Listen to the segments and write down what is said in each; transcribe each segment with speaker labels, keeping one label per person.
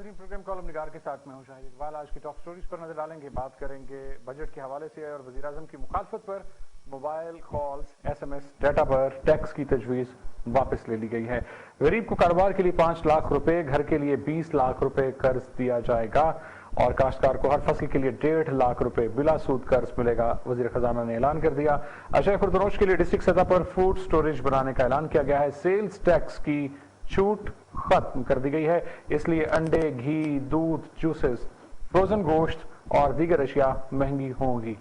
Speaker 1: नाज़रीन, programme column निगार के साथ मैं हूं शाहिद इकबाल। आज की टॉप स्टोरीज पर नजर डालेंगे, बात करेंगे बजट के हवाले से और वज़ीर आज़म की मुखालफत पर मोबाइल कॉल्स, SMS, डाटा पर टैक्स की तजवीज़ वापस ले ली गई है। गरीब को कारोबार के लिए 5 लाख रुपए, घर के लिए 20 लाख रुपए कर्ज दिया जाएगा और काश्तकार को हर फसल के लिए 1.5 लाख रुपए बिला सूद कर्ज मिलेगा। वज़ीर खजाना ने ऐलान कर दिया। अशय खुर्दनोश के लिए डिस्ट्रिक्ट सतह पर फूड स्टोरेज बनाने का ऐलान किया गया है। सेल्स टैक्स की छूट खत्म कर दी गई है, इसलिए अंडे, घी, दूध, जूसेस, फ्रोजन गोश्त और दीगर अशिया महंगी होंगी।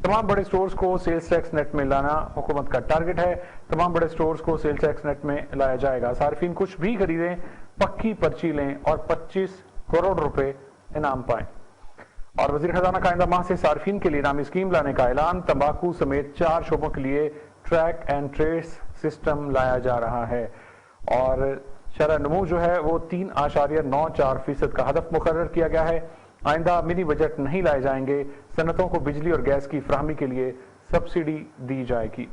Speaker 1: तमाम बड़े स्टोर्स को सेल्स टैक्स नेट में लाना हुकूमत का टारगेट है। तमाम बड़े स्टोर्स को सेल्स टैक्स नेट में लाया जाएगा। सार्फिन कुछ भी खरीदें, पक्की पर्ची लें और 25 करोड़ रुपए इनाम पाएं। और वजीर खजाना का आइंदा माह से सार्फिन के लिए इनामी स्कीम लाने का ऐलान। तंबाकू समेत 4 शोबों के लिए ट्रैक एंड ट्रेस सिस्टम लाया जा रहा है और शरह नमू जो है वो 3.94% का हदफ मुकर्रर किया गया है। आइंदा मिनी बजट नहीं लाए जाएंगे। सनतों को बिजली और गैस की फराहमी के लिए सब्सिडी दी जाएगी।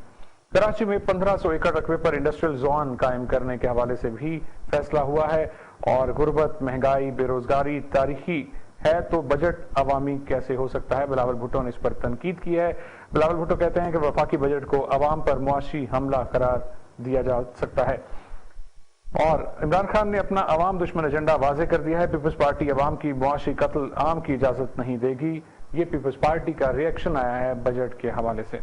Speaker 1: कराची में 1500 एकड़ रकबे पर इंडस्ट्रियल जोन कायम करने के हवाले से भी फैसला हुआ है। और गुर्बत, महंगाई, बेरोजगारी तारीखी है तो बजट अवामी कैसे हो सकता है, बिलावल भुट्टो ने इस पर तनकीद की है। बिलावल भुट्टो कहते हैं कि वफाकी बजट को अवाम पर मुआशी हमला करार दिया जा सकता है। और इमरान खान ने अपना अवाम दुश्मन एजेंडा वाजे कर दिया है। पीपल्स पार्टी अवाम की मुआशी कत्ल आम की इजाजत नहीं देगी। ये पीपल्स पार्टी का रिएक्शन आया है बजट के हवाले से।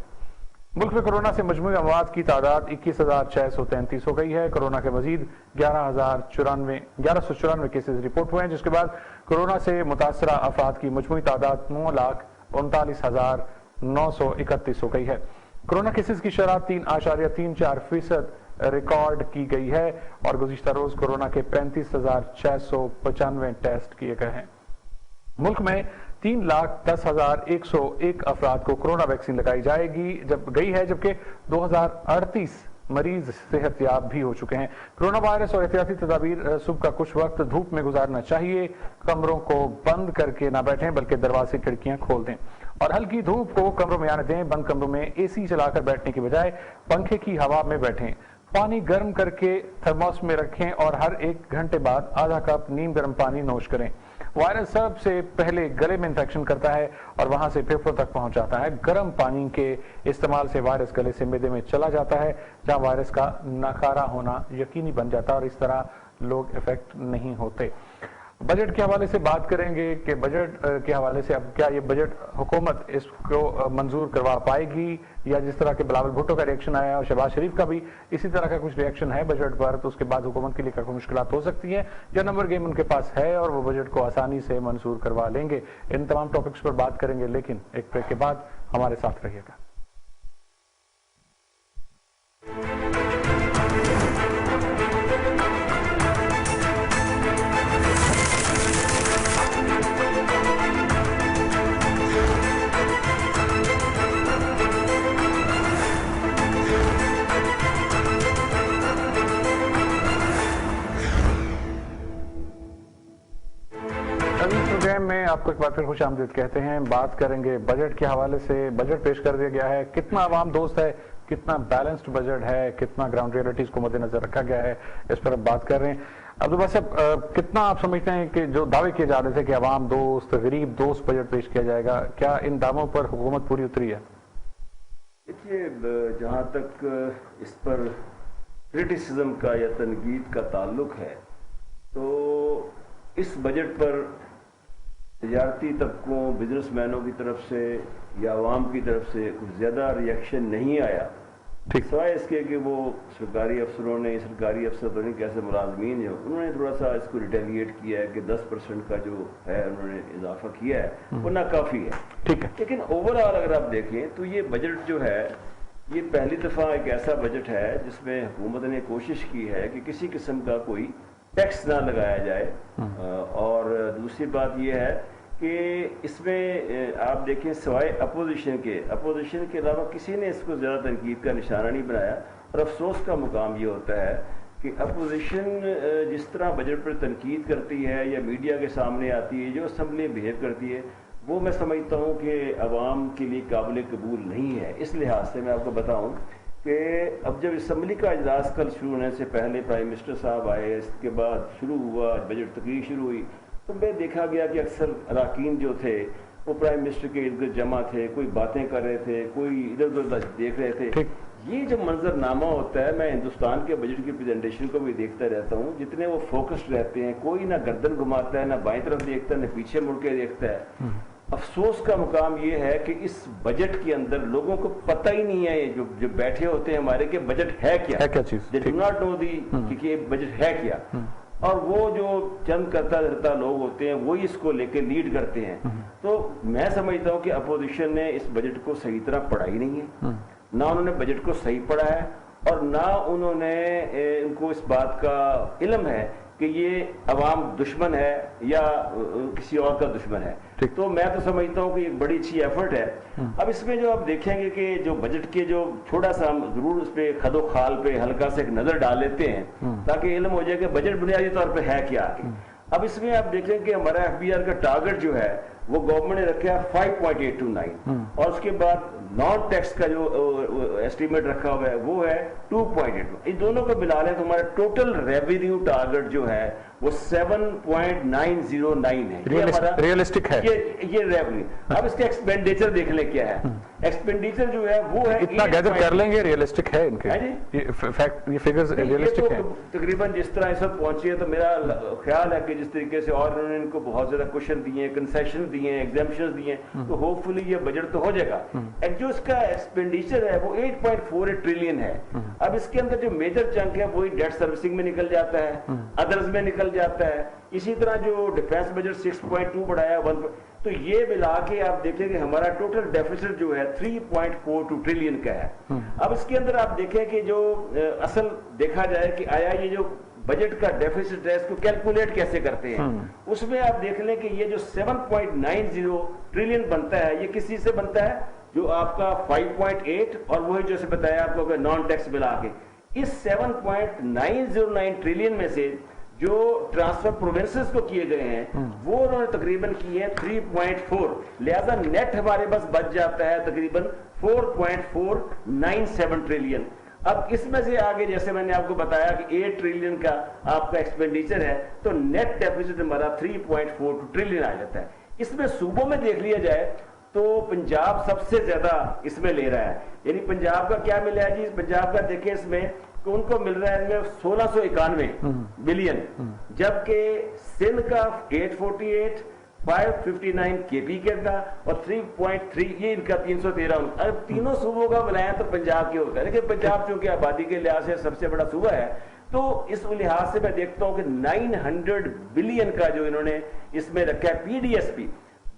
Speaker 1: मुल्क में कोरोना से मजमूई अमवात की तादाद 21,633 हो गई है। कोरोना के मजीद 1194 केसेज रिपोर्ट हुए हैं, जिसके बाद कोरोना से मुतासरा अफराद की मजमूई तादाद 9,39,931 हो गई है। कोरोना केसेज की शरह 3.34% रिकॉर्ड की गई है और गुज़िश्ता रोज कोरोना के 35,695 टेस्ट किए गए हैं। मुल्क में 3,10,101 अफराद को कोरोना वैक्सीन लगाई गई है, जबकि 2,038 मरीज सेहतयाब भी हो चुके हैं। कोरोना वायरस और एहतियाती तदाबीर, सुबह का कुछ वक्त धूप में गुजारना चाहिए। कमरों को बंद करके ना बैठें बल्कि दरवाजे खिड़कियां खोल दें और हल्की धूप को कमरों में आने दें। बंद कमरों में AC चलाकर बैठने की बजाय पंखे की हवा में बैठें। पानी गर्म करके थर्मोस में रखें और हर 1 घंटे बाद आधा कप नीम गर्म पानी नोश करें। वायरस सबसे पहले गले में इंफेक्शन करता है और वहां से फेफड़ों तक पहुंच जाता है। गर्म पानी के इस्तेमाल से वायरस गले से मैदे में चला जाता है, जहां वायरस का नकारा होना यकीनी बन जाता है और इस तरह लोग इफेक्ट नहीं होते। बजट के हवाले से बात करेंगे कि बजट के हवाले से अब क्या ये बजट हुकूमत इसको मंजूर करवा पाएगी, या जिस तरह के बिलावल भुट्टो का रिएक्शन आया और शहबाज शरीफ का भी इसी तरह का कुछ रिएक्शन है बजट पर, तो उसके बाद हुकूमत के लिए क्या मुश्किलात हो सकती हैं या नंबर गेम उनके पास है और वो बजट को आसानी से मंजूर करवा लेंगे। इन तमाम टॉपिक्स पर बात करेंगे, लेकिन एक ब्रेक के बाद हमारे साथ रहिएगा। प्रोग्राम में आपको एक बार फिर खुश आमदीद कहते हैं। बात करेंगे बजट के हवाले से। बजट पेश कर दिया गया है, कितना आवाम दोस्त है, कितना बैलेंस्ड बजट है, कितना ग्राउंड रियलिटीज को मद्देनजर रखा गया है, इस पर अब बात कर रहे हैं। अब्दुल बासित साहब, कितना आप समझते हैं कि जो दावे किए जा रहे थे कि आवाम दोस्त, गरीब दोस्त बजट पेश किया जाएगा, क्या इन दावों पर हुकूमत पूरी उतरी है?
Speaker 2: देखिए, जहाँ तक इस पर क्रिटिसिज्म का या तनकीद का ताल्लुक है, तो इस बजट पर तजारती तबकों, बिजनेसमैनों की तरफ से या आवाम की तरफ से कुछ ज़्यादा रिएक्शन नहीं आया, सिवाय इसके कि वो सरकारी अफसरों ने, सरकारी अफसर तो नहीं कैसे मुलाजमीन जो उन्होंने थोड़ा सा इसको रिटेलिएट किया है कि 10% का जो है उन्होंने इजाफा किया है वो नाकाफ़ी है। ठीक है, लेकिन ओवरऑल अगर आप देखें तो ये बजट जो है, ये पहली दफ़ा एक ऐसा बजट है जिसमें हुकूमत ने कोशिश की है कि किसी किस्म का कोई टैक्स ना लगाया जाए। और दूसरी बात यह है कि इसमें आप देखें सिवाय अपोजिशन के अलावा किसी ने इसको ज़्यादा तनकीद का निशाना नहीं बनाया। और अफसोस का मुकाम ये होता है कि अपोजिशन जिस तरह बजट पर तनकीद करती है या मीडिया के सामने आती है, जो असम्बली बिहेव करती है, वो मैं समझता हूँ कि अवाम के लिए काबिल कबूल नहीं है। इस लिहाज से मैं आपको बताऊँ कि अब जब असम्बली का इजलास कल शुरू होने से पहले प्राइम मिनिस्टर साहब आए, इसके बाद शुरू हुआ बजट तकरीर शुरू हुई, तो मैं देखा गया कि अक्सर अरकान जो थे वो प्राइम मिनिस्टर के इर्द गिर्द जमा थे, कोई बातें कर रहे थे, कोई इधर उधर देख रहे थे। ये जो मंजरनामा होता है, मैं हिंदुस्तान के बजट की प्रेजेंटेशन को भी देखता रहता हूँ, जितने वो फोकस्ड रहते हैं, कोई ना गर्दन घुमाता है, ना बाईं तरफ देखता है, ना पीछे मुड़ के देखता है। अफसोस का मुकाम ये है कि इस बजट के अंदर लोगों को पता ही नहीं है, जो बैठे होते हैं हमारे, के बजट है क्या
Speaker 1: चीज,
Speaker 2: they do not know the कि बजट है क्या। और वो जो चंद करता धरता लोग होते हैं वही इसको लेके लीड करते हैं। तो मैं समझता हूँ कि अपोजिशन ने इस बजट को सही तरह पढ़ा ही नहीं है, ना उन्होंने बजट को सही पढ़ा है, और ना उन्होंने उनको इस बात का इल्म है कि ये अवाम दुश्मन है या किसी और का दुश्मन है। तो मैं तो समझता हूँ कि एक बड़ी अच्छी एफर्ट है। अब इसमें जो आप देखेंगे कि जो बजट के जो थोड़ा सा हम जरूर उस पर खदो खाल पे हल्का से एक नजर डाल लेते हैं ताकि इल्म हो जाए कि बजट बुनियादी तौर पे है क्या। अब इसमें आप देखें कि हमारा FBR का टारगेट जो है वो गवर्नमेंट ने रखा है 5.829 और उसके बाद नॉन टैक्स का जो एस्टीमेट रखा हुआ है वो है 2.8। इन दोनों को मिला लें तो हमारा टोटल रेवेन्यू टारगेट जो है वो 7.909 है।
Speaker 1: रियलिस्टिक है
Speaker 2: ये रेवेन्यू। अब इसके एक्सपेंडिचर देख लें क्या है। एक्सपेंडिचर जो है वो है,
Speaker 1: इतना गैदर कर लेंगे, रियलिस्टिक है इनके, ये फिगर्स रियलिस्टिक है।
Speaker 2: तकरीबन जिस तरह इस वक्त पहुंची है तो मेरा ख्याल है कि जिस तरीके से और उन्होंने इनको बहुत ज्यादा क्वेश्चन दिए, कंसेशन दिए, एग्जाम्पशन दिए, तो होपफुली ये बजट तो हो जाएगा। जो इसका एक्सपेंडिचर है वो 8.48 ट्रिलियन है। अब इसके अंदर जो मेजर चंक है वही डेट सर्विसिंग में निकल जाता है, अदर्स में निकल जाता है। इसी तरह जो डिफेंस बजट 6.2 बढ़ाया 1, तो ये मिला के आप देखें कि हमारा टोटल डेफिसिट जो है 3.42 ट्रिलियन का है। अब इसके अंदर आप देखें कि जो असल देखा जाए कि आया ये जो बजट का डेफिसिट है इसको कैलकुलेट कैसे करते हैं, उसमें आप देख लें कि ये जो 7.90 ट्रिलियन बनता है ये किस चीज से बनता है, जो आपका 5.8 और वही जैसे बताया आपको नॉन टैक्स मिला के। इस 7.909 ट्रिलियन में से जो ट्रांसफर प्रोविंसेस को किए गए हैं वो उन्होंने तकरीबन किए हैं 3.4, लिहाजा नेट हमारे पास बच जाता है तकरीबन 4.497 ट्रिलियन। अब इसमें से आगे जैसे मैंने आपको बताया कि 8 ट्रिलियन का आपका एक्सपेंडिचर है तो नेट डेफिसिट हमारा 3.42 ट्रिलियन आ जाता है। इसमें सूबों में देख लिया जाए तो पंजाब सबसे ज्यादा इसमें ले रहा है, यानी पंजाब का क्या मिला है जी, पंजाब का देखें इसमें तो उनको मिल रहा है इसमें 1691 बिलियन, जबकि सिंध का 848, 559 केपी के का और 3.3 ये इनका 313। अब तीनों सूबों का मिलाया तो पंजाब के होता है, लेकिन पंजाब चूंकि आबादी के लिहाज से सबसे बड़ा सूबा है तो इस लिहाज से मैं देखता हूं कि 900 बिलियन का जो इन्होंने इसमें रखा है PDSP,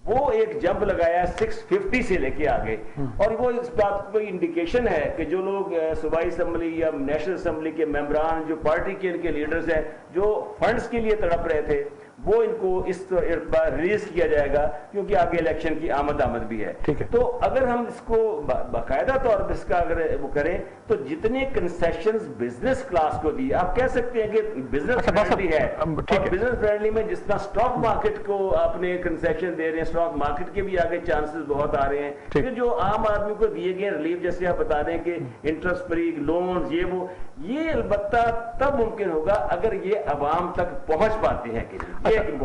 Speaker 2: वो एक जंप लगाया 650 से लेके आगे। और वो इस बात को इंडिकेशन है कि जो लोग सूबाई असेंबली या नेशनल असेंबली के मेंबरान, जो पार्टी के इनके लीडर्स हैं, जो फंड्स के लिए तड़प रहे थे, वो इनको इस बार रिलीज किया जाएगा क्योंकि आगे इलेक्शन की आमद भी है। तो अगर हम इसको बाकायदा तौर पर इसका अगर वो करें तो जितने कंसेशंस बिजनेस क्लास को दिए, आप कह सकते हैं कि बिजनेस फ्रेंडली है, और बिजनेस फ्रेंडली में जिस तरह स्टॉक मार्केट को आपने कंसेशन दे रहे हैं, स्टॉक मार्केट के भी आगे चांसेस बहुत आ रहे हैं। फिर जो आम आदमी को दिए गए रिलीफ, जैसे आप बता रहे हैं कि इंटरेस्ट फ्री लोन, ये अलबत्ता तब मुमकिन होगा अगर ये अवाम तक पहुंच पाते हैं कि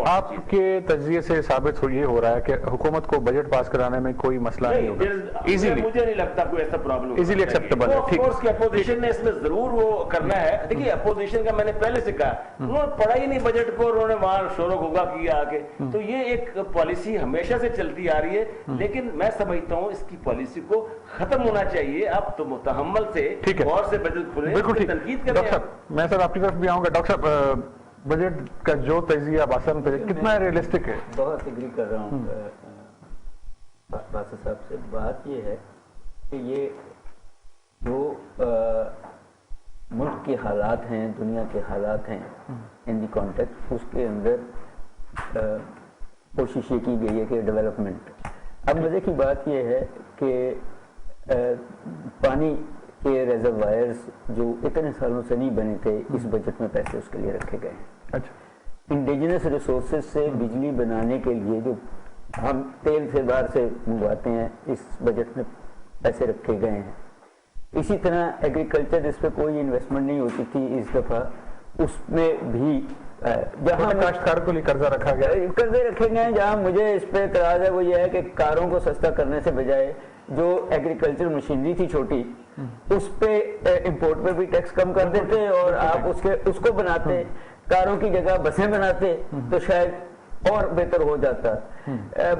Speaker 1: आपके तज्जिए से साबित ये हो रहा है कि हुकूमत को बजट पास कराने में कोई मसला नहीं होगा, इजीली,
Speaker 2: मुझे नहीं लगता कोई ऐसा प्रॉब्लम,
Speaker 1: इजीली एक्सेप्टेबल है। ठीक है,
Speaker 2: अपोजिशन ने इसमें जरूर वो करना है। देखिए अपोजिशन का मैंने पहले से कहा, उन्होंने पढ़ा ही नहीं बजट को, उन्होंने वहां शोर होगा किया आके, तो ये एक पॉलिसी हमेशा से चलती आ रही है। लेकिन मैं समझता हूँ इसकी पॉलिसी को खत्म होना चाहिए। आप तो मुतहम्मल से गौर से बजट खुले, तनकीद करें।
Speaker 1: डॉक्टर साहब, मैं सर आपकी तरफ भी आऊंगा। डॉक्टर साहब, बजट का जो तजिया बासन पे कितना रियलिस्टिक है?
Speaker 3: बहुत एग्री कर रहा हूँ बासा साहब से। बात ये है कि ये जो मुल्क के हालात हैं, दुनिया के हालात हैं, इन दी कॉन्टेक्स्ट, उसके अंदर कोशिश ये की गई है कि डेवलपमेंट। अब मज़े की बात ये है कि पानी के रिजर्वायर्स जो इतने सालों से नहीं बने थे, इस बजट में पैसे उसके लिए रखे गए हैं।
Speaker 1: अच्छा,
Speaker 3: इंडिजिनस रिसोर्सेज से बिजली बनाने के लिए जो हम तेल से बाहर से मंगवाते हैं, इस बजट में पैसे रखे गए हैं। इसी तरह एग्रीकल्चर, इस पर कोई इन्वेस्टमेंट नहीं होती थी इस दफ़ा, उसमें भी जहाँ
Speaker 1: काश्तकार को लिए कर्जा रखा गया,
Speaker 3: कर्जे रखे गए हैं। जहाँ मुझे इस पे एतराज है वो ये है कि कारों को सस्ता करने से बजाय जो एग्रीकल्चर मशीनरी थी छोटी, उस पे इंपोर्ट पे भी टैक्स कम कर देते और आप उसको बनाते, कारों की जगह बसें बनाते तो शायद और बेहतर हो जाता।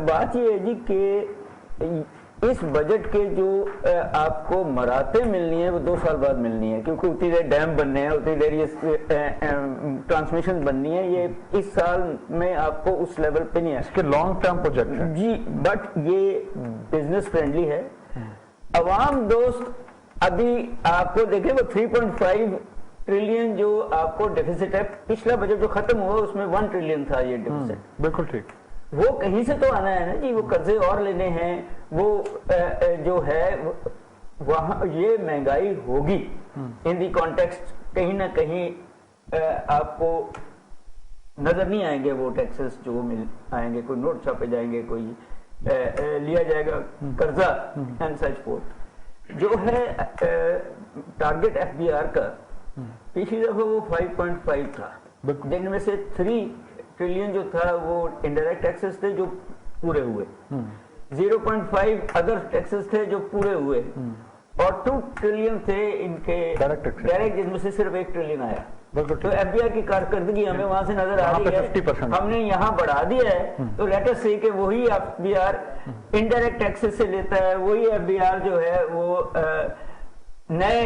Speaker 3: बात ये है जी कि इस बजट के जो आपको मराते मिलनी है वो 2 साल बाद मिलनी है, क्योंकि उतनी देर डैम बनने हैं, उतनी देर ये ट्रांसमिशन बननी है, ये इस साल में आपको उस लेवल पे नहीं है।
Speaker 1: इसके लॉन्ग टर्म प्रोजेक्ट है
Speaker 3: जी, बट ये बिजनेस फ्रेंडली है, अवाम दोस्त। अभी आपको देखें वो 3.5 ट्रिलियन जो आपको डेफिसिट है, पिछला बजट जो खत्म हुआ उसमें 1 ट्रिलियन था ये डेफिसिट।
Speaker 1: बिल्कुल ठीक।
Speaker 3: वो कहीं से तो आना है ना जी, वो कर्जे और लेने हैं, वो जो है वहां ये महंगाई होगी। इन दी कॉन्टेक्स्ट कहीं ना कहीं आपको नजर नहीं आएंगे वो टैक्सेस जो मिल आएंगे, कोई नोट छापे जाएंगे, कोई लिया जाएगा कर्जा एंड सच फोर्थ। जो है टारगेट एफबीआर का पिछली दफा वो 5.5 था, जिनमें से 3 ट्रिलियन जो था वो इनडायरेक्ट टैक्सेस थे जो पूरे हुए, 0.5 अदर टैक्सेस थे जो पूरे हुए, और 2 ट्रिलियन थे इनके डायरेक्ट, जिनमें से सिर्फ 1 ट्रिलियन आया। तो एफबीआर की कारकर्दगी हमें वहां से नजर आ रही है। हमने यहाँ बढ़ा दिया है, तो लेट अस से कि वही एफबीआर इनडायरेक्ट टैक्सेस से लेता है, वही एफबीआर जो है वो नए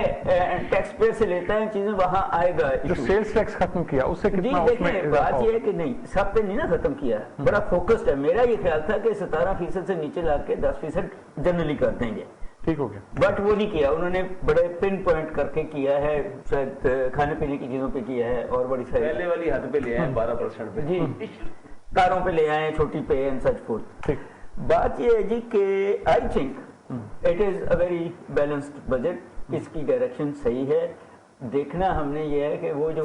Speaker 3: टैक्स पेयर से लेता है, चीजें वहां आएगा।
Speaker 1: जो सेल्स टैक्स खत्म किया उससे कितना
Speaker 3: उसमें बात यह है कि नहीं, सब पे नहीं ना खत्म किया, बड़ा फोकस्ड है। मेरा ये ख्याल था कि 17% से नीचे लाके 10% जनरली कर देंगे,
Speaker 1: ठीक हो गया,
Speaker 3: बट वो नहीं किया उन्होंने, बड़े पिन पॉइंट करके किया है, शायद खाने पीने की चीजों पे किया है, और बड़ी सारी
Speaker 2: पहले वाली हद पे ले आए 12% पे,
Speaker 3: जी कारों पे ले आए, छोटी पे एंड सच फोर्थ। बात ये है जी कि I think it is a very balanced budget, इसकी डायरेक्शन सही है। देखना हमने ये है कि वो जो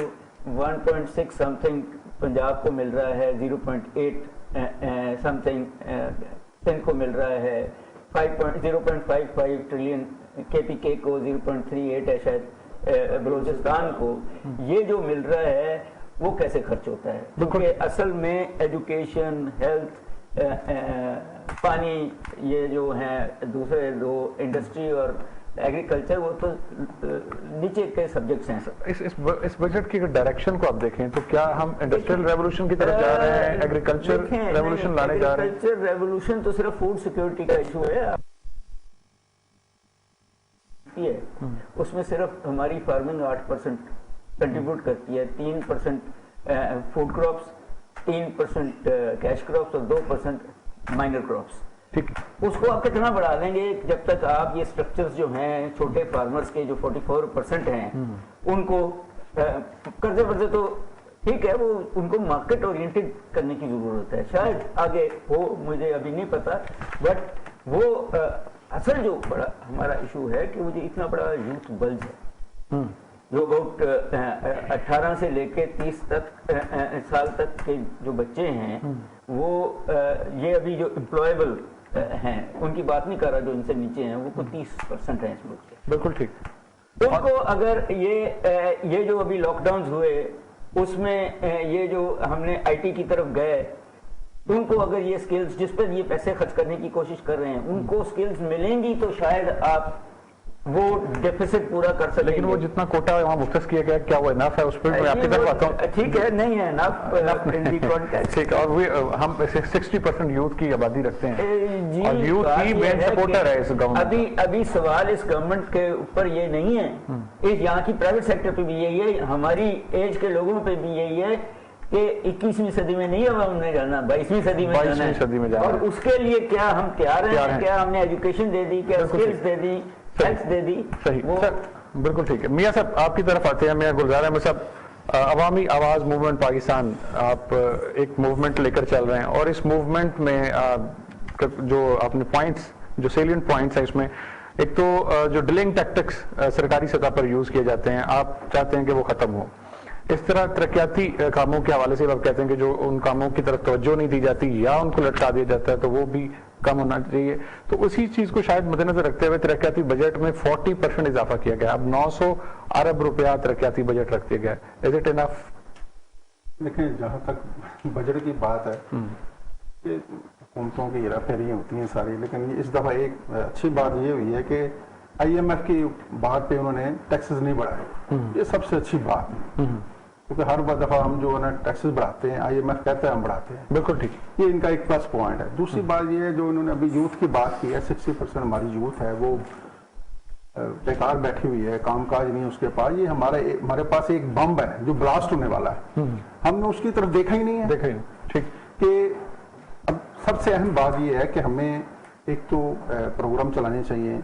Speaker 3: 1.6 समथिंग पंजाब को मिल रहा है, 0.8 समथिंग सिंध को मिल रहा है, 0.55 ट्रिलियन केपीके को, 0.38 है शायद बलूचिस्तान को, ये जो मिल रहा है वो कैसे खर्च होता है? क्योंकि असल में एजुकेशन, हेल्थ, पानी, ये जो है दूसरे दो, इंडस्ट्री और एग्रीकल्चर, वो तो नीचे के सब्जेक्ट्स हैं।
Speaker 1: इस बजट की डायरेक्शन को आप देखें तो क्या हम इंडस्ट्रियल रेवोल्यूशन की तरफ जा रहे हैं, एग्रीकल्चर रेवोल्यूशन लाने जा रहे हैं?
Speaker 3: एग्रीकल्चर रेवोल्यूशन तो सिर्फ फूड सिक्योरिटी का इशू है, उसमें सिर्फ हमारी फार्मिंग 8% कंट्रीब्यूट करती है, 3% फूड क्रॉप्स, 3% कैश क्रॉप्स और 2% माइनर क्रॉप्स। उसको आप कितना बढ़ा देंगे जब तक आप ये स्ट्रक्चर्स जो हैं छोटे फार्मर्स के जो 44% हैं उनको कर्जे वर्जे तो ठीक है, वो उनको मार्केट ओरिएंटेड करने की जरूरत है, शायद आगे हो, मुझे अभी नहीं पता, बट वो असल जो बड़ा हमारा इशू है कि मुझे इतना बड़ा यूथ बल्ज है जो अबाउट 18 से लेके 30 साल तक के जो बच्चे हैं, वो ये अभी जो एम्प्लॉयबल हैं उनकी बात नहीं कर रहा, जो इनसे नीचे हैं वो 30% है इस मुल्क के।
Speaker 1: बिल्कुल ठीक।
Speaker 3: उनको अगर ये जो अभी लॉकडाउन हुए उसमें ये जो हमने आईटी की तरफ गए, उनको अगर ये स्किल्स जिस पर ये पैसे खर्च करने की कोशिश कर रहे हैं उनको स्किल्स मिलेंगी तो शायद आप वो डेफिसिट पूरा कर सकेंगे।
Speaker 1: लेकिन वो जितना कोटा वहाँ मुख्तस किया गया, क्या वो इनफ है? उस पर मैं आपकी तरफ आता हूँ।
Speaker 3: ठीक है, नहीं है इनफ,
Speaker 1: ठीक है। और हम 60% यूथ की आबादी रखते हैं और यूथ की मेन सपोर्टर है इस गवर्नमेंट।
Speaker 3: अभी सवाल इस गवर्नमेंट के ऊपर ये नहीं है, इस यहाँ की प्राइवेट सेक्टर पे भी यही है, हमारी एज के लोगों पे भी यही है कि 21वीं सदी में नहीं हमें हमने जाना, 22वीं सदी में जाना है। और उसके लिए क्या हम तैयार हैं? क्या हमने एजुकेशन दे दी, क्या स्किल्स दे दी, हेल्थ दे दी?
Speaker 1: सही सर, बिल्कुल ठीक है। मियां साहब आपकी तरफ आते हैं। मियां गुलजार अहमद साहब, अवामी आवाज मूवमेंट पाकिस्तान, आप एक मूवमेंट लेकर चल रहे हैं और इस मूवमेंट में जो आपने पॉइंट्स, जो सेलिएंट पॉइंट्स है इसमें, एक तो जो डिलेइंग टैक्टिक्स सरकारी सतह पर यूज किए जाते हैं, आप चाहते हैं कि वो खत्म हो। इस तरह तरक्याती कामों के हवाले से आप कहते हैं कि जो उन कामों की तरफ तवज्जो नहीं दी जाती या उनको लटका दिया जाता है तो वो भी कम होना चाहिए। तो उसी चीज को शायद मद्देनजर रखते हुए तरक्याती बजट में 40% इजाफा किया गया, अब 900 अरब रुपया तरक्याती बजट रख दिया गया। Is it enough?
Speaker 4: देखें, जहाँ तक बजट की बात है कि हुकूमतों की हेरा फेरी होती हैं सारी, लेकिन इस दफ़ा एक अच्छी बात ये हुई है कि IMF की बात पे उन्होंने टैक्सेस नहीं बढ़ाए। ये सबसे अच्छी बात है, क्योंकि हर दफ़ा हम जो है ना टैक्सेस बढ़ाते हैं, IMF कहता है हम बढ़ाते हैं।
Speaker 1: बिल्कुल ठीक,
Speaker 4: ये इनका एक प्लस पॉइंट है। दूसरी बात ये है जो इन्होंने अभी यूथ की बात की है, 60% हमारी यूथ है वो बेकार बैठी हुई है, कामकाज नहीं है उसके पास। ये हमारे पास एक बम है जो ब्लास्ट होने वाला है, हमने उसकी तरफ देखा ही नहीं है।
Speaker 1: देखा ही नहीं, ठीक।
Speaker 4: कि अब सबसे अहम बात ये है कि हमें एक तो प्रोग्राम चलाने चाहिए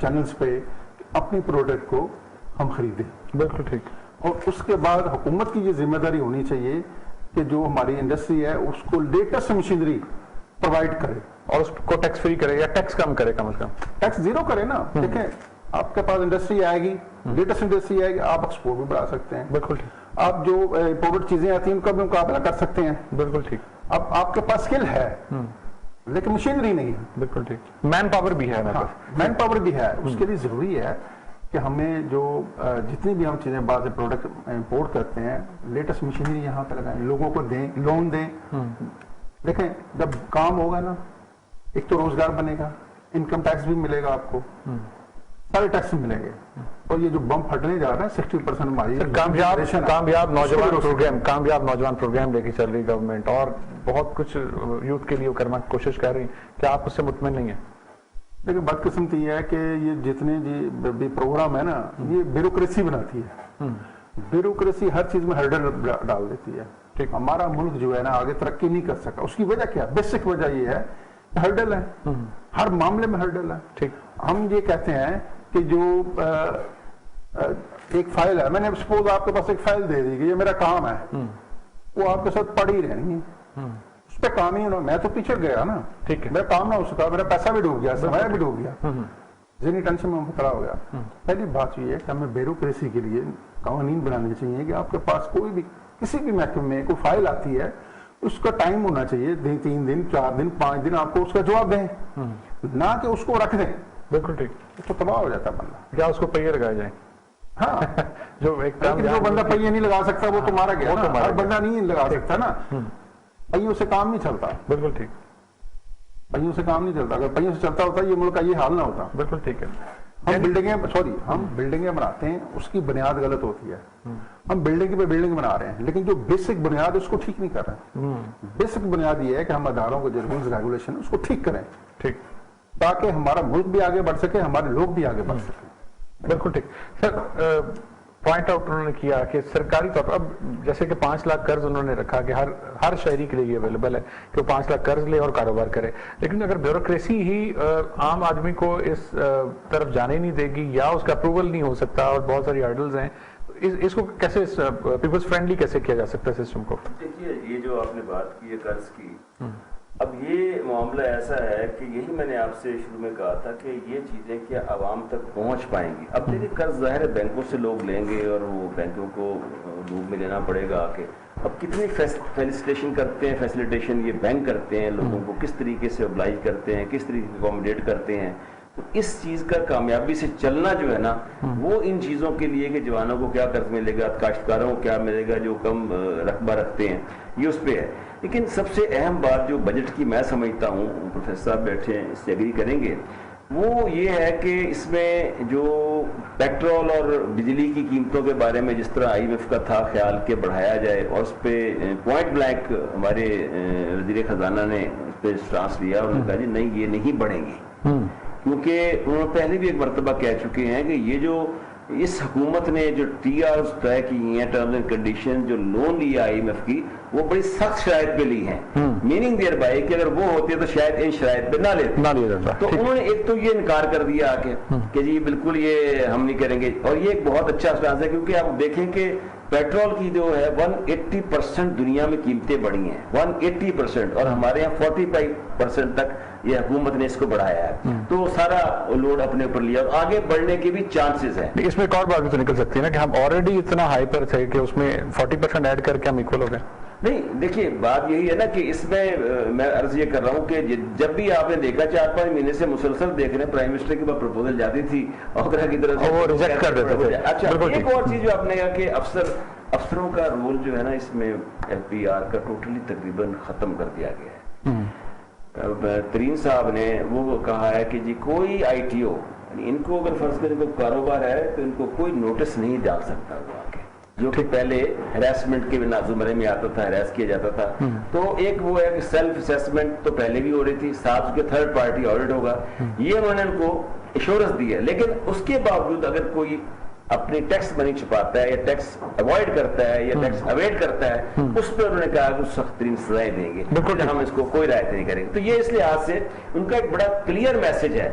Speaker 4: चैनल्स पे, अपनी प्रोडक्ट को हम खरीदें।
Speaker 1: बिल्कुल ठीक।
Speaker 4: और उसके बाद हुकूमत की ये जिम्मेदारी होनी चाहिए कि जो हमारी इंडस्ट्री है उसको लेटेस्ट मशीनरी प्रोवाइड करे
Speaker 1: और उसको टैक्स फ्री करे या टैक्स कम करे, कम से कम
Speaker 4: टैक्स जीरो करे ना। देखें, आपके पास इंडस्ट्री आएगी, लेटेस्ट इंडस्ट्री आएगी, आप एक्सपोर्ट भी बढ़ा सकते हैं।
Speaker 1: बिल्कुल ठीक।
Speaker 4: आप जो इंपोर्टेड चीजें आती हैं उनका भी मुकाबला कर सकते हैं।
Speaker 1: बिल्कुल ठीक।
Speaker 4: अब आपके पास स्किल है लेकिन मशीनरी नहीं है।
Speaker 1: बिल्कुल ठीक। मैन पावर भी है,
Speaker 4: मैन पावर भी है। उसके लिए जरूरी है कि हमें जो जितनी भी हम चीजें बाद प्रोडक्ट इंपोर्ट करते हैं, लेटेस्ट मशीनरी यहाँ पे लगाएं, लोगों को दें, लोन दें। देखें, जब काम होगा ना, एक तो रोजगार बनेगा, इनकम टैक्स भी मिलेगा आपको, सारे टैक्स मिलेंगे। और ये जो बम फटने जा रहा है 60% हमारी
Speaker 1: कामयाब नौजवान प्रोग्राम लेके चल रही गवर्नमेंट और बहुत कुछ यूथ के लिए करना की कोशिश कर रही, क्या आप उससे मुतमिन नहीं है?
Speaker 4: लेकिन बदकिस्मती है कि ये जितने भी प्रोग्राम है ना, ये ब्यूरोक्रेसी बनाती है। ब्यूरोक्रेसी हर चीज में हर्डल डाल देती है। ठीक, हमारा मुल्क जो है ना आगे तरक्की नहीं कर सका। उसकी वजह क्या? बेसिक वजह ये है, हर्डल है, हर मामले में हर्डल है। ठीक, हम ये कहते हैं कि जो एक फाइल है, मैंने सपोज आपके पास एक फाइल दे दी कि ये मेरा काम है, वो आपके साथ पड़ी रहनी है, उस पर काम ही होना। मैं तो पीछे गया ना, ठीक है, मेरा काम ना हो सका, मेरा पैसा भी डूब गया, समय भी डूब गया, जितनी टेंशन में खड़ा हो गया। पहली बात ये है कि हमें ब्यूरोक्रेसी के लिए कानून बनाने चाहिए कि आपके पास कोई भी किसी भी महकमे में कोई फाइल आती है, उसका टाइम होना चाहिए, 3 दिन 4 दिन 5 दिन आपको उसका जवाब दें, ना कि उसको रख दें। बिल्कुल ठीक, तो तबाह हो जाता है बंदा।
Speaker 1: क्या उसको पहिए लगाए जाए?
Speaker 4: हाँ
Speaker 1: जो एक
Speaker 4: जो बंदा पहिए नहीं लगा सकता वो तो मारा गया ना। हर बंदा नहीं लगा सकता ना, पहियों से काम नहीं चलता। बिल्कुल ठीक, पहियों से काम नहीं चलता। अगर पहियों से चलता होता ये मुल्क का ये हाल ना होता। बिल्कुल ठीक है। हम बिल्डिंगें बनाते हैं, उसकी बुनियाद गलत होती है। हम बिल्डिंग पे बिल्डिंग बना रहे हैं, लेकिन जो बेसिक बुनियाद है उसको ठीक नहीं कर रहे हैं। बेसिक बुनियाद ये है कि हम अदारों को जो रूल्स रेगुलेशन उसको ठीक करें, ठीक, ताकि हमारा मुल्क भी आगे बढ़ सके, हमारे लोग भी आगे बढ़ सके। बिल्कुल ठीक। सर, पॉइंट आउट उन्होंने किया कि सरकारी तौर पर अब जैसे कि 5 लाख कर्ज उन्होंने रखा कि हर शहरी के लिए ये अवेलेबल है कि वो 5 लाख कर्ज ले और कारोबार करे, लेकिन अगर ब्यूरोक्रेसी ही आम आदमी को इस तरफ जाने नहीं देगी या उसका अप्रूवल नहीं हो सकता और बहुत सारी हर्डल्स हैं, इसको कैसे पीपल्स फ्रेंडली कैसे किया जा सकता है सिस्टम को?
Speaker 2: देखिए, ये जो आपने बात की है कर्ज की, अब ये मामला ऐसा है कि यही मैंने आपसे शुरू में कहा था कि ये चीजें क्या आवाम तक पहुंच पाएंगी। अब देखिए, कर्ज जाहिर है बैंकों से लोग लेंगे और वो बैंकों को रूप में लेना पड़ेगा आके। अब कितनी फैसिलिटेशन ये बैंक करते हैं, लोगों को किस तरीके से ऑब्लाइज करते हैं, किस तरीके से अकोमोडेट करते हैं। तो इस चीज का कामयाबी से चलना जो है ना, वो इन चीजों के लिए कि जवानों को क्या कर्ज मिलेगा, काश्तकारों को क्या मिलेगा जो कम रकबा रखते हैं, ये उस पर है। लेकिन सबसे अहम बात जो बजट की मैं समझता हूँ, प्रोफेसर साहब बैठे हैं इससे एग्री करेंगे, वो ये है कि इसमें जो पेट्रोल और बिजली की कीमतों के बारे में जिस तरह IMF का था ख्याल के बढ़ाया जाए, और उस पर पॉइंट ब्लैंक हमारे वजीर खजाना ने उस पर स्टांस लिया और उन्होंने कहा जी नहीं, ये नहीं बढ़ेंगे, क्योंकि उन्होंने पहले भी एक मरतबा कह चुके हैं कि ये जो इस हुकूमत ने जो TRs तय की हैं, टर्म्स एंड कंडीशन जो लोन लिया IMF की, वो बड़ी सख्त शराइत पे ली हैं। मीनिंग देयर बाय कि अगर वो होती है तो शायद इन शराइत पे ना लिया जाता। तो उन्होंने एक तो ये इनकार कर दिया आके कि जी बिल्कुल ये हम नहीं करेंगे, और ये एक बहुत अच्छा स्टांस है, क्योंकि आप देखें कि पेट्रोल की जो है 180% दुनिया में कीमतें बढ़ी हैं, 180%, और हमारे यहाँ 45% तक ये हुकूमत ने इसको बढ़ाया है। तो सारा लोड अपने ऊपर लिया और आगे बढ़ने के भी चांसेस हैं।
Speaker 1: इसमें एक और बात भी तो निकल सकती है ना कि हम ऑलरेडी इतना हाई पर थे कि उसमें 40% ऐड करके हम इक्वल हो गए।
Speaker 2: नहीं, देखिए बात यही है ना कि इसमें मैं अर्ज ये कर रहा हूँ कि जब भी आपने देखा 4-5 महीने से मुसलसल देख रहे हैं, प्राइम मिनिस्टर की प्रपोजल जाती थी ओकरा की तरफ से,
Speaker 4: वो रिजेक्ट कर देते थे।
Speaker 2: अच्छा, एक और चीज जो आपने कहा कि अफसरों का रोल जो है ना इसमें FPR का टोटली तकरीबन खत्म कर दिया गया है। तरीन साहब ने वो कहा है कि जी कोई ITO इनको अगर फर्ज करें कोई कारोबार है तो इनको कोई नोटिस नहीं डाल सकता वो आके, जो कि पहले हैरेसमेंट के बिना जुमरे में आता था, हैरेस किया जाता था। तो एक वो है कि सेल्फ असेसमेंट तो पहले भी हो रही थी, साथ उसके थर्ड पार्टी ऑडिट होगा, ये उन्होंने उनको एश्योरेंस दी है। लेकिन उसके बावजूद अगर कोई अपनी टैक्स मनी छुपाता है या टैक्स अवॉइड करता है या टैक्स अवेड करता है, उस पर उन्होंने कहा कि सख्त तरीन सजाएं देंगे, बिल्कुल हम इसको कोई रायत नहीं करेंगे। तो ये इस लिहाज से उनका एक बड़ा क्लियर मैसेज है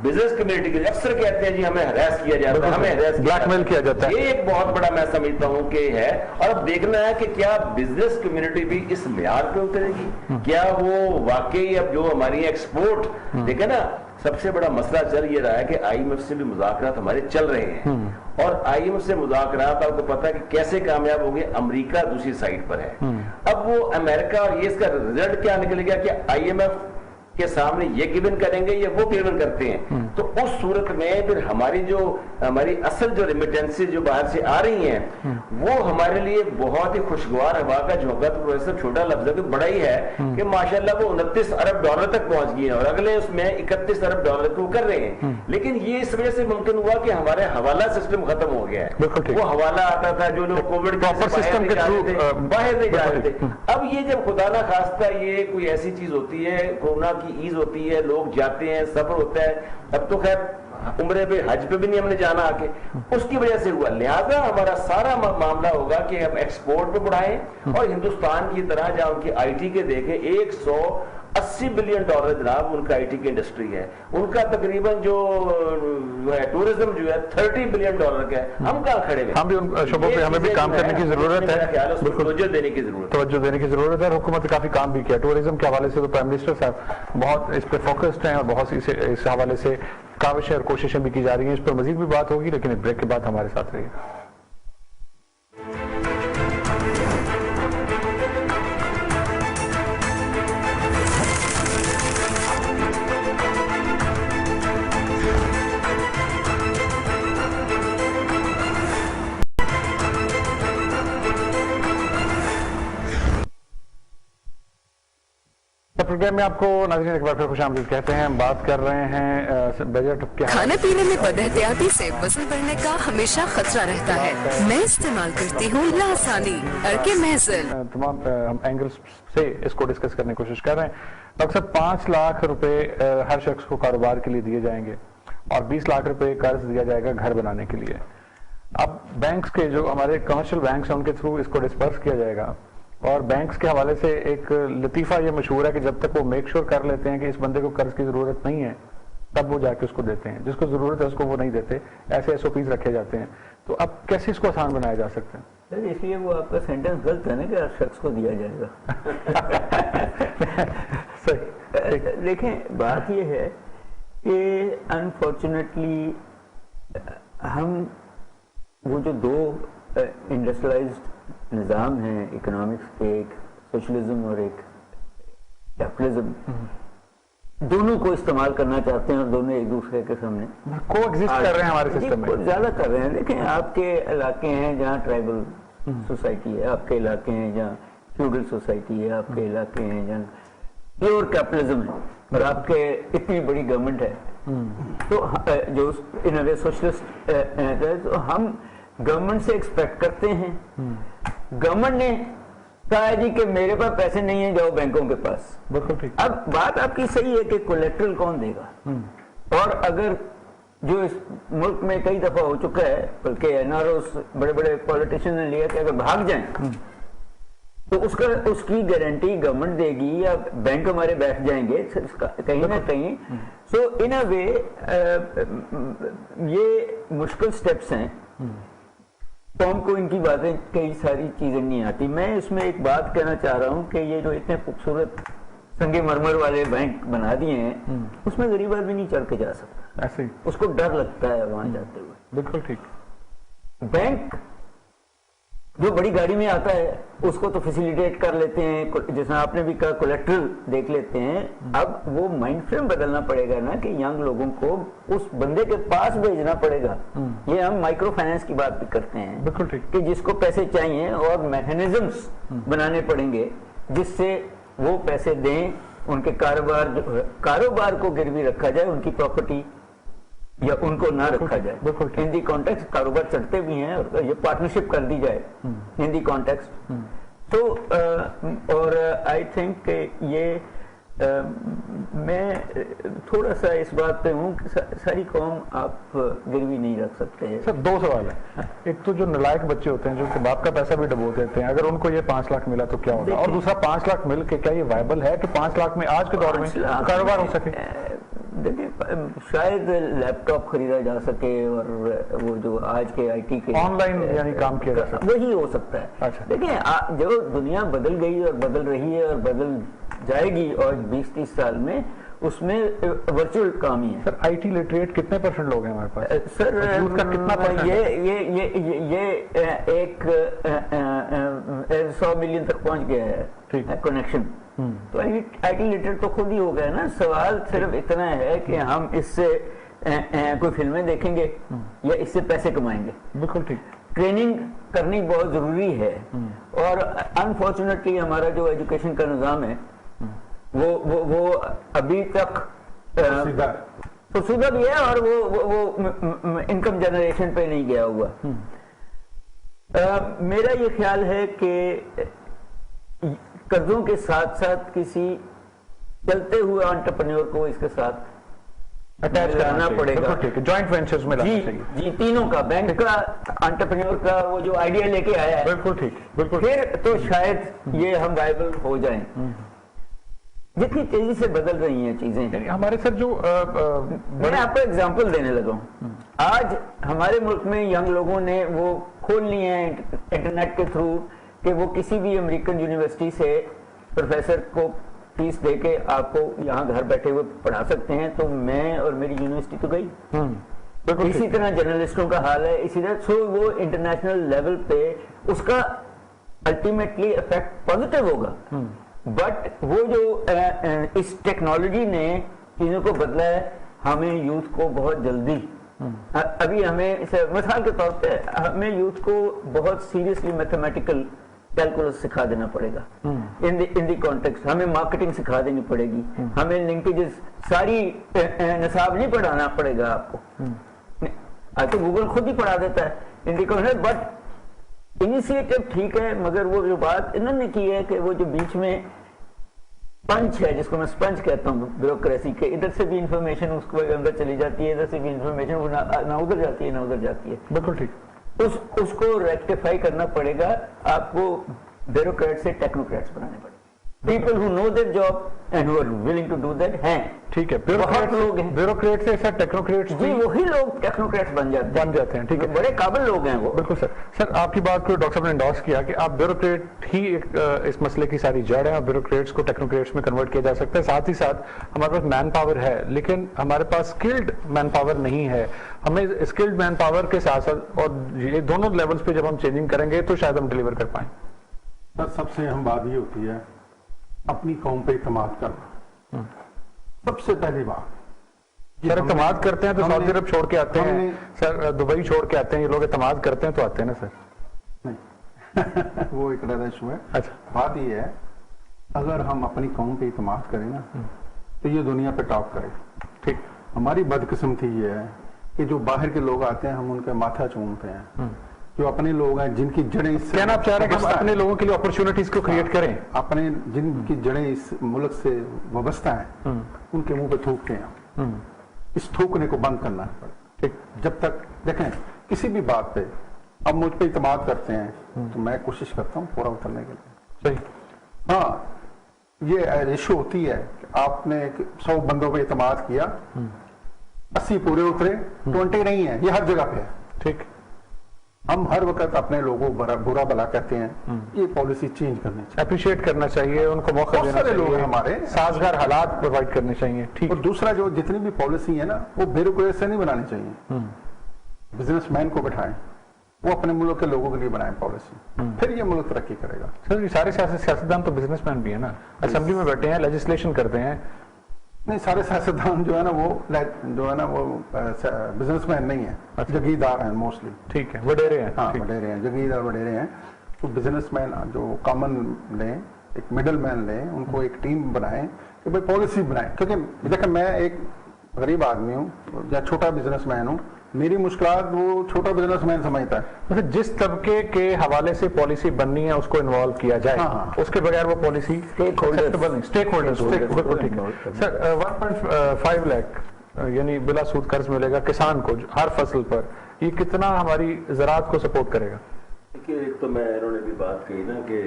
Speaker 2: बिजनेस कम्युनिटी के। अक्सर कहते हैं जी हमें हरास किया जाता है, हमें हरास
Speaker 4: ब्लैकमेल किया जाता है,
Speaker 2: ये एक बहुत बड़ा मैं समझता हूँ कि है। और अब देखना है कि क्या बिजनेस कम्युनिटी भी इस मेयार पे उतरेगी, क्या वो वाकई अब जो हमारी एक्सपोर्ट देखे ना, सबसे बड़ा मसला चल ये रहा है कि IMF से भी मुज़ाकरात हमारे चल रहे हैं और IMF से मुज़ाकरात आपको पता है कि कैसे कामयाब होंगे, अमेरिका दूसरी साइड पर है। अब वो अमेरिका और ये इसका रिजल्ट क्या निकलेगा कि IMF के सामने ये गिवन करेंगे या वो गिवन करते हैं, तो उस सूरत में फिर हमारी असल जो रेमिटेंसेज जो बाहर से आ रही हैं वो हमारे लिए बहुत ही खुशगवार हवा का झोंका, तो प्रोफेसर छोटा लफ्ज है तो बड़ा ही है कि माशाल्लाह वो 29 अरब डॉलर तक पहुंच गई है और अगले उसमें 31 अरब डॉलर को कर रहे हैं। लेकिन ये इस वजह से मुमकिन हुआ कि हमारे हवाला सिस्टम खत्म हो गया है। वो हवाला आता था, जो लोग कोविड सिस्टम के थ्रू बाहर नहीं जा रहे थे। अब ये जब खुदा ना खास्ता ये कोई ऐसी चीज होती है, कोरोना की ईज होती है, लोग जाते हैं, सफर होता है, अब तो खैर उम्रे पे हज पे भी नहीं हमने जाना आके, उसकी वजह से हुआ। लिहाजा हमारा सारा मामला होगा कि हम एक्सपोर्ट पे बढ़ाएं और हिंदुस्तान की तरह जहां उनकी IT के देखें 180 बिलियन डॉलर जनाब उनका IT की इंडस्ट्री है, उनका तकरीबन जो है टूरिज्म जो है 30 बिलियन डॉलर का है। हम कहाँ खड़े हैं?
Speaker 4: हम भी उन शोबों पे हमें भी काम करने की जरूरत है,
Speaker 2: तवज्जो देने की जरूरत
Speaker 4: है। हुकूमत ने काफी काम भी किया टूरिज्म के हवाले से, तो प्राइम मिनिस्टर साहब बहुत इस पे फोकस्ड हैं और बहुत इस हवाले से काविशें और कोशिशें भी की जा रही हैं। इस पर मजीद भी बात होगी, लेकिन एक ब्रेक के बाद हमारे साथ रहिए। प्रोग्राम में आपको नाज़रीन एक बार फिर खुशामदीद कहते हैं। हम बात कर रहे हैं बजट के
Speaker 5: खाने पीने में बदहतियाती से वजन बढ़ने का हमेशा खतरा रहता है। मैं इस्तेमाल करती हूँ लासानी अर्के महज़ल।
Speaker 1: तमाम हम एंगल्स से इसको डिस्कस करने की कोशिश कर रहे हैं। डॉक्टर साहब 5 लाख रुपए हर शख्स को कारोबार के लिए दिए जाएंगे और 20 लाख रुपए कर्ज दिया जाएगा घर बनाने के लिए। अब बैंक्स के जो हमारे कमर्शियल बैंक्स हैं उनके थ्रू इसको डिस्पर्स किया जाएगा और बैंक्स के हवाले से एक लतीफा ये मशहूर है कि जब तक वो मेक श्योर कर लेते हैं कि इस बंदे को कर्ज की जरूरत नहीं है तब वो जाके उसको देते हैं, जिसको जरूरत है उसको वो नहीं देते। ऐसे SOPs रखे जाते हैं। तो अब कैसे इसको आसान बनाया जा सकता है?
Speaker 3: सर इसलिए वो आपका सेंटेंस गलत है ना कि हर शख्स को दिया जाएगा। सही। देखें बात ये है कि अनफॉर्चुनेटली हम वो जो दो इंडस्ट्रियलाइज्ड निज़ाम है इकोनॉमिक्स के, एक सोशलिज्म और एक कैपिटलिज्म, दोनों को इस्तेमाल करना चाहते हैं और दोनों एक दूसरे के सामने
Speaker 1: कोएग्जिस्ट कर रहे हैं हमारे सिस्टम में।
Speaker 3: ज्यादा कर रहे हैं। देखें आपके इलाके हैं जहाँ ट्राइबल सोसाइटी है, आपके इलाके हैं जहाँ फ्यूडल सोसाइटी है, आपके इलाके हैं जहाँ प्योर कैपिटलिज्म है और आपके इतनी बड़ी गवर्नमेंट है तो जो इन अ वे सोशलिस्ट है। तो हम गवर्नमेंट से एक्सपेक्ट करते हैं, गवर्नमेंट ने कहा है जी कि मेरे पास पैसे नहीं है, जाओ बैंकों के पास।
Speaker 1: बिल्कुल ठीक।
Speaker 3: अब बात आपकी सही है कि कोलेट्रल कौन देगा, और अगर जो इस मुल्क में कई दफा हो चुका है, बल्कि NROs बड़े बड़े पॉलिटिशियन ने लिया कि अगर भाग जाएं तो उसकी गारंटी गवर्नमेंट देगी या बैंक हमारे बैठ जाएंगे कहीं ना कहीं। सो इन अ वे ये मुश्किल स्टेप्स हैं। कौम को इनकी बातें कई सारी चीजें नहीं आती। मैं इसमें एक बात कहना चाह रहा हूं कि ये जो इतने खूबसूरत संगे मरमर वाले बैंक बना दिए हैं उसमें गरीब आदमी नहीं चढ़ के जा सकता,
Speaker 1: ऐसे ही
Speaker 3: उसको डर लगता है वहां जाते हुए।
Speaker 1: बिल्कुल ठीक।
Speaker 3: बैंक जो बड़ी गाड़ी में आता है उसको तो फैसिलिटेट कर लेते हैं, जैसे आपने भी कहा कोलेट्रल देख लेते हैं। अब वो माइंड फ्रेम बदलना पड़ेगा ना कि यंग लोगों को उस बंदे के पास भेजना पड़ेगा। ये हम माइक्रो फाइनेंस की बात भी करते हैं,
Speaker 1: बिल्कुल ठीक,
Speaker 3: कि जिसको पैसे चाहिए और मैकेनिज्म्स बनाने पड़ेंगे जिससे वो पैसे दें, उनके कारोबार को गिरवी रखा जाए, उनकी प्रॉपर्टी या उनको ना रखा जाए। इन दी कॉन्टेक्स्ट कारोबार चलते भी हैं और ये पार्टनरशिप कर दी जाए इन दी कॉन्टेक्स्ट। तो और आई थिंक ये मैं थोड़ा सा इस बात पे हूँ कि सारी कौम आप गिरवी नहीं रख सकते।
Speaker 1: सर 2 सवाल है, एक तो जो नालायक बच्चे होते हैं जो उनके बाप का पैसा भी डुबो देते हैं, अगर उनको ये 5 लाख मिला तो क्या होगा, और दूसरा 5 लाख मिल के क्या ये वायबल है कि 5 लाख में आज के दौर में कारोबार हो सके?
Speaker 3: देखिए शायद लैपटॉप खरीदा जा सके और वो जो आज के आईटी के
Speaker 1: ऑनलाइन यानी काम किया जा सकता,
Speaker 3: वही हो सकता है।
Speaker 1: अच्छा।
Speaker 3: देखिए जो दुनिया बदल गई और बदल रही है और बदल जाएगी और 20-30 साल में उसमें वर्चुअल काम ही है।
Speaker 1: सर आईटी लिटरेट कितने % लोग हैं हमारे पास?
Speaker 3: सर
Speaker 1: यूथ का कितना %?
Speaker 3: ये एक 100 मिलियन तक पहुंच गया है कनेक्शन। तो आईटी लिटरेट तो खुद ही हो गया ना। सवाल सिर्फ इतना है कि हम इससे कोई फिल्में देखेंगे या इससे पैसे कमाएंगे।
Speaker 1: बिल्कुल ठीक।
Speaker 3: ट्रेनिंग करनी बहुत जरूरी है और अनफॉर्चुनेटली हमारा जो एजुकेशन का निजाम है वो अभी तक फुर्सुदा भी है और वो इनकम जनरेशन पे नहीं गया हुआ। मेरा ये ख्याल है कि कर्जों के साथ साथ किसी चलते हुए एंटरप्रेन्योर को इसके साथ
Speaker 1: अटैच
Speaker 3: कराना पड़ेगा,
Speaker 1: जॉइंट वेंचर्स में लाना चाहिए।
Speaker 3: जी तीनों का, बैंक का, एंटरप्रेन्योर का, वो जो आइडिया लेके आया है,
Speaker 1: बिल्कुल ठीक, बिल्कुल
Speaker 3: फिर तो शायद ये हम वायबल हो जाएं। जितनी तेजी से बदल रही हैं चीजें,
Speaker 1: हमारे सर जो
Speaker 3: मैं आपको एग्जांपल देने लगा हूं। आज हमारे मुल्क में यंग लोगों ने वो खोल लिए हैं इंटरनेट के थ्रू कि वो किसी भी अमेरिकन यूनिवर्सिटी से प्रोफेसर को फीस देके आपको यहाँ घर बैठे हुए पढ़ा सकते हैं। तो मैं और मेरी यूनिवर्सिटी तो गई। इसी तरह जर्नलिस्टों का हाल है, इसी तरह सो वो इंटरनेशनल लेवल पे उसका अल्टीमेटली इफेक्ट पॉजिटिव होगा। बट वो जो इस टेक्नोलॉजी ने चीजों को बदला है, हमें यूथ को बहुत जल्दी अभी हमें मिसाल के तौर पे हमें यूथ को बहुत सीरियसली मैथमेटिकल कैलकुलस सिखा देना पड़ेगा इन दी कॉन्टेक्स्ट। हमें मार्केटिंग सिखा देनी पड़ेगी, हमें लिंकेजेस सारी निसाब नहीं पढ़ाना पड़ेगा आपको। आज तो गूगल खुद ही पढ़ा देता है इन दी कॉन्टेक्स्ट। बट इनिशिएटिव ठीक है, मगर वो जो बात इन्होंने की है कि वो जो बीच में पंच है, जिसको मैं स्पंज कहता हूँ ब्यूरोक्रेसी के, इधर से भी इंफॉर्मेशन उसको अंदर चली जाती है, इधर से भी इंफॉर्मेशन वो ना उधर जाती है ना उधर जाती है।
Speaker 1: बिल्कुल ठीक।
Speaker 3: उसको रेक्टिफाई करना पड़ेगा। आपको ब्यूरोक्रेट से टेक्नोक्रेट्स बनाने पड़ेंगे। People who know their job and who are willing to do that हैं।
Speaker 1: ठीक है,
Speaker 3: बहुत लोग हैं
Speaker 1: ब्यूरोक्रेट से ऐसा टेक्नोक्रेट्स
Speaker 3: जी, वही लोग टेक्नोक्रेट्स बन जाते हैं।
Speaker 1: ठीक है,
Speaker 3: बड़े काबिल लोग हैं वो।
Speaker 1: बिल्कुल सर। सर आपकी बात को डॉक्टर साहब ने एंडोर्स किया कि आप ब्यूरोक्रेट ही इस मसले की सारी जड़ है और ब्यूरोक्रेट्स को टेक्नोक्रेट्स में कन्वर्ट किया जा सकता है। साथ ही साथ हमारे पास मैन पावर है, लेकिन हमारे पास स्किल्ड मैन पावर नहीं है। हमें स्किल्ड मैन पावर के साथ साथ और ये दोनों लेवल्स पे जब हम चेंजिंग करेंगे तो शायद हम डिलीवर कर पाए।
Speaker 4: सर सबसे अहम बात ये होती है अपनी कौम पे इत्मीनान करना। सबसे पहली बात
Speaker 1: सर, इत्मीनान करते हैं तो सऊदी अरब छोड़ के आते हैं सर, दुबई छोड़ के आते हैं, ये लोग इत्मीनान करते हैं तो आते हैं ना सर?
Speaker 4: नहीं वो एक अलग इशू है।
Speaker 1: अच्छा,
Speaker 4: बात ये है अगर हम अपनी कौम पे इत्मीनान करें ना तो ये दुनिया पे टॉप करे।
Speaker 1: ठीक।
Speaker 4: हमारी बदकिस्मती ये है कि जो बाहर के लोग आते हैं हम उनके माथा चूमते हैं। जो अपने लोग हैं जिनकी जड़ें इस
Speaker 1: कहना आप चाह रहे हैं कि अपने लोगों के लिए अपॉर्चुनिटीज को क्रिएट करें,
Speaker 4: अपने जिनकी जड़ें इस मुल्क से वाबस्ता हैं उनके मुंह पे थूकते हैं। इस थूकने को बंद करना है। ठीक, जब तक देखें किसी भी बात पे अब मुझ पे इत्मीनान करते हैं तो मैं कोशिश करता हूँ पूरा उतरने के लिए।
Speaker 1: सही।
Speaker 4: हाँ, ये रेशो होती है कि आपने 100 बंदों पे इत्मीनान किया, 80 पूरे उतरे, 20 नहीं है। ये हर जगह पे है।
Speaker 1: ठीक।
Speaker 4: हम हर वक्त अपने लोगों को बुरा भला कहते हैं, ये पॉलिसी चेंज करनी चाहिए,
Speaker 1: अप्रिशिएट करना चाहिए, उनको मौका देना चाहिए,
Speaker 4: लोग हमारे
Speaker 1: साजगार हालात प्रोवाइड करने चाहिए। ठीक।
Speaker 4: और दूसरा जो जितनी भी पॉलिसी है ना वो ब्यूरोक्रेट से नहीं बनानी चाहिए, बिजनेसमैन को बैठाएं, वो अपने मुल्क के लोगों के लिए बनाए पॉलिसी, फिर ये मुल्क तरक्की करेगा।
Speaker 1: सर ये सारे सियासतदान तो बिजनेसमैन भी है ना, असेंबली में बैठे हैं, लेजिस्लेशन करते हैं।
Speaker 4: नहीं, सारे सियासतदान जो है ना वो बिजनेसमैन नहीं है, जगीरदार हैं मोस्टली।
Speaker 1: ठीक है, वडेरे हैं।
Speaker 4: हाँ, वडेरे हैं, जगीरदार वडेरे हैं। तो बिजनेसमैन जो कॉमन लें, एक मिडल मैन लें, उनको एक टीम बनाएं कि भाई पॉलिसी बनाएं। क्योंकि देखिए मैं एक गरीब आदमी हूँ या छोटा बिजनेसमैन हूँ, मेरी मुश्किलात वो छोटा बिजनेसमैन समझता है।
Speaker 1: मतलब जिस तबके के हवाले से पॉलिसी बननी है उसको इन्वॉल्व किया जाए,
Speaker 4: हाँ।
Speaker 1: उसके बगैर वो पॉलिसी स्टेक होल्डर्स। बिल्कुल ठीक है सर। 1.5 लाख यानी बिला सूद कर्ज मिलेगा किसान को हर फसल पर, ये कितना हमारी ज़राअत को सपोर्ट करेगा?
Speaker 2: देखिए, एक तो मैं इन्होंने भी बात कही ना कि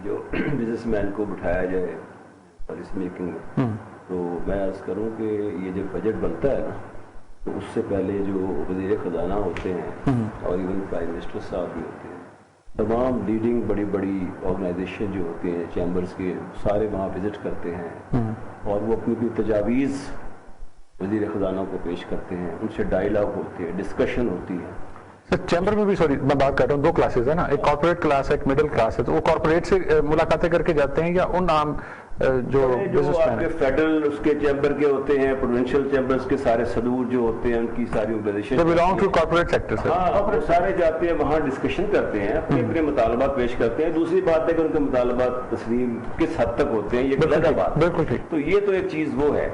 Speaker 2: जो बिजनेसमैन को बिठाया जाए पॉलिसी मेकिंग में, तो मैं अर्ज करूँ कि ये जब बजट बनता है ना, तो उससे पहले जो वज़ीर ख़जाना होते हैं और इवन प्राइम मिनिस्टर साहब भी होते हैं, तमाम लीडिंग बड़ी बड़ी ऑर्गेनाइजेशन जो होते हैं चैम्बर्स के, सारे वहाँ विजिट करते हैं और वो अपनी तजावीज़ वज़ीर ख़जाना को पेश करते हैं, उनसे डायलॉग होते हैं, डिस्कशन होती है।
Speaker 1: सर चैम्बर में भी, सॉरी मैं बात कर रहा हूँ, 2 क्लासेस है ना, एक कॉर्पोरेट क्लास है, एक मिडिल क्लास है, तो वो कॉर्पोरेट से मुलाकातें करके जाते हैं या उन आम जो
Speaker 2: आपके फेडरल उसके चैम्बर के होते हैं, प्रोविंशियल चैम्बर्स के सारे सदूर जो होते हैं, उनकी सारी organisation
Speaker 1: belong to corporate sector से,
Speaker 2: हाँ, वो सारे जाते हैं वहाँ, डिस्कशन करते हैं, अपने अपने मुतालबात पेश करते हैं। दूसरी बात है कि उनके मुतालबात तस्लीम किस हद तक होते हैं, ये अलग बात।
Speaker 1: बिल्कुल ठीक।
Speaker 2: तो ये तो एक चीज वो है।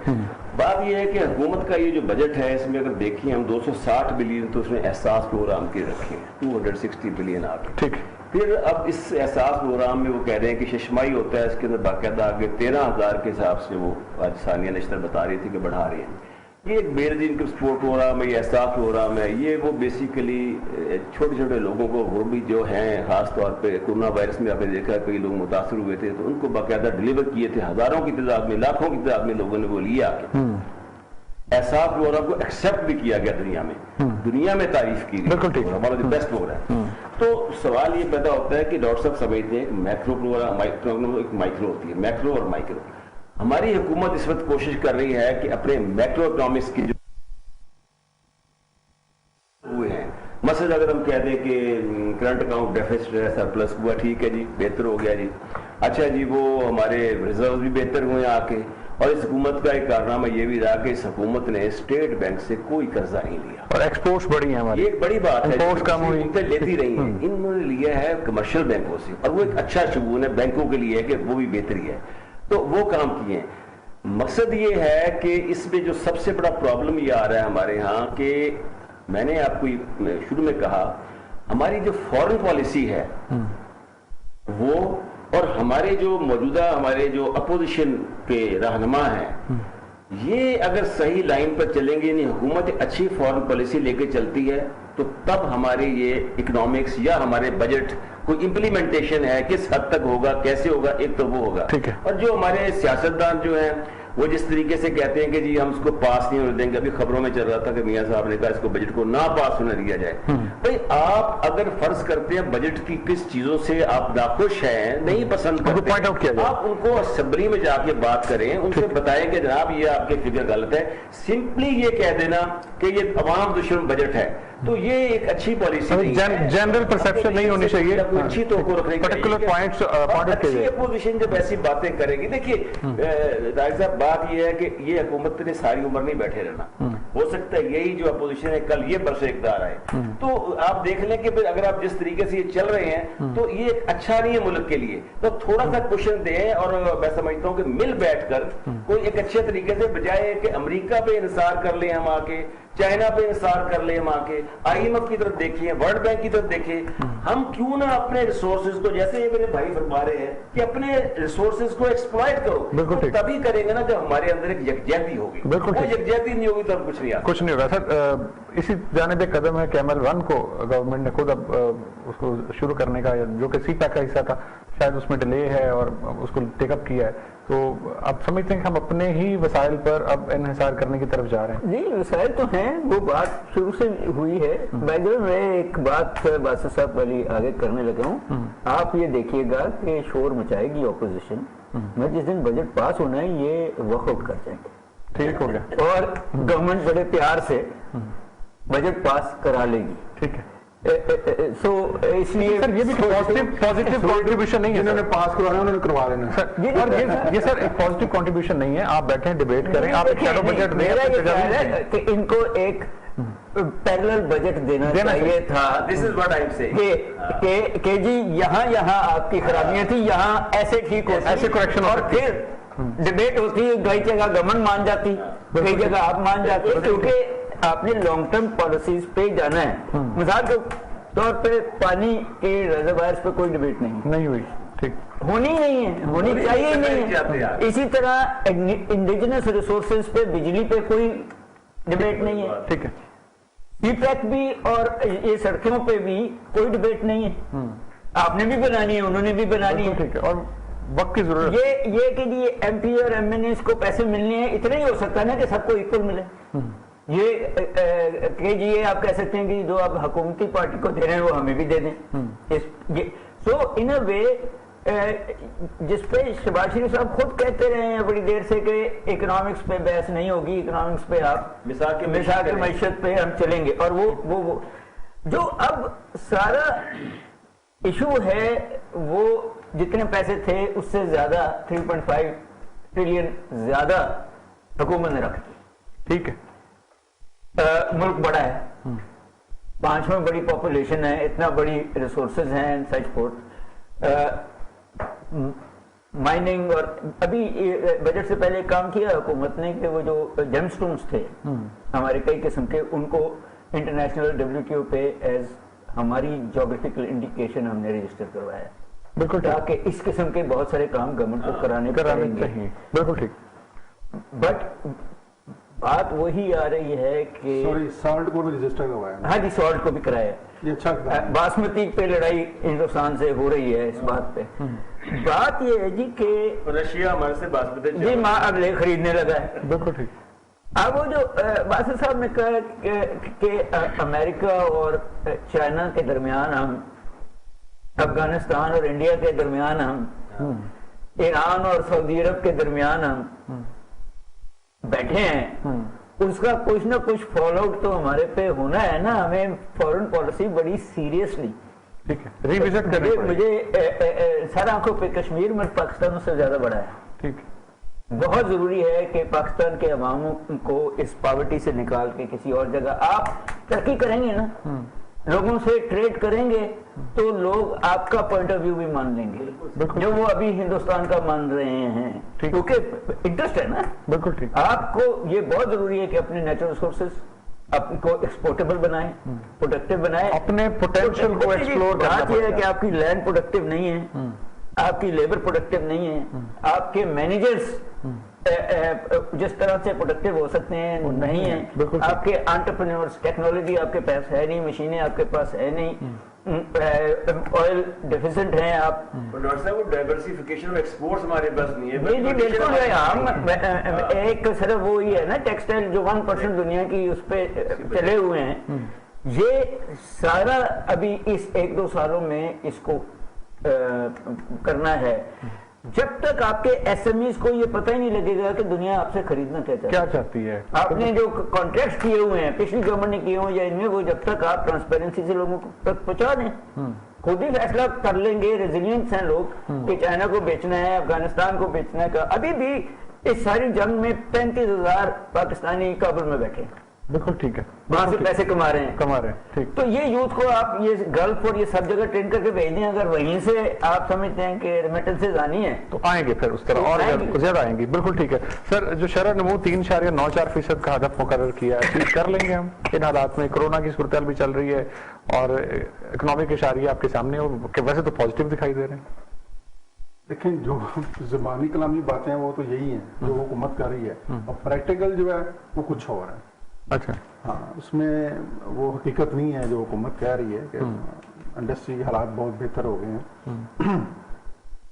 Speaker 2: बात ये है कि हुकूमत का ये जो बजट है, इसमें अगर देखिए हम 260 बिलियन तो उसमें एहसास प्रोग्राम के रखे हैं, 260 बिलियन आगे।
Speaker 1: ठीक।
Speaker 2: फिर अब इस एहसास प्रोग्राम में वो कह रहे हैं कि शशमाई होता है, इसके अंदर बाकायदा आगे 13,000 के हिसाब से वो आज सानिया नश्तर बता रही थी कि बढ़ा रही हैं। ये एक बेनजीर इनकम सपोर्ट प्रोग्राम है, ये एहसास प्रोग्राम है, ये वो बेसिकली छोटे छोटे लोगों को, वो भी जो हैं खास तौर पे कोरोना वायरस में आपने देखा कई लोग मुतासर हुए थे, तो उनको बाकायदा डिलीवर किए थे, हजारों की तादाद में, लाखों की तादाद में लोगों ने वो लिया आके। एहसास प्रोग्राम को एक्सेप्ट भी किया गया दुनिया में तारीफ की गई, हमारा जो बेस्ट प्रोग्राम। तो सवाल ये पैदा होता है कि डॉक्टर साहब समझते हैं मैक्रो प्रोग्राम, एक माइक्रो होती है, मैक्रो और माइक्रो। हमारी हुकूमत इस वक्त कोशिश कर रही है कि अपने मैक्रो इकोनॉमिक्स की जो हुए हैं, मसलन अगर हम कह दें कि करंट अकाउंट डेफिसिट है, सरप्लस हुआ, ठीक है जी, बेहतर हो गया जी, अच्छा जी, वो हमारे रिजर्व भी बेहतर हुए आके, और इस हुकूमत का एक कारनामा ये भी रहा कि इस हुकूमत ने स्टेट बैंक से कोई कर्जा नहीं लिया
Speaker 1: और एक्सपोर्ट्स बढ़ी है हमारी,
Speaker 2: ये एक बड़ी बात है,
Speaker 1: एक्सपोर्ट्स कम हुई,
Speaker 2: लेती रही है। इन्होंने लिया है कमर्शियल बैंकों से, और वो एक अच्छा शगुन है बैंकों के लिए कि वो भी बेहतरी है, तो वो काम किए। मकसद ये है कि इसमें जो सबसे बड़ा प्रॉब्लम ये आ रहा है हमारे यहाँ कि मैंने आपको शुरू में कहा, हमारी जो फॉरेन पॉलिसी है वो, और हमारे जो मौजूदा हमारे जो अपोजिशन के रहनुमा हैं, ये अगर सही लाइन पर चलेंगे, यानी हुकूमत एक अच्छी फॉरेन पॉलिसी लेके चलती है, तो तब हमारे ये इकोनॉमिक्स या हमारे बजट कोई इंप्लीमेंटेशन है, किस हद तक होगा, कैसे होगा, एक तो वो होगा।
Speaker 1: ठीक है।
Speaker 2: और जो हमारे सियासतदान जो हैं वो जिस तरीके से कहते हैं कि जी हम इसको पास नहीं होने देंगे, अभी खबरों में चल रहा था कि मियां साहब ने कहा इसको बजट को ना पास होने दिया जाए। भाई आप अगर फर्ज करते हैं बजट की किस चीजों से आप नाखुश हैं, नहीं पसंद करते,
Speaker 1: पॉइंट आउट किया जाए,
Speaker 2: आप उनको असेंबली में जाके बात करें, उनसे बताएं कि जनाब ये आपके फिगर गलत है। सिंपली ये कह देना कि ये अवाम दुश्मन बजट है, तो ये एक अच्छी पॉलिसी नहीं है।
Speaker 1: जनरल परसेप्शन नहीं होनी चाहिए,
Speaker 2: अच्छी तो रखने
Speaker 1: पर्टिकुलर पॉइंट्स
Speaker 2: अच्छी अपोजिशन जब ऐसी बातें करेगी। देखिए राज साहब, बात ये है कि ये हुकूमत ने सारी उम्र नहीं बैठे रहना, हो सकता है यही जो अपोजिशन है कल ये बरसे इक़्तिदार आए, तो आप देख लें कि फिर अगर आप जिस तरीके से ये चल रहे हैं तो ये अच्छा नहीं है मुल्क के लिए, तो थोड़ा सा क्वेश्चन दें, और मैं समझता हूँ कि मिल बैठकर कोई एक अच्छे तरीके से, बजाय कि अमेरिका पे इंसार कर ले हम आके, चाइना पे इंसार कर ले हम आके, IMF की तरफ देखिए, वर्ल्ड बैंक की तरफ देखिए, हम क्यों ना अपने रिसोर्सेज को, जैसे ये मेरे भाई फरमा रहे हैं कि अपने रिसोर्सेज को एक्सप्लॉइट करो, तो तभी करेंगे ना जब हमारे अंदर एक यकजहती होगी।
Speaker 1: बिल्कुल,
Speaker 2: वो यकजहती नहीं होगी तो कुछ नहीं आता,
Speaker 1: कुछ नहीं होगा। सर इसी जानिब एक कदम है, कैमल 1 को गवर्नमेंट ने खुद अब उसको शुरू करने का, जो कि CPEC का हिस्सा था, शायद उसमें डिले है और उसको टेकअप किया है, तो आप समझते हैं कि हम अपने ही वसाइल पर अब इन्हिसार करने की तरफ जा रहे हैं?
Speaker 3: जी, वसाइल तो हैं, वो बात शुरू से हुई है। बैकग्राउंड में एक बात बादशाह साहब वाली आगे करने लगा हूँ। आप ये देखिएगा कि शोर मचाएगी ऑपोजिशन, मैं जिस दिन बजट पास होना है ये वॉकआउट कर जाएंगे,
Speaker 1: ठीक हो गया,
Speaker 3: और गवर्नमेंट बड़े प्यार से बजट पास करा लेगी।
Speaker 1: ठीक है,
Speaker 3: सो इसलिए
Speaker 1: सर ये भी पॉजिटिव कंट्रीब्यूशन नहीं है
Speaker 4: जिन्होंने पास करवाना उन्होंने करवा लेना
Speaker 1: सर, और ये सर एक पॉजिटिव कंट्रीब्यूशन नहीं है। आप बैठे डिबेट करें, आप एक शैडो बजट
Speaker 3: मेरा ये ख्याल है
Speaker 1: दें
Speaker 3: कि इनको एक पैरेलल बजट देना चाहिए था।
Speaker 2: This is what I am saying
Speaker 3: कि जी यहाँ आपकी खराबियां थी, यहाँ ऐसे ठीक होती,
Speaker 1: ऐसे correction हो
Speaker 3: और
Speaker 1: सकती है।
Speaker 3: फिर डिबेट होती, कई जगह गवर्नमेंट मान जाती, कई जगह आप मान जाते, क्योंकि आपने लॉन्ग टर्म पॉलिसीज पे जाना है। मिसाल के तौर पे पानी के रिजर्वायर्स पे कोई डिबेट नहीं
Speaker 1: हुई, ठीक
Speaker 3: होनी नहीं है, होनी चाहिए नहीं है। इसी तरह इंडिजिनस रिसोर्सेज पे, बिजली पे कोई डिबेट नहीं है,
Speaker 1: ठीक है।
Speaker 3: सीपैक भी और ये सड़कों पे भी कोई डिबेट नहीं है। आपने भी बनानी है, उन्होंने भी बनानी है,
Speaker 1: ठीक है। और वक्त की जरूरत
Speaker 3: ये कि ये एमपी और एमएनए को पैसे मिलने हैं, इतना ही हो सकता है ना कि सबको इक्वल मिले। ये के आप कह सकते हैं कि जो आप हुकूमती पार्टी को दे रहे हैं वो हमें भी दे दें। सो इन अ वे जिसपे शहबाज शरीफ साहब खुद कहते रहे हैं बड़ी देर से कि इकोनॉमिक्स पे बहस नहीं होगी, इकोनॉमिक्स पे आप मिसाल के मैशत पे हम चलेंगे। और वो जो अब सारा इशू है वो जितने पैसे थे उससे ज्यादा 3.5 ट्रिलियन ज्यादा हुकूमत ने रख दी।
Speaker 1: ठीक है।
Speaker 3: मुल्क बड़ा है, 5वां बड़ी पॉपुलेशन है, इतना बड़ी रिसोर्सेज हैं एंड सच फोर्थ। माइनिंग और अभी बजट से पहले काम किया हुकूमत ने कि वो जो जेमस्टोन्स थे हमारे कई किस्म के, उनको इंटरनेशनल WTO पे एज हमारी ज्योग्राफिकल इंडिकेशन हमने रजिस्टर करवाया।
Speaker 1: बिल्कुल,
Speaker 3: ताकि इस किस्म के बहुत सारे काम गवर्नमेंट को कराने
Speaker 1: चाहिए। बिल्कुल ठीक।
Speaker 3: बट बात वही आ रही है कि
Speaker 4: सॉरी, सॉल्ट को भी रजिस्टर करवाया।
Speaker 3: हाँ जी, सॉल्ट को भी कराया।
Speaker 4: ये अच्छा
Speaker 3: बासमती पे लड़ाई हिंदुस्तान से हो रही है इस बात पे। बात ये है जी कि
Speaker 2: रशिया हमारे से बासमती
Speaker 3: जी माँ अब ले खरीदने लगा है।
Speaker 1: बिल्कुल ठीक।
Speaker 3: अब वो जो बासित साहब ने कहा कि अमेरिका और चाइना के दरमियान हम, अफगानिस्तान और इंडिया के दरमियान हम, ईरान और सऊदी अरब के दरमियान हम बैठे हैं, उसका कुछ ना कुछ फॉलो आउट तो हमारे पे होना है ना। हमें फॉरेन पॉलिसी बड़ी सीरियसली
Speaker 1: ठीक है रिविजिट करनी पड़ेगी।
Speaker 3: मुझे सर आंखों पे कश्मीर में पाकिस्तान से ज्यादा बड़ा है।
Speaker 1: ठीक,
Speaker 3: बहुत जरूरी है कि पाकिस्तान के अवामों को इस पॉवर्टी से निकाल के किसी और जगह आप तरक्की करेंगे ना, लोगों से ट्रेड करेंगे तो लोग आपका पॉइंट ऑफ व्यू भी मान लेंगे जो वो अभी हिंदुस्तान का मान रहे हैं, क्योंकि इंटरेस्ट है ना।
Speaker 1: बिल्कुल ठीक।
Speaker 3: आपको ये बहुत जरूरी है कि अपने नेचुरल रिसोर्सेज आपको एक्सपोर्टेबल बनाए, प्रोडक्टिव बनाए, अपने
Speaker 1: पोटेंशियल को एक्सप्लोर करना
Speaker 3: बात यह है कि आपकी लैंड प्रोडक्टिव नहीं है, आपकी लेबर प्रोडक्टिव नहीं है, आपके मैनेजर्स जिस तरह से प्रोडक्टिव हो सकते हैं वो नहीं है, आपके एंटरप्रेन्योर्स, टेक्नोलॉजी आपके पास है नहीं, मशीनें आपके पास है नहीं, ऑयल डेफिसिट है, आप
Speaker 2: डाइवर्सिफिकेशन ऑफ एक्सपोर्ट्स हमारे पास नहीं है।
Speaker 3: जी बिल्कुल है। हम एक सिर्फ वो ही है ना टेक्सटाइल जो 1% दुनिया की उस पर चले हुए हैं, ये सारा अभी इस 1-2 सालों में इसको करना है। जब तक आपके एसएमईज को ये पता ही नहीं लगेगा कि दुनिया आपसे खरीदना क्या
Speaker 1: चाहती है,
Speaker 3: आपने जो कॉन्ट्रैक्ट किए हुए हैं पिछली गवर्नमेंट ने किए हुए या इनमें, वो जब तक आप ट्रांसपेरेंसी से लोगों तक पहुंचा दें, खुद ही फैसला कर लेंगे। रेजिलियंस हैं लोग कि चाइना को बेचना है, अफगानिस्तान को बेचना है। अभी भी इस सारी जंग में 35,000 पाकिस्तानी काबुल में बैठे,
Speaker 1: बिल्कुल ठीक है,
Speaker 3: वहां से पैसे कमा रहे हैं।
Speaker 1: ठीक।
Speaker 3: तो ये यूथ को आप ये गल्फ और ये सब जगह ट्रेन करके भेज दें, अगर वहीं से आप समझते हैं कि रेमिटेंसेज आनी है
Speaker 1: तो आएंगे फिर उस तरह और ज्यादा आएंगी। बिल्कुल ठीक है सर। जो शरह नमू 3.94% का हदफ मुकर्रर किया है, अचीव कर लेंगे हम इन हालात में? कोरोना की सूरत भी चल रही है और इकोनॉमिक इशारे आपके सामने हो, वैसे तो पॉजिटिव दिखाई दे रहे हैं।
Speaker 4: लेकिन जो ज़बानी कलामी बातें हैं वो तो यही है जो हुकूमत कर रही है, और प्रैक्टिकल जो है वो कुछ और है।
Speaker 1: अच्छा,
Speaker 4: हाँ, उसमें वो हकीकत नहीं है जो हुकूमत कह रही है कि इंडस्ट्री के हालात बहुत बेहतर हो गए हैं।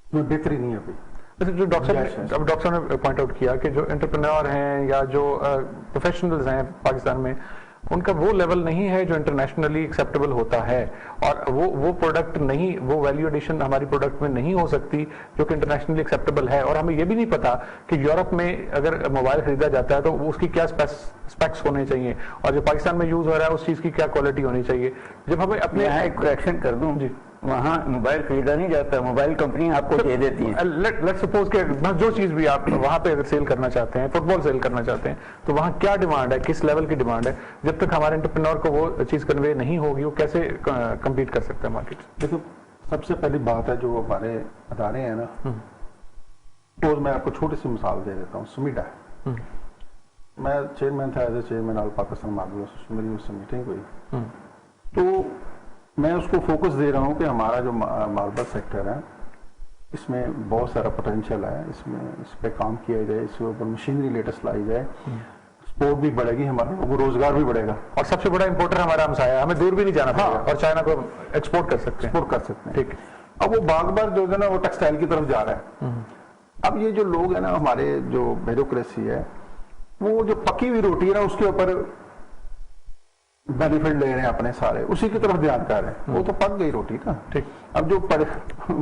Speaker 4: उसमें बेहतरी नहीं है अभी।
Speaker 1: जो डॉक्टर ने पॉइंट आउट किया कि जो एंटरप्रेन्योर हैं या जो प्रोफेशनल्स हैं पाकिस्तान में, उनका वो लेवल नहीं है जो इंटरनेशनली एक्सेप्टेबल होता है, और वो प्रोडक्ट नहीं, वो वैल्यू एडिशन हमारी प्रोडक्ट में नहीं हो सकती जो कि इंटरनेशनली एक्सेप्टेबल है। और हमें ये भी नहीं पता कि यूरोप में अगर मोबाइल खरीदा जाता है तो उसकी क्या स्पेक्स होने चाहिए, और जो पाकिस्तान में यूज हो रहा है उस चीज की क्या क्वालिटी होनी चाहिए। जब हमें अपने
Speaker 3: एक करेक्शन कर दूं जी, वहाँ मोबाइल खरीदा नहीं जाता, मोबाइल कंपनी आपको दे देती है।
Speaker 1: लेट सपोज कि जो चीज भी आप वहां पे अगर सेल करना चाहते हैं, फुटबॉल सेल करना चाहते हैं, तो वहाँ क्या डिमांड है, किस लेवल की डिमांड है, जब तक हमारे एंटरप्रेन्योर को वो चीज कन्वे नहीं होगी वो कैसे कम्पीट कर सकते हैं मार्केट।
Speaker 4: देखो सबसे पहली बात है जो हमारे अदारे हैं ना, तो मैं आपको छोटी सी मिसाल दे देता हूँ। सुमिडा, मैं चेयरमैन था, as a chairman all Pakistan marble association, मेरी उससे मीटिंग हुई, तो मैं उसको फोकस दे रहा हूँ कि हमारा जो मार्बल सेक्टर है इसमें बहुत सारा पोटेंशियल है, इसमें इस पे काम किया जाए, इसके ऊपर मशीनरी लेटेस्ट लाई जाए, एक्सपोर्ट भी बढ़ेगी, हमारा लोगों को रोजगार भी बढ़ेगा।
Speaker 1: और सबसे बड़ा इंपोर्टर हमारा हमसाया, हमें दूर भी नहीं जाना पड़ेगा, और चाइना को एक्सपोर्ट कर सकते हैं।
Speaker 4: ठीक। अब वो बार बार जो है ना वो टेक्सटाइल की तरफ जा रहा है। अब ये जो लोग है ना, हमारे जो ब्यूरोक्रेसी है, वो जो पकी हुई रोटी है ना उसके ऊपर बेनिफिट ले रहे हैं अपने सारे, उसी की तरफ ध्यान कर रहे हैं। वो तो पक गई रोटी ना, ठीक। अब जो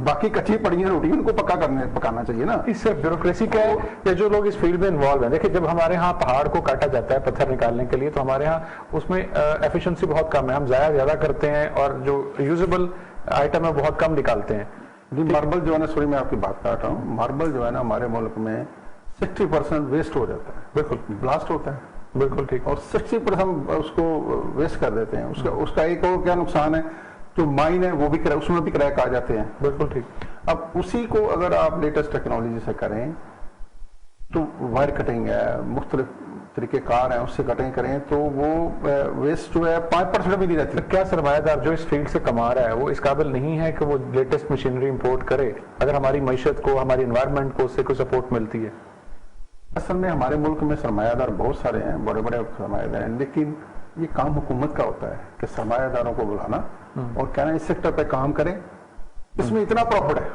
Speaker 4: बाकी कच्ची पड़ी है रोटी उनको पकाना चाहिए ना।
Speaker 1: इससे ब्यूरोक्रेसी क्या है, या जो लोग इस फील्ड में इन्वॉल्व हैं, देखिए जब हमारे यहाँ पहाड़ को काटा जाता है पत्थर निकालने के लिए, तो हमारे यहाँ उसमें एफिशिएंसी बहुत कम है, हम ज्यादा करते हैं, और जो यूजेबल आइटम है बहुत कम निकालते हैं।
Speaker 4: मार्बल जो है ना, सॉरी मैं आपकी बात काट रहा हूँ, मार्बल जो है ना हमारे मुल्क में 60% वेस्ट हो जाता है, बिल्कुल ब्लास्ट होता है,
Speaker 1: बिल्कुल ठीक,
Speaker 4: और 60% उसको वेस्ट कर देते हैं। उसका एक और क्या नुकसान है, जो माइन है वो भी उसमें भी क्रैक आ जाते हैं,
Speaker 1: बिल्कुल ठीक।
Speaker 4: अब उसी को अगर आप लेटेस्ट टेक्नोलॉजी से करें, तो वायर कटिंग है, मुख्तलिफ तरीके कार है, उससे कटिंग करें, तो वो वेस्ट जो है 5% भी नहीं रहती।
Speaker 1: तो क्या सरमायादार जो इस फील्ड से कमा रहा है वो इस काबिल नहीं है कि वो लेटेस्ट मशीनरी इंपोर्ट करे, अगर हमारी मईशत को, हमारी एनवायरनमेंट को उससे कोई सपोर्ट मिलती है?
Speaker 4: असल में हमारे मुल्क में सरमायादार बहुत सारे हैं, बड़े बड़े सरमायादार हैं, लेकिन ये काम हुकूमत का होता है कि सरमायादारों को बुलाना और कहना इस सेक्टर पे काम करें, इसमें इतना प्रॉफिट है।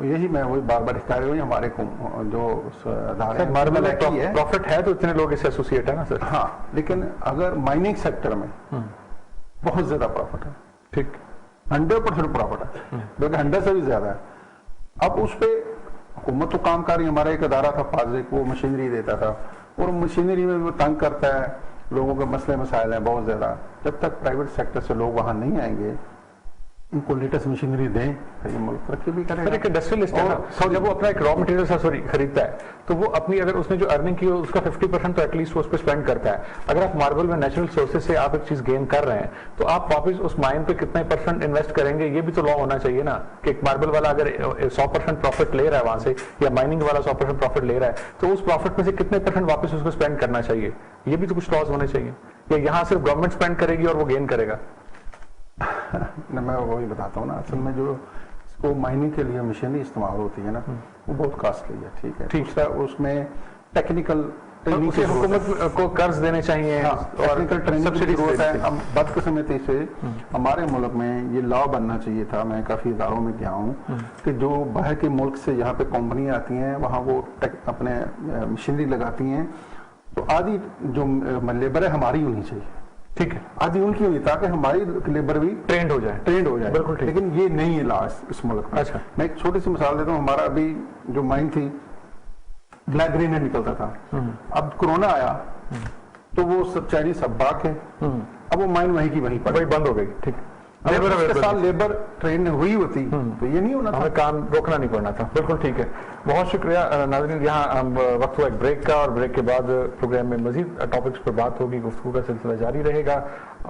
Speaker 4: यही मैं वही बार बार कह रही हूँ, हमारे जो
Speaker 1: प्रॉफिट है तो इतने लोग इससे एसोसिएट है ना सर।
Speaker 4: हाँ, लेकिन अगर माइनिंग सेक्टर में बहुत ज्यादा प्रॉफिट है,
Speaker 1: ठीक,
Speaker 4: 100% प्रॉफिट है, बल्कि 100 से भी ज्यादा है। अब उस पे हुकूमत तो काम कर रही है, हमारा एक अदारा था फाजिक, वो मशीनरी देता था, और मशीनरी में वो तंग करता है, लोगों के मसले मसाइल हैं बहुत ज्यादा। जब तक प्राइवेट सेक्टर से लोग वहां नहीं आएंगे, इनको लेटेस्ट मशीनरी दें, तो ये मुल्क तरक्की भी करेगा।
Speaker 1: एक इंडस्ट्रियलिस्ट है ना, जब वो अपना एक रॉ मटेरियल खरीदता है, तो वो अपनी, अगर उसने जो अर्निंग की उसका 50% तो एटलीस्ट वो उस पर स्पेंड करता है। अगर आप मार्बल में नेचुरल सोर्सेज से आप एक चीज गेन कर रहे हैं, तो आप वापस उस माइन पे कितने % इन्वेस्ट करेंगे, ये भी तो लॉ होना चाहिए ना, कि एक मार्बल वाला अगर 100% प्रॉफिट ले रहा है वहां से, या माइनिंग वाला 100% प्रॉफिट ले रहा है, तो उस प्रॉफिट में से कितने % वापस उसको स्पेंड करना चाहिए, ये भी तो कुछ लॉज होने चाहिए। या यहाँ सिर्फ गवर्नमेंट स्पेंड करेगी और वो गेन करेगा?
Speaker 4: मैं वही बताता हूँ ना, असल में जो इसको माइनिंग के लिए मशीनरी इस्तेमाल होती है ना, वो बहुत कॉस्टली है, ठीक है, ठीक है, उसमें टेक्निकल ट्रेनिंग की
Speaker 1: हुकूमत को कर्ज देने चाहिए,
Speaker 4: टेक्निकल ट्रेनिंग की जरूरत है। अब बदकिस्मती से हमारे मुल्क में ये लॉ बनना चाहिए था, मैं काफी इदारों में गया हूँ, कि जो बाहर के मुल्क से यहाँ पे कंपनियां आती हैं, वहाँ वो अपने मशीनरी लगाती हैं, तो आधी जो लेबर है हमारी होनी चाहिए,
Speaker 1: ठीक है,
Speaker 4: आदि उनकी हुई, ताकि हमारी लेबर भी
Speaker 1: ट्रेंड हो जाए,
Speaker 4: बिल्कुल ठीक। लेकिन ये नहीं है लास्ट इस मुल्क में।
Speaker 1: अच्छा,
Speaker 4: मैं एक छोटी सी मिसाल देता हूँ, हमारा अभी जो माइन थी ब्लैक ग्रीन में निकलता था, अब कोरोना आया तो वो सब चाइनीज सब बाक है, अब वो माइन वहीं की वहीं
Speaker 1: बंद हो गई, ठीक।
Speaker 4: उसके साथ लेबर ट्रेन हुई होती तो ये नहीं होना था,
Speaker 1: हमें काम रोकना नहीं पड़ना था, बिल्कुल ठीक है। बहुत शुक्रिया नाज़रीन, यहाँ वक्त हुआ एक ब्रेक का, और ब्रेक के बाद प्रोग्राम में मजीद टॉपिक्स पर बात होगी, गुफ्तगू का सिलसिला जारी रहेगा।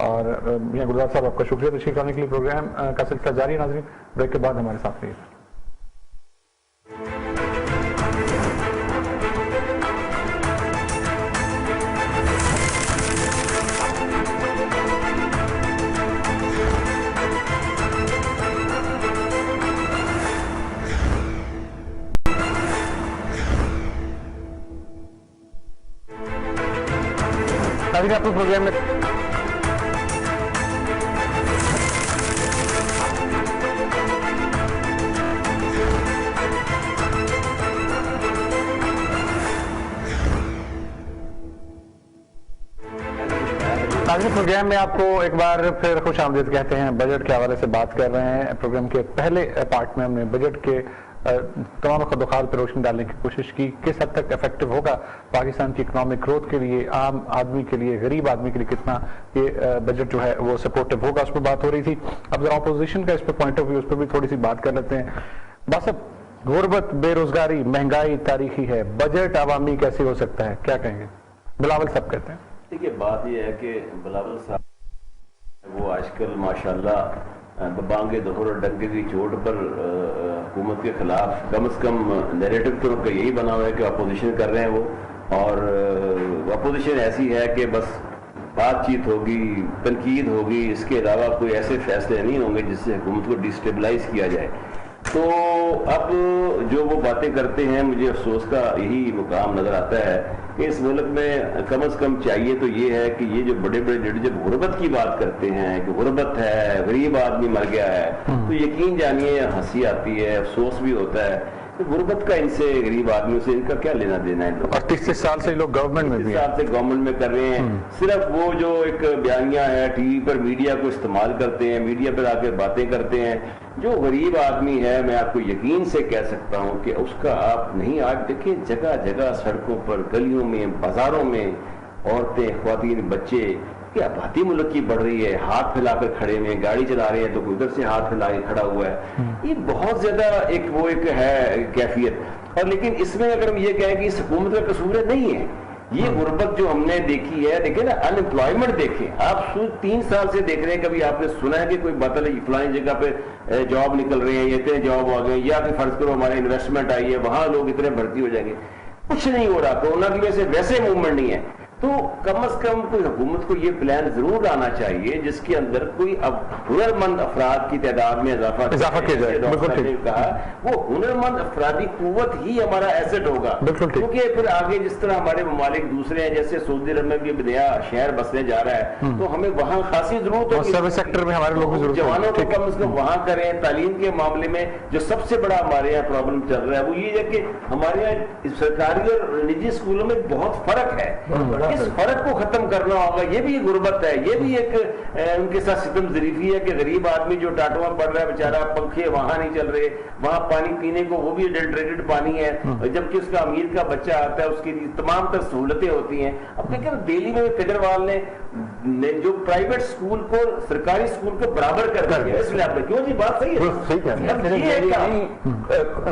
Speaker 1: और मियां गुलजार साहब आपका शुक्रिया तशरीफ करने के लिए, प्रोग्राम का सिलसिला जारी है नाज़रीन, ब्रेक के बाद हमारे साथ रहिए। अपने प्रोग्राम में नाज़रीन, प्रोग्राम में आपको एक बार फिर खुश आमदीद कहते हैं। बजट के हवाले से बात कर रहे हैं। प्रोग्राम के पहले पार्ट में हमने बजट के तमाम खदोखाल पर रोशनी डालने की कोशिश की, किस हद तक इफेक्टिव होगा पाकिस्तान की इकोनॉमिक ग्रोथ के लिए, आम आदमी के लिए, गरीब आदमी के लिए कितना ये बजट जो है वो सपोर्टिव होगा, उस पर बात हो रही थी। अब जरा अपोजिशन का इस पर पॉइंट ऑफ व्यू, उस पर भी थोड़ी सी बात कर लेते हैं। बस अब गुर्बत, बेरोजगारी, महंगाई तारीखी है, बजट अवामी कैसे हो सकता है, क्या कहेंगे? बिलावल साहब कहते हैं।
Speaker 2: देखिए, बात यह है कि बिलावल साहब वो आजकल माशाल्लाह बांगे दोहर और डंके की चोट पर हुकूमत के खिलाफ कम से कम नैरेटिव तो उनका यही बना हुआ है कि अपोजिशन कर रहे हैं वो, और अपोजिशन ऐसी है कि बस बातचीत होगी, तनकीद होगी, इसके अलावा कोई ऐसे फैसले नहीं होंगे जिससे हुकूमत को डिस्टेबलाइज किया जाए। तो अब जो वो बातें करते हैं, मुझे अफसोस का यही मुकाम नजर आता है कि इस मुल्क में कम से कम चाहिए तो ये है कि ये जो बड़े बड़े लीडर जब गुर्बत की बात करते हैं कि गुर्बत है, गरीब आदमी मर गया है, तो यकीन जानिए हंसी आती है, अफसोस भी होता है। तो गुर्बत का इनसे, गरीब आदमियों से इनका क्या लेना देना है?
Speaker 1: और 30 साल से लोग गवर्नमेंट में भी
Speaker 2: साल से गवर्नमेंट में कर रहे हैं। सिर्फ वो जो एक बयानिया है, टीवी पर मीडिया को इस्तेमाल करते हैं, मीडिया पर आकर बातें करते हैं। जो गरीब आदमी है, मैं आपको यकीन से कह सकता हूं कि उसका आप नहीं, आज देखिए जगह जगह सड़कों पर, गलियों में, बाजारों में औरतें, ख्वातीन, बच्चे, क्या आबादी मुल्क की बढ़ रही है, हाथ फैलाकर खड़े में, गाड़ी चला रहे हैं तो उधर से हाथ फैला के खड़ा हुआ है। ये बहुत ज्यादा एक वो एक है कैफियत। और लेकिन इसमें अगर हम ये कहें कि इस हुकूमत का कसूर नहीं है, ये गुर्बत जो हमने देखी है, देखिए ना, अनएम्प्लॉयमेंट देखें आप, 3 साल से देख रहे हैं, कभी आपने सुना है कि कोई मतलब फलानी जगह पे जॉब निकल रहे हैं, इतने जॉब आ गए, या फिर फर्ज करो हमारे इन्वेस्टमेंट आई है, वहां लोग इतने भर्ती हो जाएंगे? कुछ नहीं हो रहा। कोरोना की वजह से वैसे मूवमेंट नहीं है। तो कम से कम कोई हुकूमत को ये प्लान जरूर लाना चाहिए जिसके अंदर कोई अब हुनरमंद अफराद की तादाद में इजाफा किया जाए। कहा वो हुनरमंद अफरादी कुव्वत ही हमारा एसेट होगा, क्योंकि फिर आगे जिस तरह हमारे ममालिक दूसरे हैं, जैसे सऊदी अरब में भी नया शहर बसने जा रहा है, तो हमें वहाँ खासी जरूरत होगी।
Speaker 1: सर्विस सेक्टर में हमारे लोग
Speaker 2: जवानों को कम से कम वहाँ करें। तालीम के मामले में जो सबसे बड़ा हमारे यहाँ प्रॉब्लम चल रहा है वो ये है कि हमारे यहाँ सरकारी और निजी स्कूलों में बहुत फर्क है। इस फर्क को खत्म करना होगा। ये भी गुर्बत है, ये भी एक उनके साथ सितम ज़रीफी है कि गरीब आदमी जो टाटुआ पड़ रहा है बेचारा, पंखे वहां नहीं चल रहे, वहां पानी पीने को वो भी अडल्ट्रेटेड पानी है, जबकि उसका अमीर का बच्चा आता है उसके लिए तमाम तर सहूलतें होती हैं। अब देखिए दिल्ली में केजरीवाल ने जो प्राइवेट स्कूल को सरकारी स्कूल को बराबर कर दिया, इसलिए आपने क्यों जी बात सही है।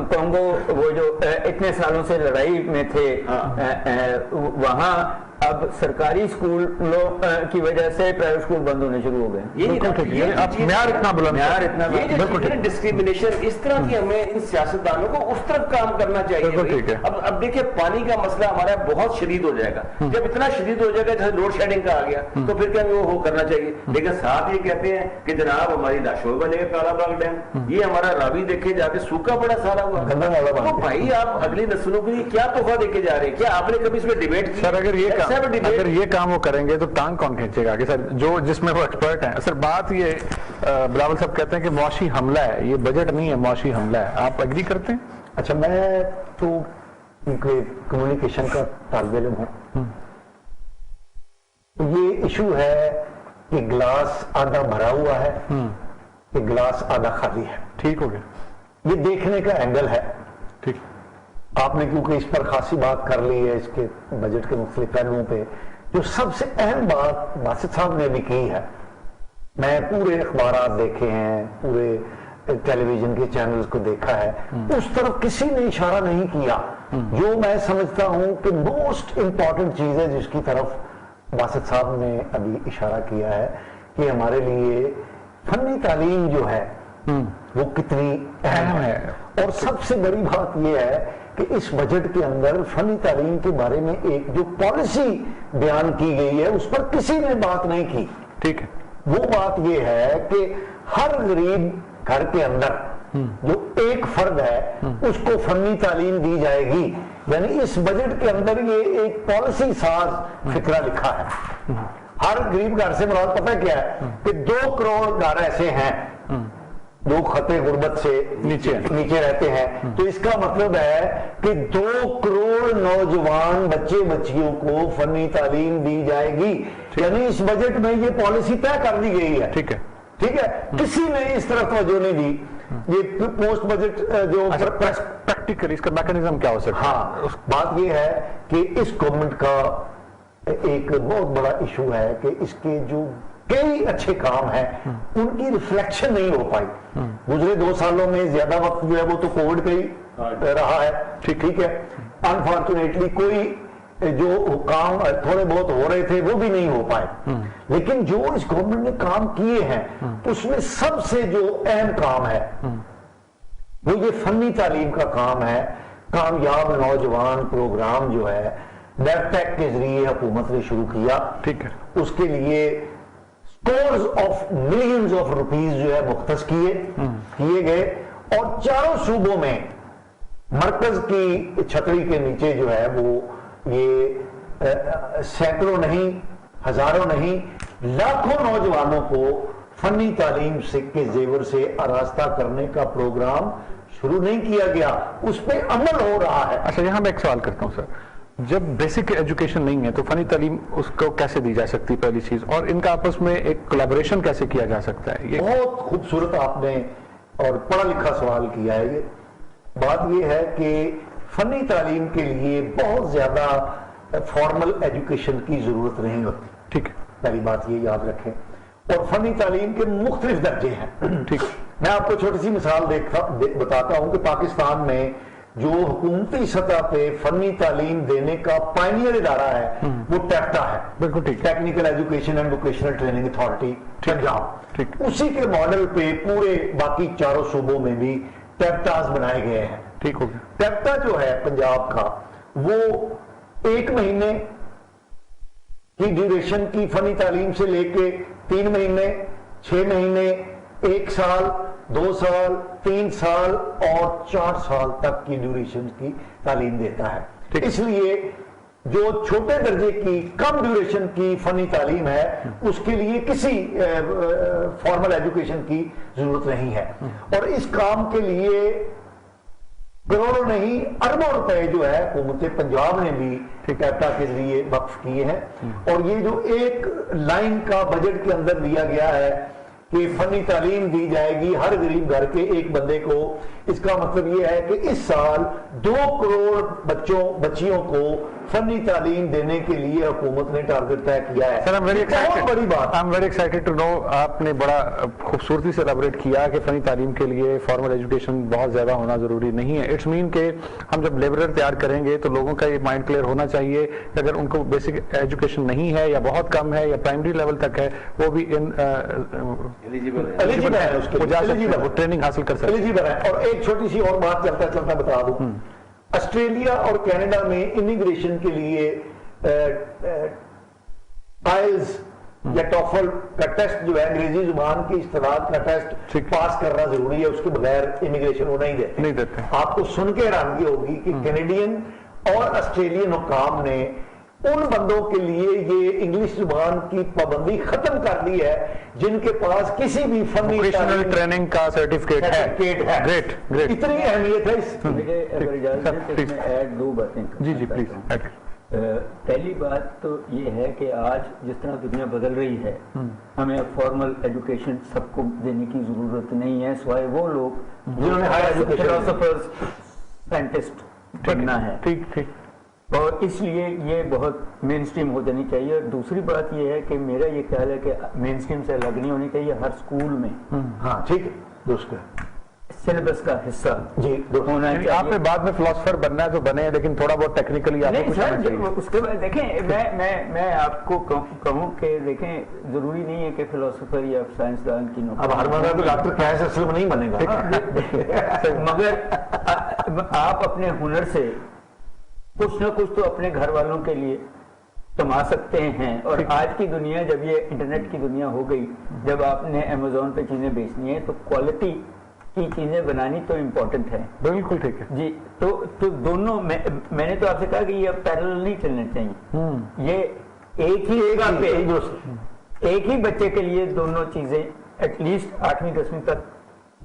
Speaker 3: कॉन्गो वो जो इतने सालों से लड़ाई में थे, वहां अब सरकारी स्कूलों की वजह से प्राइवेट स्कूल बंद होने शुरू हो गए। डिस्क्रिमिनेशन इस तरह की हमें इन सियासतदानों को उस तरफ काम करना चाहिए। अब देखिए पानी का मसला हमारा बहुत शदीद हो जाएगा। जब इतना शदीद हो जाएगा जैसे लोड शेडिंग का आ गया, तो फिर क्या वो करना चाहिए। लेकिन साथ ये कहते हैं कि जनाब हमारी लाशों बनेगा कालाबाग डैम, ये हमारा रावी देखे जाके सूखा बड़ा सारा हुआ। तो भाई आप अगली नस्लों के लिए क्या तोहफा देके जा रहे हैं? क्या आपने कभी इसमें डिबेट की?
Speaker 1: सर अगर ये काम वो करेंगे तो टांग कौन खींचेगा कि सर जो जिसमें वो एक्सपर्ट हैं। सर बात ये बिलावल साहब कहते हैं कि मुआशी हमला है, ये बजट नहीं है, मुआशी हमला है। आप एग्री करते हैं?
Speaker 6: अच्छा, मैं तो कम्युनिकेशन का तालिब इल्म हूं। ये इशू है कि गिलास आधा भरा हुआ है, कि गिलास आधा खाली है।
Speaker 1: ठीक हो गया,
Speaker 6: ये देखने का एंगल है।
Speaker 1: ठीक,
Speaker 6: आपने क्योंकि इस पर खासी बात कर ली है, इसके बजट के मुख्तलिफ पहलुओं पे, जो सबसे अहम बात बासित साहब ने भी की है, मैं पूरे अखबारात देखे हैं, पूरे टेलीविजन के चैनल्स को देखा है, उस तरफ किसी ने इशारा नहीं किया जो मैं समझता हूं कि मोस्ट इंपॉर्टेंट चीज है, जिसकी तरफ बासित साहब ने अभी इशारा किया है कि हमारे लिए फनी तालीम जो है वो कितनी अहम है। और सबसे बड़ी बात यह है कि इस बजट के अंदर फनी तालीम के बारे में एक जो पॉलिसी बयान की गई है उस पर किसी ने बात नहीं की।
Speaker 1: ठीक है,
Speaker 6: वो बात यह है कि हर गरीब घर के अंदर जो एक फर्द है उसको फनी तालीम दी जाएगी। यानी इस बजट के अंदर ये एक पॉलिसी साज फिक्रा लिखा है। हर गरीब घर से मुराद पता क्या है कि 2 करोड़ घर ऐसे हैं जो खतरे गुर्बत से नीचे रहते हैं, तो इसका मतलब है कि 2 करोड़ नौजवान बच्चे बच्चियों को फनी तालीम दी जाएगी। यानी इस बजट में ये पॉलिसी तय कर दी गई है। ठीक है, किसी ने इस तरफ तवज्जो नहीं दी। ये पोस्ट बजट जो
Speaker 1: प्रैक्टिकल इसका मैकेनिज्म क्या हो सकता है?
Speaker 6: हाँ, बात ये है कि इस गवर्नमेंट का एक बहुत बड़ा इशू है कि इसके जो कई अच्छे काम हैं उनकी रिफ्लेक्शन नहीं हो पाई। गुजरे 2 सालों में ज्यादा वक्त जो है वो तो कोविड का ही रहा है। ठीक है, अनफॉर्चुनेटली कोई जो काम थोड़े बहुत हो रहे थे वो भी नहीं हो पाए। लेकिन जो इस गवर्नमेंट ने काम किए हैं उसमें सबसे जो अहम काम है वो ये फनी तालीम का काम है। कामयाब नौजवान प्रोग्राम जो है नेफटेक के जरिए हुकूमत ने शुरू किया। ठीक है, उसके लिए scores of millions of rupees जो है मुख्तस किए गए और चारों सूबों में मरकज की छतरी के नीचे जो है वो ये सैकड़ों नहीं, हजारों नहीं, लाखों नौजवानों को फनी तालीम के जेवर से आरास्ता करने का प्रोग्राम शुरू नहीं किया गया, उस पर अमल हो रहा है।
Speaker 1: अच्छा, यहां मैं एक सवाल करता हूं सर, जब बेसिक एजुकेशन नहीं है तो फनी तालीम उसको कैसे दी जा सकती है, पहली चीज, और इनका आपस में एक कोलैबोरेशन कैसे किया जा सकता है? ये
Speaker 6: बहुत खूबसूरत आपने और पढ़ा लिखा सवाल किया है। ये बात ये है कि फनी तालीम के लिए बहुत ज्यादा फॉर्मल एजुकेशन की जरूरत नहीं होती। ठीक है, पहली बात ये याद रखें। और फनी तालीम के मुख्तलिफ दर्जे हैं। ठीक, मैं आपको छोटी सी मिसाल बताता हूं कि पाकिस्तान में जो हुकूमती सतह पे फनी तालीम देने का पायनियर इदारा है वो टेक्टा है। बिल्कुल ठीक, technical education and vocational training authority Punjab. ठीक, उसी के मॉडल पे पूरे बाकी चारों सूबों में भी टेक्टास बनाए गए हैं। ठीक हो गया। टेक्टा जो है पंजाब का वो 1 महीने की ड्यूरेशन की फनी तालीम से लेके 3 महीने, 6 महीने, 1 साल, 2 साल, 3 साल और 4 साल तक की ड्यूरेशन की तालीम देता है। इसलिए जो छोटे दर्जे की कम ड्यूरेशन की फनी तालीम है उसके लिए किसी फॉर्मल एजुकेशन की जरूरत नहीं है। और इस काम के लिए करोड़ों नहीं अरबों रुपए जो है हुकूमत पंजाब ने भी टेक्टा के जरिए वक्फ किए हैं। और ये जो एक लाइन का बजट के अंदर दिया गया है कि फनी तालीम दी जाएगी हर गरीब घर के एक बंदे को, इसका मतलब ये है कि इस साल 2 करोड़ बच्चियों को फनी तालीम देने के लिए हुकूमत ने टारगेट तय किया है।
Speaker 1: सर,
Speaker 6: बहुत बड़ी बात।
Speaker 1: I am very excited to know, आपने बड़ा खूबसूरती से एलैबोरेट किया कि फनी तालीम के लिए फॉर्मल एजुकेशन बहुत ज्यादा होना जरूरी नहीं है। इट्स मीन के हम जब लाइब्रेरी तैयार करेंगे तो लोगों का ये माइंड क्लियर होना चाहिए कि अगर उनको बेसिक एजुकेशन नहीं है या बहुत कम है या प्राइमरी लेवल तक है वो भी
Speaker 6: एलिजिबल है, उसके
Speaker 1: वो ट्रेनिंग हासिल कर सकते हैं।
Speaker 6: एलिजिबल है। और एक छोटी सी और बात चलता चलता बता दूं, ऑस्ट्रेलिया और कनाडा में इमिग्रेशन के लिए आइल्स या टॉफल का टेस्ट जो है अंग्रेजी जुबान की इस्तेमाल का टेस्ट पास करना जरूरी है, उसके बगैर इमिग्रेशन वो नहीं देते। आपको सुन के हैरानगी होगी कि कैनेडियन और ऑस्ट्रेलियन हुकाम ने उन बंदों के लिए ये इंग्लिश जुबान की पाबंदी खत्म कर दी है जिनके पास किसी भी फनी
Speaker 1: ट्रेनिंग का सर्टिफिकेट है।
Speaker 6: ग्रेट, इतनी अहमियत है इस।
Speaker 3: अगर इजाजत है मैं ऐड 2 बातें।
Speaker 1: जी प्लीज।
Speaker 3: पहली बात तो ये है कि आज जिस तरह दुनिया बदल रही है हमें फॉर्मल एजुकेशन सबको देने की जरूरत नहीं है, सिवाय वो लोग जिन्होंने हायर एजुकेशन फिलोसोफर्स साइंटिस्ट बनना है। ठीक, और इसलिए ये बहुत मेन स्ट्रीम हो जानी चाहिए। और दूसरी बात ये है कि मेरा ये ख्याल है कि मेन स्ट्रीम से अलग नहीं होनी चाहिए, हर स्कूल में
Speaker 6: हाँ ठीक है दोस्तों
Speaker 3: सिलेबस का हिस्सा
Speaker 6: जी
Speaker 3: होना चाहिए।
Speaker 1: आपने बाद में फिलोसोफर बनना है तो बने, लेकिन थोड़ा बहुत टेक्निकली
Speaker 3: उसके बाद देखें मैं आपको कहूँ कि देखें जरूरी नहीं है कि फिलोसोफर या साइंसदान की नौकरी।
Speaker 6: अब हर बंदा तो डॉक्टर कैस असलम नहीं बनेगा
Speaker 3: मगर आप अपने हुनर से कुछ ना कुछ तो अपने घर वालों के लिए कमा सकते हैं। और आज की दुनिया जब ये इंटरनेट की दुनिया हो गई, जब आपने अमेजोन पे चीजें बेचनी है तो क्वालिटी की चीजें बनानी तो इम्पोर्टेंट है।
Speaker 1: बिल्कुल ठीक है
Speaker 3: जी। तो दोनों मैंने तो आपसे कहा कि ये पैरेलल नहीं चलने चाहिए। ये एक ही जगह पे एक ही बच्चे के लिए दोनों चीजें एटलीस्ट 8वीं 10वीं तक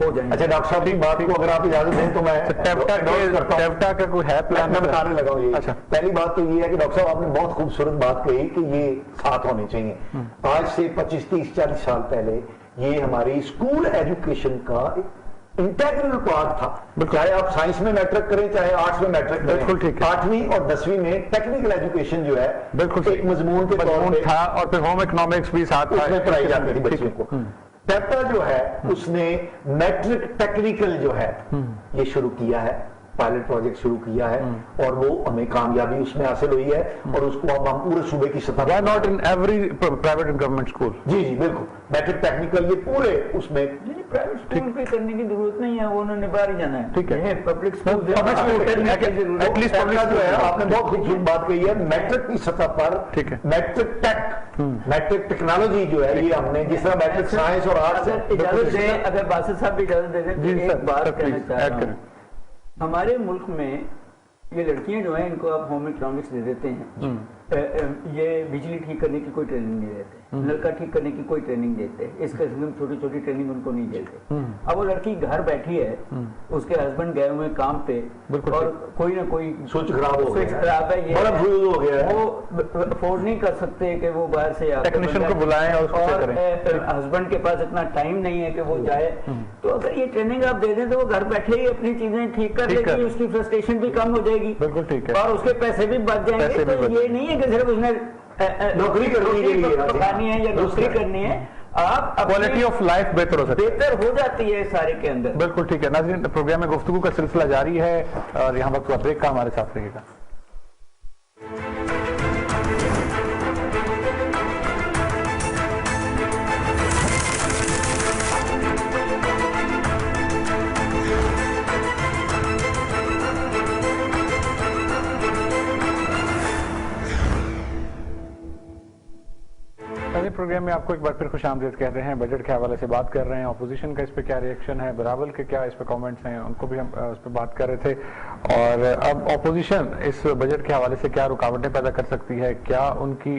Speaker 3: हो जाएंगे।
Speaker 6: अच्छा डॉक्टर साहब की बात को अगर आप इजाजत दें तो मैं
Speaker 1: टेप्टा का कोई है प्लान?
Speaker 6: मैं बताने लगा हूं ये।
Speaker 1: अच्छा,
Speaker 6: पहली बात तो ये है कि डॉक्टर साहब आपने बहुत खूबसूरत बात कही कि ये साथ होने चाहिए। आज से 25, 30, 40 साल पहले ये हमारी स्कूल एजुकेशन का इंटेग्रल पार्ट था। चाहे आप साइंस में मैट्रिक करें, चाहे आर्ट्स में मैट्रिक करें,
Speaker 1: बिल्कुल ठीक है।
Speaker 6: 8वीं और 10वीं में टेक्निकल एजुकेशन जो है
Speaker 1: बिल्कुल
Speaker 6: एक मजमून के तौर पे
Speaker 1: था, और फिर होम इकोनॉमिक्स भी साथ था,
Speaker 6: उसमें पढ़ाई जाती थी बच्चों को। टेप्टा जो है उसने मैट्रिक टेक्निकल जो है ये शुरू किया है, पायलट प्रोजेक्ट शुरू किया है, और वो हमें कामयाबी उसमें हासिल हुई है, और उसको अब हम पूरे सूबे की सतह
Speaker 1: Why not in every private and government school?
Speaker 6: जी जी बिल्कुल, मैट्रिक टेक्निकल ये पूरे उसमें
Speaker 3: प्राइवेट स्कूल पे करने की जरूरत नहीं है, वो उन्होंने बाहर ही जाना है।
Speaker 1: ठीक है।
Speaker 3: पब्लिक स्कूल
Speaker 6: एटलीस्ट पब्लिक जो है आपने बहुत खूबसूरत बात कही है, मैट्रिक की सतह पर
Speaker 1: ठीक है।
Speaker 6: मैट्रिक टेक, मैट्रिक टेक्नोलॉजी जो है ये हमने, जिस तरह मैट्रिक साइंस और आर्ट्स
Speaker 3: इजाजत दें, अगर बासित साहब भी इजाजत दे दें तो एक बात कहना चाह रहा हूं। हमारे मुल्क में ये लड़कियां जो हैं इनको आप होम इकोनॉमिक्स दे देते हैं, ये बिजली ठीक करने की कोई ट्रेनिंग नहीं देते, नलका ठीक करने की कोई ट्रेनिंग देते, इस किस्म की छोटी छोटी ट्रेनिंग उनको नहीं देते। अब वो लड़की घर बैठी है, उसके हस्बैंड गए हुए काम पे, और कोई ना कोई
Speaker 6: स्विच खराब हो गया
Speaker 3: है, ये
Speaker 6: बड़ा फ्यूज हो गया है,
Speaker 3: वो अफोर्ड नहीं कर सकते कि वो बाहर से
Speaker 1: टेक्नीशियन को बुलाएं और उसको चेक करें।
Speaker 3: हस्बैंड के पास इतना टाइम नहीं है कि वो जाए, तो अगर ये ट्रेनिंग आप दे दें तो वो घर बैठे ही अपनी चीजें ठीक कर लेगी, उसकी फ्रस्ट्रेशन भी कम हो जाएगी,
Speaker 1: बिल्कुल ठीक है,
Speaker 3: और उसके पैसे भी बच जाएंगे। तो ये नहीं है कि सिर्फ उसने
Speaker 6: नौकरी करने के लिए
Speaker 3: पकानी है या नौकरी करनी है, आप
Speaker 1: क्वालिटी ऑफ लाइफ बेहतर हो सकती है,
Speaker 3: बेहतर हो जाती है सारे के अंदर।
Speaker 1: बिल्कुल ठीक है। नाज़रीन, प्रोग्राम में गुफ्तगू का सिलसिला जारी है, और यहाँ वक्त ब्रेक का हमारे साथ रहिएगा। प्रोग्राम में आपको एक बार फिर खुश आमदीद कहते हैं। बजट के हवाले से बात कर रहे हैं, अपोजिशन का इस पे क्या रिएक्शन है, बराबर के क्या इस पे कमेंट्स हैं, उनको भी हम उस पर बात कर रहे थे। और अब अपोजिशन इस बजट के हवाले से क्या रुकावटें पैदा कर सकती है, क्या उनकी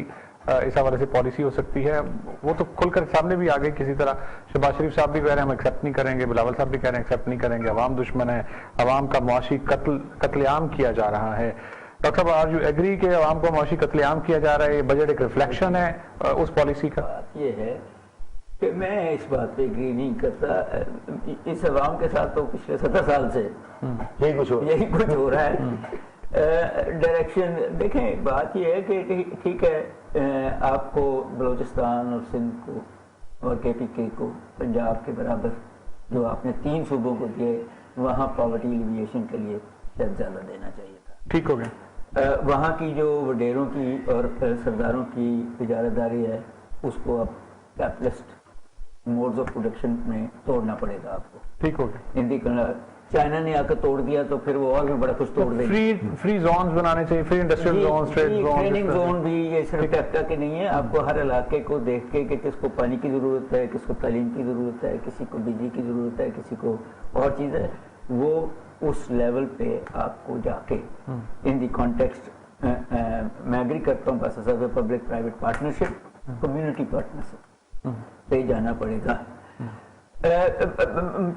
Speaker 1: इस हवाले से पॉलिसी हो सकती है, वो तो खुलकर सामने भी आ गई किसी तरह। शहबाज शरीफ साहब भी कह रहे हैं हम एक्सेप्ट नहीं करेंगे, बिलावल साहब भी कह रहे हैं एक्सेप्ट नहीं करेंगे, अवाम दुश्मन है, अवाम का मुआशी कत्लेआम किया जा रहा है। डॉक्टर साहब, आर यू एग्री कि आवाम को मुआशी कत्लेआम किया जा रहा है, ये बजट एक रिफ्लेक्शन है उस पॉलिसी का?
Speaker 3: बात ये है कि मैं इस बात पे एग्री नहीं करता। इस अवाम के साथ तो पिछले 70 साल से यही कुछ हो रहा है। डायरेक्शन देखें, बात ये है कि ठीक है, आपको बलूचिस्तान और सिंध को और KPK को पंजाब के बराबर जो आपने 3 सूबों को दिए, वहाँ पॉवर्टी एलिविएशन के लिए शायद ज़्यादा देना चाहिए था।
Speaker 1: ठीक हो गया।
Speaker 3: वहाँ की जो वडेरों की और सरदारों की इजारादारी है, उसको अब कैपिटलिस्ट मोड्स ऑफ प्रोडक्शन में तोड़ना पड़ेगा आपको।
Speaker 1: ठीक हो गया।
Speaker 3: हिंदी चाइना ने आकर तोड़ दिया तो फिर वो और भी बड़ा कुछ तोड़ देंगे।
Speaker 1: फ्री जोन्स बनाने चाहिए, free industrial zone, trade zone,
Speaker 3: training zone भी। ये सिर्फ टेप्टा के नहीं है, आपको हर इलाके को देख के कि किसको पानी की जरूरत है, किसको तालीम की जरूरत है, किसी को बिजली की जरूरत है, किसी को और चीज है, वो उस लेवल पे आपको जाके इन दी कॉन्टेक्स्ट मैं एग्री करता हूँ, बस public private partnership, community partnership पे जाना पड़ेगा।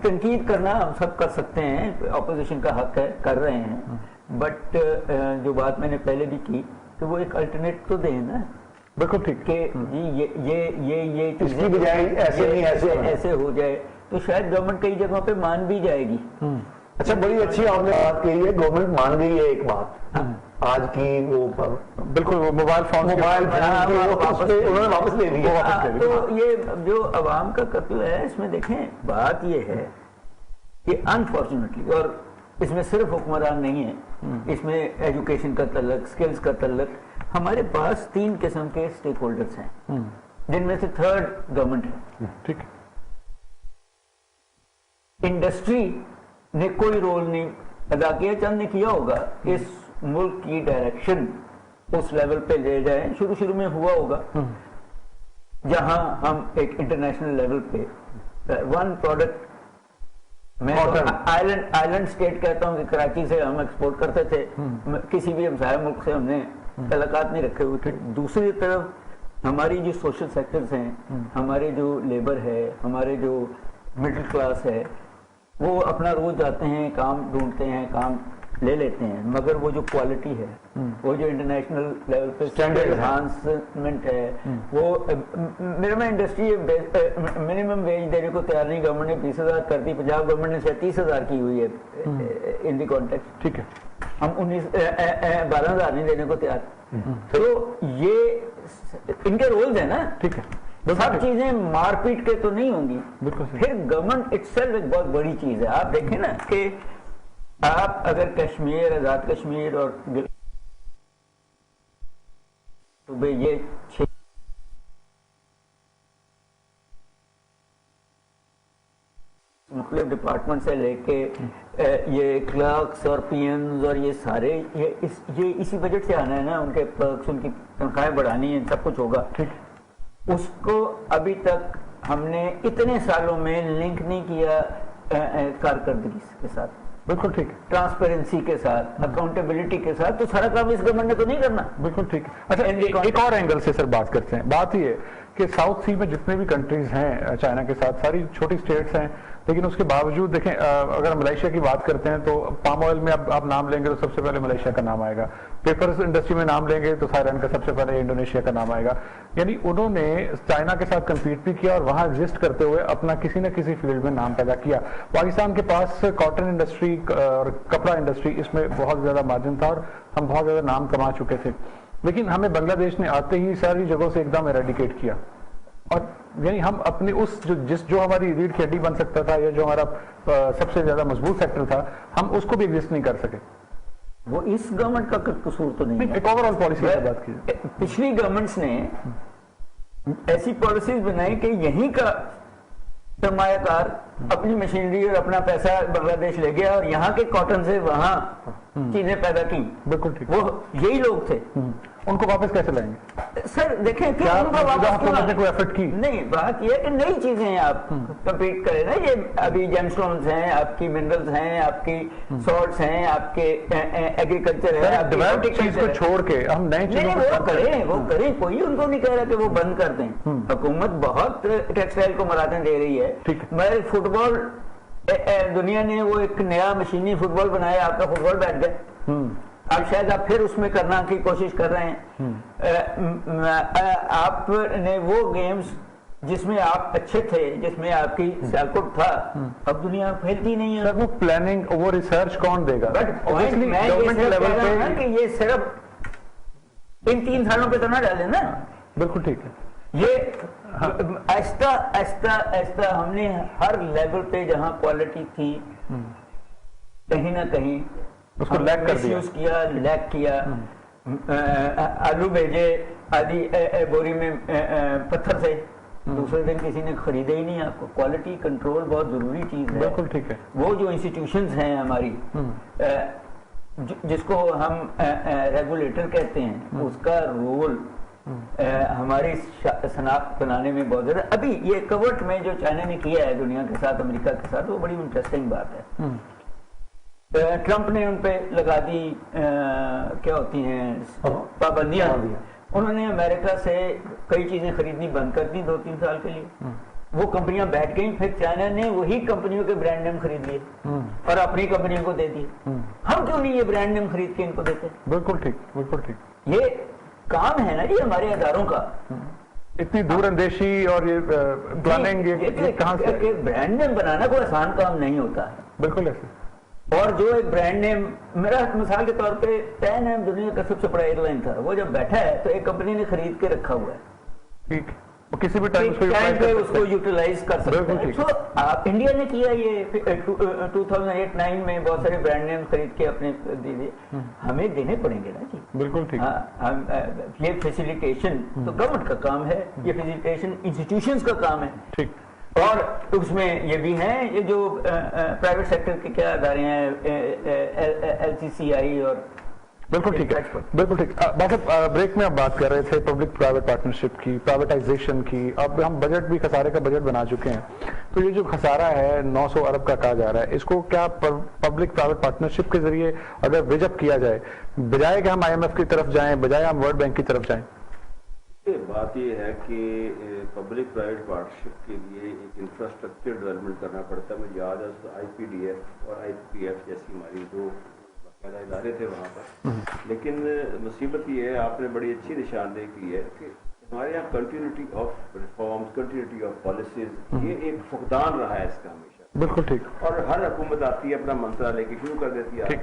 Speaker 3: तनकीद करना हम सब कर सकते हैं, ऑपोजिशन का हक है, कर रहे हैं, बट जो बात मैंने पहले भी की कि वो एक अल्टरनेट तो दें ना।
Speaker 1: बिल्कुल ठीक
Speaker 3: कि जी ये
Speaker 6: इसकी बजाय
Speaker 3: ऐसे हो जाए तो शायद गवर्नमेंट कई जगहों पे मान भी जाएगी।
Speaker 6: अच्छा, बड़ी अच्छी आपने बात कही है, गवर्नमेंट मान गई है एक बात आज की, वो
Speaker 1: बिल्कुल मोबाइल फोन
Speaker 6: उन्होंने वापस ले लिया।
Speaker 3: तो ये जो अवाम का कत्ल है, इसमें देखें बात ये है कि अनफॉर्चुनेटली, और इसमें सिर्फ हुक्मरान नहीं है, इसमें एजुकेशन का तल्लक, स्किल्स का तल्लक, हमारे पास 3 किस्म के स्टेक होल्डर्स हैं, जिनमें से 3rd गवर्नमेंट है।
Speaker 1: ठीक है।
Speaker 3: इंडस्ट्री ने कोई रोल नहीं अदा किया, चंद ने किया होगा इस मुल्क की डायरेक्शन उस लेवल पे ले जाए। शुरू में हुआ होगा जहां हम एक इंटरनेशनल लेवल पे वन प्रोडक्ट, मैं आइलैंड स्टेट कहता हूं कि कराची से हम एक्सपोर्ट करते थे, किसी भी हमसाया मुल्क से हमने तल्लुकात नहीं रखे हुए थे। दूसरी तरफ हमारी जो सोशल सेक्टर्स हैं, हमारे जो लेबर है, हमारे जो मिडिल क्लास है, वो अपना रोज जाते हैं, काम ढूंढते हैं, काम ले लेते हैं, मगर वो जो क्वालिटी है, वो जो इंटरनेशनल लेवल पे स्टैंडर्ड एनहांसमेंट है, वो मेरे में इंडस्ट्री मिनिमम वेज देने को तैयार नहीं, गवर्नमेंट ने 20,000 कर दी, पंजाब गवर्नमेंट ने 37,000 की हुई है इन दी कॉन्टेक्स्ट,
Speaker 1: ठीक है,
Speaker 3: हम 12,000 नहीं देने को तैयार। तो ये इनके रोल्स है ना,
Speaker 1: ठीक है,
Speaker 3: सब चीजें मारपीट के तो नहीं होंगी।
Speaker 1: बिल्कुल सही।
Speaker 3: फिर गवर्नमेंट इटसेल्फ एक बहुत बड़ी चीज है। आप देखें ना कि आप अगर कश्मीर, आजाद कश्मीर और सुबह ये मुख्तलिफ डिपार्टमेंट से लेके ये क्लर्क्स और पीएम्स और ये सारे ये इसी बजट से आना है ना, उनके क्लर्क्स, उनकी तनख्वाहें बढ़ानी है, सब कुछ होगा। उसको अभी तक हमने इतने सालों में लिंक नहीं किया कारकर्दगी के साथ,
Speaker 1: बिल्कुल ठीक है,
Speaker 3: ट्रांसपेरेंसी के साथ, अकाउंटेबिलिटी के साथ। तो सारा काम इस गवर्नमेंट ने तो नहीं करना।
Speaker 1: बिल्कुल ठीक है। अच्छा, एक और एंगल से सर बात करते हैं। बात ये है कि साउथ सी में जितने भी कंट्रीज हैं चाइना के साथ, सारी छोटी स्टेट्स हैं, लेकिन उसके बावजूद देखें, अगर मलेशिया की बात करते हैं तो पाम ऑयल में आप नाम लेंगे तो सबसे पहले मलेशिया का नाम आएगा, पेपर्स इंडस्ट्री में नाम लेंगे तो थाईलैंड का सबसे पहले इंडोनेशिया का नाम आएगा। यानी उन्होंने चाइना के साथ कम्पीट भी किया और वहां एग्जिस्ट करते हुए अपना किसी न किसी फील्ड में नाम पैदा किया। पाकिस्तान के पास कॉटन इंडस्ट्री और कपड़ा इंडस्ट्री, इसमें बहुत ज्यादा मार्जिन था और हम बहुत ज्यादा नाम कमा चुके थे, लेकिन हमें बांग्लादेश ने आते ही सारी जगहों से एकदम एरेडिकेट किया। और यानी हम अपने उस जो हमारी रीढ़ की हड्डी बन सकता था या जो हमारा सबसे ज्यादा मजबूत सेक्टर था, हम उसको भी एग्जिस्ट नहीं कर सके।
Speaker 3: वो इस गवर्नमेंट का कसूर तो नहीं है।
Speaker 1: एक ओवरऑल पॉलिसी की बात की,
Speaker 3: पिछली गवर्नमेंट्स ने ऐसी पॉलिसीज बनाई कि यहीं का सरमायाकार अपनी मशीनरी और अपना पैसा बांग्लादेश ले गया और यहाँ के कॉटन से वहां चीजें पैदा की।
Speaker 1: बिल्कुल ठीक।
Speaker 3: वो यही लोग थे।
Speaker 1: उनको वापस कैसे लाएंगे
Speaker 3: सर? देखें
Speaker 1: क्या वापस कोई एफर्ट की?
Speaker 3: नहीं, बात यह है कि नई चीजें आप कम्पीट करें ना। ये अभी जेमस्टोन्स हैं, आपकी मिनरल्स हैं, आपकी सॉल्ट्स हैं, आपके एग्रीकल्चर है,
Speaker 1: चीज को छोड़ के हम नई चीजों
Speaker 3: वो करें, कोई उनको नहीं कह रहा कि वो बंद कर दें। हुकूमत बहुत टेक्सटाइल को मराहत दे रही है। मैं फुटबॉल, दुनिया ने वो एक नया मशीनी फुटबॉल बनाया, आपका फुटबॉल बैठ गया, अब शायद आप फिर उसमें करना की कोशिश कर रहे हैं। आपने वो गेम्स जिसमें आप अच्छे थे, जिसमें आपकी सियालकोट था, अब दुनिया फैलती नहीं है।
Speaker 1: वो प्लानिंग, वो रिसर्च कौन देगा?
Speaker 3: गवर्नमेंट लेवल पे कि ये सिर्फ इन 3 सालों पे तो ना डाले ना।
Speaker 1: बिल्कुल ठीक है।
Speaker 3: ये आहिस्ता आहिस्ता हमने हर लेवल पे जहां क्वालिटी थी कहीं ना कहीं
Speaker 1: उसको लैग कर दिया,
Speaker 3: लैग किया। आलू भेजे आदि बोरी में पत्थर से, दूसरे दिन किसी ने खरीदे ही नहीं। आपको क्वालिटी कंट्रोल बहुत जरूरी चीज है।
Speaker 1: बिल्कुल ठीक है।
Speaker 3: वो जो इंस्टीट्यूशंस हैं हमारी, जिसको हम रेगुलेटर कहते हैं, उसका रोल हमारी शनाख्त बनाने में बहुत ज्यादा। अभी ये कवर्ट में जो चाइना ने किया है दुनिया के साथ, अमेरिका के साथ, वो बड़ी इंटरेस्टिंग बात है। ट्रंप ने उन पे लगा दी क्या होती हैं पाबंदियां। उन्होंने अमेरिका से कई चीजें खरीदनी बंद कर दी 2-3 साल के लिए। वो कंपनियां बैठ गई, फिर चाइना ने वही कंपनियों के ब्रांड नेम खरीद लिए और अपनी कंपनियों को दे दिए। हम क्यों नहीं ये ब्रांड नेम खरीद के इनको देते?
Speaker 1: बिल्कुल ठीक, बिल्कुल ठीक।
Speaker 3: ये काम है ना जी हमारे अदारों का।
Speaker 1: इतनी दूर अंदेशी और ये प्लानिंग, ये कहां से?
Speaker 3: ब्रांड नेम बनाना कोई आसान काम नहीं होता है।
Speaker 1: बिल्कुल ऐसे।
Speaker 3: और जो एक ब्रांड नेम, मेरा मिसाल के तौर पे पैन एम दुनिया का सबसे बड़ा एयरलाइन था, वो जब बैठा है तो एक कंपनी ने खरीद के रखा हुआ है।
Speaker 1: ठीक, वो किसी भी टाइम
Speaker 3: उसको यूटिलाइज कर सकते हैं। तो आप इंडिया ने किया ये 2008-9 में बहुत सारे ब्रांड नेम खरीद के अपने दे दिए। हमें देने पड़ेंगे ना जी।
Speaker 1: बिल्कुल ठीक।
Speaker 3: ये फैसिलिटेशन तो गवर्नमेंट का काम है, ये फैसिलिटेशन इंस्टीट्यूशंस का काम है।
Speaker 1: ठीक।
Speaker 3: और उसमें ये भी हैं, ये जो प्राइवेट सेक्टर के क्या अदारे हैं, LCCI और
Speaker 1: बिल्कुल ठीक है, बिल्कुल ठीक। ब्रेक में आप बात कर रहे थे पब्लिक प्राइवेट पार्टनरशिप की, प्राइवेटाइजेशन की। अब हम बजट भी खसारे का बजट बना चुके हैं, तो ये जो खसारा है 900 अरब का कहा जा रहा है, इसको क्या पब्लिक प्राइवेट पार्टनरशिप के जरिए अगर ब्रिज अप किया जाए, बजाय कि हम IMF की तरफ जाएं, बजाय हम वर्ल्ड बैंक की तरफ जाएं?
Speaker 2: बात ये है कि पब्लिक प्राइवेट पार्टनरशिप के लिए एक इंफ्रास्ट्रक्चर डेवलपमेंट करना पड़ता है। मुझे याद है IPDF और IPF जैसी हमारी दो बाकायदा इदारे थे वहाँ पर, लेकिन मुसीबत ये है, आपने बड़ी अच्छी निशानदेही की है कि हमारे यहाँ continuity of reforms, continuity of policies, ये एक फुकदान रहा है इसका हमेशा।
Speaker 1: बिल्कुल ठीक।
Speaker 2: और हर हुकूमत आती है अपना मंत्रा लेके शुरू कर देती है।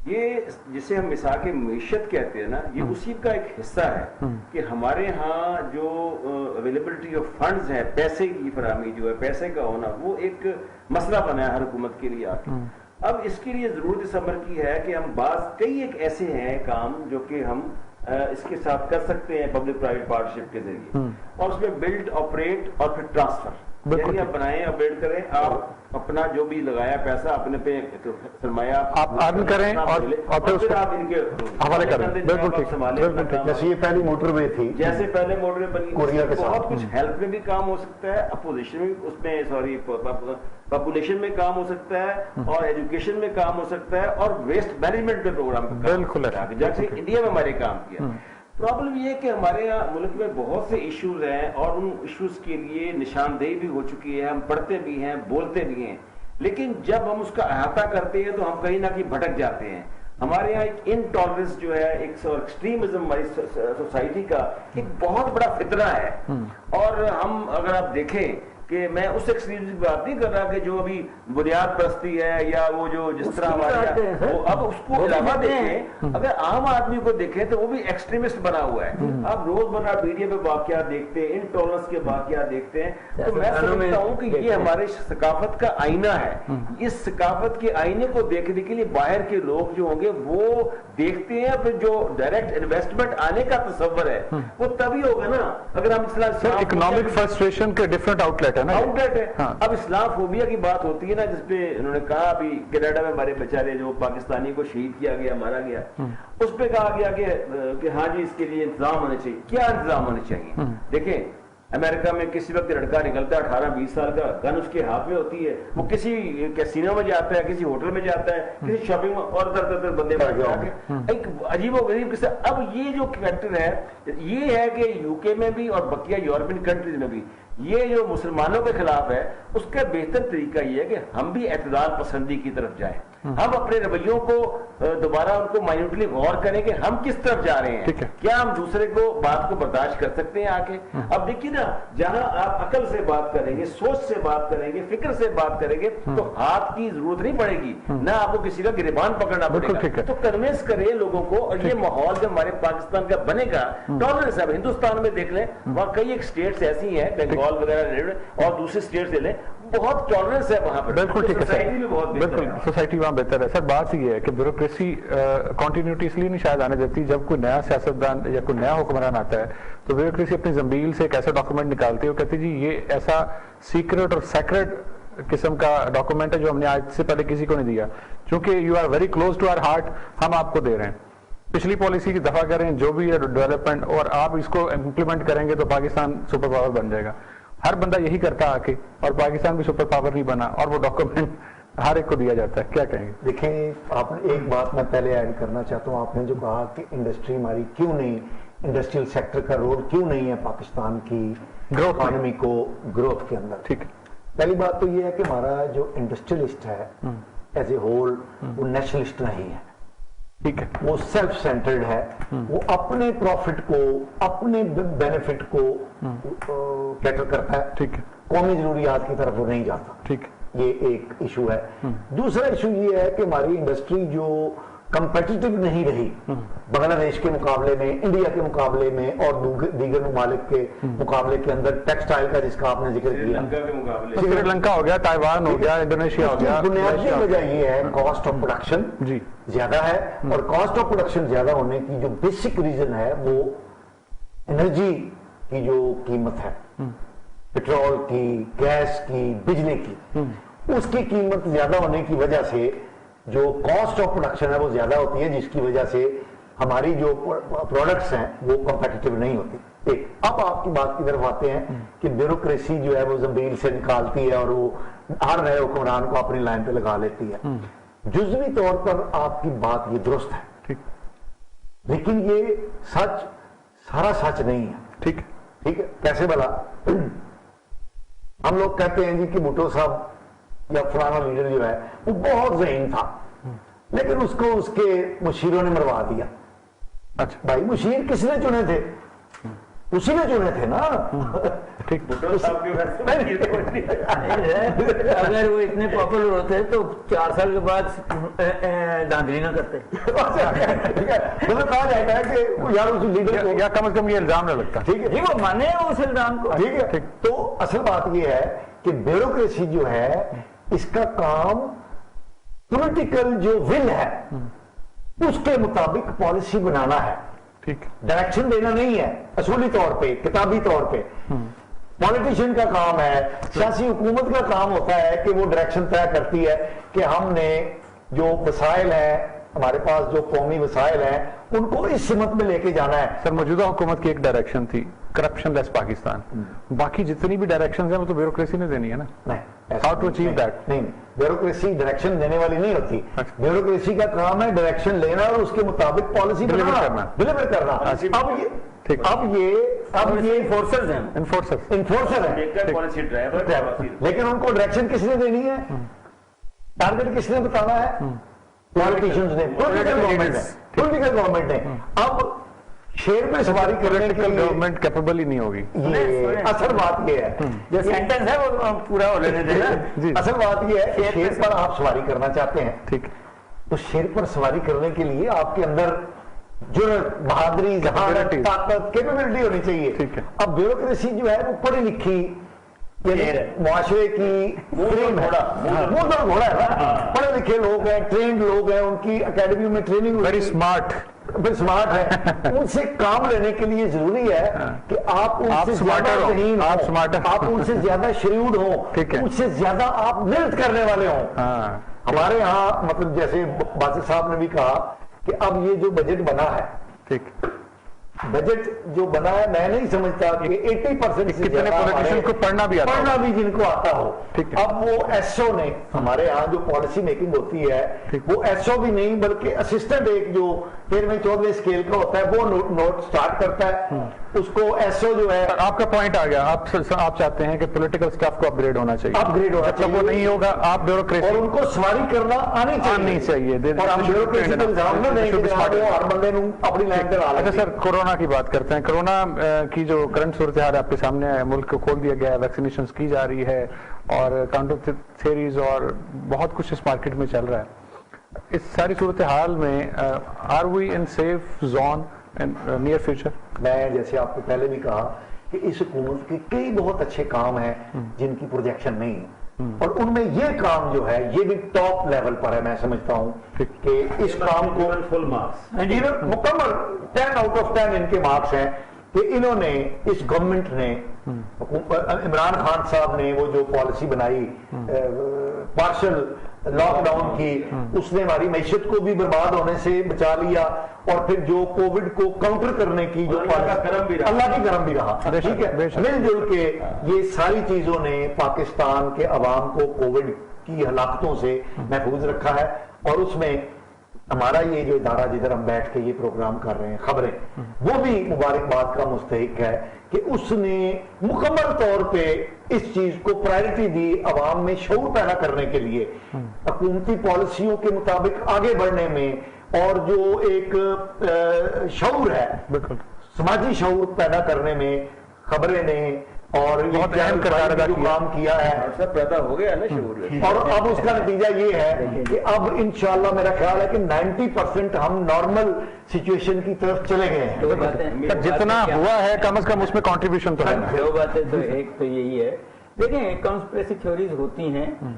Speaker 2: ये जिसे हम मिसाक मीशत कहते हैं ना, ये उसी का एक हिस्सा है कि हमारे यहाँ जो अवेलेबिलिटी ऑफ फंड्स है, पैसे की फराहमी जो है, पैसे का होना, वो एक मसला बना है हर हुकूमत के लिए आके। अब इसके लिए जरूरत इस अमर की है कि हम कई एक ऐसे हैं काम जो कि हम इसके साथ कर सकते हैं पब्लिक प्राइवेट पार्टनरशिप के जरिए, और उसमें बिल्ड, ऑपरेट और फिर ट्रांसफर, यानी आप बनाएं, अपडेट करें, आप अपना जो भी लगाया पैसा अपने पे सरमाया
Speaker 1: आप अर्न करें और फिर उसको
Speaker 2: आप इनके
Speaker 1: हवाले करें। बिल्कुल ठीक, बिल्कुल ठीक।
Speaker 6: जैसे ये पहली मोटरवे थी,
Speaker 2: जैसे पहले मोटरवे बनी,
Speaker 6: कोरिया के
Speaker 2: बहुत
Speaker 6: साथ
Speaker 2: कुछ हेल्थ में भी काम हो सकता है, अपोजिशन में उसमें पॉपुलेशन में काम हो सकता है, और एजुकेशन में काम हो सकता है, और वेस्ट मैनेजमेंट में प्रोग्राम
Speaker 1: बिल्कुल,
Speaker 2: जैसे इंडिया में हमारे काम किया। प्रॉब्लम ये है कि हमारे यहाँ मुल्क में बहुत से इश्यूज हैं, और उन इश्यूज के लिए निशानदेही भी हो चुकी है, हम पढ़ते भी हैं, बोलते भी हैं, लेकिन जब हम उसका अहाता करते हैं तो हम कहीं ना कहीं भटक जाते हैं। हमारे यहाँ एक इनटॉलरेंस जो है, एक एक्सट्रीमिज्म हमारी सोसाइटी का एक बहुत बड़ा फितरा है। और हम अगर आप देखें कि मैं उस एक्सट्रीम की बात नहीं कर रहा कि जो अभी बुनियाद परस्ती है, या वो जो जिस तरह हमारे वो, अब उसको अलावा देखें, अगर आम आदमी को देखें तो वो भी एक्सट्रीमिस्ट बना हुआ है। आप रोजमर्रा मीडिया पे वाकया देखते हैं, इनटॉलरेंस के वाकया देखते हैं, तो मैं समझता हूँ कि ये हमारे सकाफत का आईना है। इस सकाफत के आईने को देखने के लिए बाहर के लोग जो होंगे वो देखते हैं, फिर जो डायरेक्ट इन्वेस्टमेंट आने का तस्वर है वो तभी होगा ना अगर हम
Speaker 1: इकोनॉमिक फ्रस्ट्रेशन के डिफरेंट आउटलेट
Speaker 2: आउटलेट है।
Speaker 1: हाँ।
Speaker 2: अब इस्लामफोबिया की बात होती है ना, जिसपे इन्होंने कहा अभी कनाडा में हमारे बेचारे जो पाकिस्तानी को शहीद किया गया, मारा गया, उस पे कहा गया कि हाँ जी इसके लिए इंतजाम होने चाहिए। क्या इंतजाम होने चाहिए? देखें, अमेरिका में किसी वक्त लड़का निकलता है 18-20 साल का, गन उसके हाथ में होती है, वो किसी कैसीनो में जाता है, किसी होटल में जाता है, किसी शॉपिंग में, और दर बंदे मार एक अजीबो गरीब किस्सा। अब ये जो फैक्टर है, ये है कि यूके में भी और बकिया यूरोपियन कंट्रीज में भी ये जो मुसलमानों के खिलाफ है, उसका बेहतर तरीका ये है कि हम भी एतदाल पसंदी की तरफ जाएं। हम अपने रवैयों को दोबारा उनको माइन्यूटली गौर करें कि हम किस तरफ जा रहे हैं। क्या हम दूसरे को बात को बर्दाश्त कर सकते हैं आके? अब देखिए ना, जहां आप अकल से बात करेंगे, सोच से बात करेंगे, फिक्र से बात करेंगे, तो हाथ की जरूरत नहीं पड़ेगी, ना आपको किसी का गिरबान पकड़ना पड़ेगा। तो कन्विंस करें लोगों को, और ये माहौल जब हमारे पाकिस्तान का बनेगा, टॉलरेंस है। हिंदुस्तान में देख लें, वहां कई एक स्टेट्स ऐसी हैं, बंगाल वगैरह और दूसरे स्टेट्स ले लें, बहुत टॉलरेंस है वहां पर।
Speaker 1: बिल्कुल ठीक है सर,
Speaker 2: बिल्कुल
Speaker 1: सोसाइटी वहाँ बेहतर है सर। बात ये है कि ब्यूरोक्रेसी कंटिन्यूटी इसलिए नहीं शायद आने देती, जब कोई नया सियासतदान या कोई नया हुक्मरान आता है तो ब्यूरोक्रेसी अपनी जंबील से एक ऐसा डॉक्यूमेंट निकालती है, वो कहती है जी ये ऐसा सीक्रेट और सेक्रेट किस्म का डॉक्यूमेंट है जो हमने आज से पहले किसी को नहीं दिया, क्योंकि you are very close to our heart, हम आपको दे रहे हैं। पिछली पॉलिसी की दफा करें जो भी है डेवलपमेंट, और आप इसको इम्प्लीमेंट करेंगे तो पाकिस्तान सुपर पावर बन जाएगा। हर बंदा यही करता आके, और पाकिस्तान भी सुपर पावर नहीं बना, और वो डॉक्यूमेंट हर एक को दिया जाता है। क्या कहेंगे?
Speaker 6: देखें, आपने एक बात मैं पहले ऐड करना चाहता हूँ। आपने जो कहा कि इंडस्ट्री हमारी क्यों नहीं, इंडस्ट्रियल सेक्टर का रोल क्यों नहीं है पाकिस्तान की
Speaker 1: ग्रोथ
Speaker 6: इकोनॉमी को ग्रोथ के अंदर।
Speaker 1: ठीक है,
Speaker 6: पहली बात तो ये है कि हमारा जो इंडस्ट्रियलिस्ट है एज ए होल, वो नेशनलिस्ट नहीं है।
Speaker 1: ठीक है,
Speaker 6: वो सेल्फ सेंटर्ड है, वो अपने प्रॉफिट को, अपने बेनिफिट को कैटर करता है।
Speaker 1: ठीक है,
Speaker 6: कौमी जरूरियात की तरफ वो नहीं जाता।
Speaker 1: ठीक है,
Speaker 6: ये एक इशू है। दूसरा इशू ये है कि हमारी इंडस्ट्री जो कंपेटिटिव नहीं रही बांग्लादेश के मुकाबले में, इंडिया के मुकाबले में, और दीगर ममालिक के मुकाबले के अंदर, टेक्सटाइल का जिसका आपने जिक्र किया,
Speaker 1: श्रीलंका हो गया, ताइवान हो गया, इंडोनेशिया हो गया।
Speaker 6: बुनियादी वजह ये है कॉस्ट ऑफ प्रोडक्शन
Speaker 1: जी
Speaker 6: ज्यादा है, और कॉस्ट ऑफ प्रोडक्शन ज्यादा होने की जो बेसिक रीजन है वो एनर्जी की जो कीमत है, पेट्रोल की, गैस की, बिजली की, उसकी कीमत ज्यादा होने की वजह से जो कॉस्ट ऑफ प्रोडक्शन है वो ज्यादा होती है, जिसकी वजह से हमारी जो प्रोडक्ट्स हैं वो कॉम्पिटिटिव नहीं होती। एक, अब आपकी बात की तरफ आते हैं कि ब्यूरोक्रेसी जो है वो जमीन से निकालती है और वो हर नए हुक्मरान को अपनी लाइन पे लगा लेती है। जुज़वी तौर पर आपकी बात ये दुरुस्त है,
Speaker 1: ठीक,
Speaker 6: लेकिन ये सच सारा सच नहीं है।
Speaker 1: ठीक,
Speaker 6: ठीक है, कैसे भला? हम लोग कहते हैं जी कि भुट्टो साहब या फलाना लीडर जो है वो बहुत ज़हीन था, लेकिन उसको उसके मुशीरों ने मरवा दिया।
Speaker 1: अच्छा
Speaker 6: भाई मुशीर किसने चुने थे? उसी ने चुने थे ना।
Speaker 1: ठीक।
Speaker 2: भुट्टो साहब के घर से
Speaker 3: अगर वो इतने पॉपुलर होते तो 4 साल के बाद धांधली ना करते।
Speaker 6: मतलब कहा जाता है कि यार उस लीडर को,
Speaker 1: या कम से कम ये इल्जाम न लगता।
Speaker 6: ठीक है
Speaker 3: जी वो माने उस इल्जाम को।
Speaker 6: ठीक है। तो असल बात ये है कि ब्यूरोक्रेसी जो है इसका काम पॉलिटिकल जो विल है उसके मुताबिक पॉलिसी बनाना है,
Speaker 1: ठीक।
Speaker 6: डायरेक्शन देना नहीं है असूली तौर पे, किताबी तौर पे। पॉलिटिशियन का काम है, सियासी हुकूमत का काम होता है कि वो डायरेक्शन तय करती है कि हमने जो वसाइल है, हमारे पास जो कौमी वसाइल हैं उनको इस सिमत में लेके जाना है।
Speaker 1: सर मौजूदा हुकूमत की एक डायरेक्शन थी करप्शन लेस पाकिस्तान, बाकी जितनी भी डायरेक्शन है वो तो ब्यूरोक्रेसी ने देनी है ना।
Speaker 6: नहीं,
Speaker 1: हाउ टू अचीव दैट?
Speaker 6: नहीं, ब्यूरोक्रेसी डायरेक्शन देने वाली नहीं होती।
Speaker 1: अच्छा।
Speaker 6: ब्यूरोक्रेसी का काम है डायरेक्शन लेना और उसके मुताबिक पॉलिसी
Speaker 1: Deliver
Speaker 6: बनाना,
Speaker 1: करना।
Speaker 6: डिलीवर करना।
Speaker 1: ठीक।
Speaker 6: अब ये
Speaker 3: फोर्सेस हैं,
Speaker 1: इन्फोर्सर्स
Speaker 6: इन्फोर्सर है,
Speaker 2: लेकर पॉलिसी ड्राइवर,
Speaker 6: लेकिन उनको डायरेक्शन किसने देनी है? टारगेट किसने बताना है? पॉलिटिशियंस ने, पॉलिटिकल गवर्नमेंट ने, पॉलिटिकल गवर्नमेंट ने। अब शेर पे सवारी करने के लिए
Speaker 1: गवर्नमेंट कैपेबल ही नहीं होगी।
Speaker 6: ये असल बात ये है,
Speaker 3: जो सेंटेंस है वो पूरा हो लेने देना।
Speaker 1: जी।
Speaker 6: असल बात ये है कि शेर पर आप सवारी करना चाहते हैं,
Speaker 1: ठीक।
Speaker 6: तो शेर पर सवारी करने के लिए आपके अंदर जो बहादुरी, जहानत, ताकत, कैपेबिलिटी होनी चाहिए।
Speaker 1: ठीक है।
Speaker 6: अब ब्यूरोक्रेसी जो है वो पढ़ी लिखी मुआशरे की फ्रेम है, मूलधन घोड़ा है ना। पढ़े लिखे लोग हैं, ट्रेंड लोग हैं, उनकी अकेडमी में ट्रेनिंग,
Speaker 1: वेरी स्मार्ट,
Speaker 6: फिर स्मार्ट है। उनसे काम लेने के लिए जरूरी है कि आप उनसे ज्यादा ज़हीन
Speaker 1: आप
Speaker 6: हो,
Speaker 1: स्मार्टर,
Speaker 6: आप उनसे ज्यादा श्रीउड हो,
Speaker 1: ठीक है।
Speaker 6: उनसे ज्यादा आप मेहनत करने वाले हो।
Speaker 1: हाँ
Speaker 6: हमारे यहाँ मतलब जैसे बासित साहब ने भी कहा कि अब ये जो बजट बना है,
Speaker 1: ठीक।
Speaker 6: बजट जो बना है, मैं नहीं समझता कि 80% से
Speaker 1: कितने पॉलिटिशियन को पढ़ना भी आता
Speaker 6: पढ़ना भी जिनको आता हो।
Speaker 1: ठीक है।
Speaker 6: अब वो एसओ ने, हमारे यहाँ जो पॉलिसी मेकिंग होती है वो एसओ भी नहीं बल्कि असिस्टेंट एक जो 13वें-14वें स्केल का होता है वो नोट स्टार्ट करता है, उसको एसओ जो है।
Speaker 1: आपका पॉइंट आ गया, आप चाहते हैं कि पॉलिटिकल स्टाफ को अपग्रेड होना चाहिए।
Speaker 6: अपग्रेड होना चाहिए,
Speaker 1: वो नहीं होगा आप ब्यूरोक्रेसी,
Speaker 6: और उनको सवारी करना आनी चाहिए। और हम ब्यूरोक्रेसी का इल्जाम न दें कि वो हर बंदे को अपनी लाइन पे ला लेते।
Speaker 1: अच्छा सर, कोरोना की बात करते हैं। कोरोना की जो करंट सूरत हाल आपके सामने है, मुल्क को खोल दिया गया है, वैक्सीनेशन की जा रही है और काउंटर थ्योरीज और बहुत कुछ इस मार्केट में चल रहा है। इस सारी सूरत हाल में are we in safe zone in near future?
Speaker 6: मैं जैसे आपको पहले भी कहा कि इस हुकूमत के कई बहुत अच्छे काम हैं जिनकी प्रोजेक्शन नहीं है, और उनमें ये काम जो है ये भी टॉप लेवल पर है। मैं समझता हूं कि इस काम को
Speaker 2: फुल मार्क्स,
Speaker 6: मुकम्मल 10 आउट ऑफ 10 इनके मार्क्स हैं कि इन्होंने, इस गवर्नमेंट ने, इमरान खान साहब ने वो जो पॉलिसी बनाई पार्शल लॉकडाउन की, उसने हमारी मैशत को भी बर्बाद होने से बचा लिया, और फिर जो कोविड को काउंटर करने की जो
Speaker 2: अल्लाह का करम भी रहा,
Speaker 6: ठीक है। मिलजुल के ये सारी चीजों ने पाकिस्तान के अवाम को कोविड की हलाकतों से महफूज रखा है। और उसमें हमारा ये जो इदारा जिधर हम बैठ के ये प्रोग्राम कर रहे हैं, खबरें, वो भी मुबारकबाद का मुस्तहिक है कि उसने मुकम्मल तौर पे इस चीज को प्रायोरिटी दी, अवाम में शऊर पैदा करने के लिए, हुकूमती पॉलिसियों के मुताबिक आगे बढ़ने में, और जो एक शऊर है, बिल्कुल समाजी शऊर पैदा करने में खबरें ने और
Speaker 1: बहुत अहम किरदार अदा किया,
Speaker 6: काम किया है।
Speaker 2: सब पैदा हो गया ना शऊर।
Speaker 6: और अब उसका नतीजा ये है कि अब इंशाल्लाह मेरा ख्याल है कि 90% हम नॉर्मल सिचुएशन की तरफ चले गए हैं।
Speaker 3: दो बातें,
Speaker 1: जितना हुआ है कम से कम उसमें कंट्रीब्यूशन तो है ना।
Speaker 3: दो बातें, तो एक तो यही है, देखिए कंस्पिरेसी थ्योरीज होती हैं,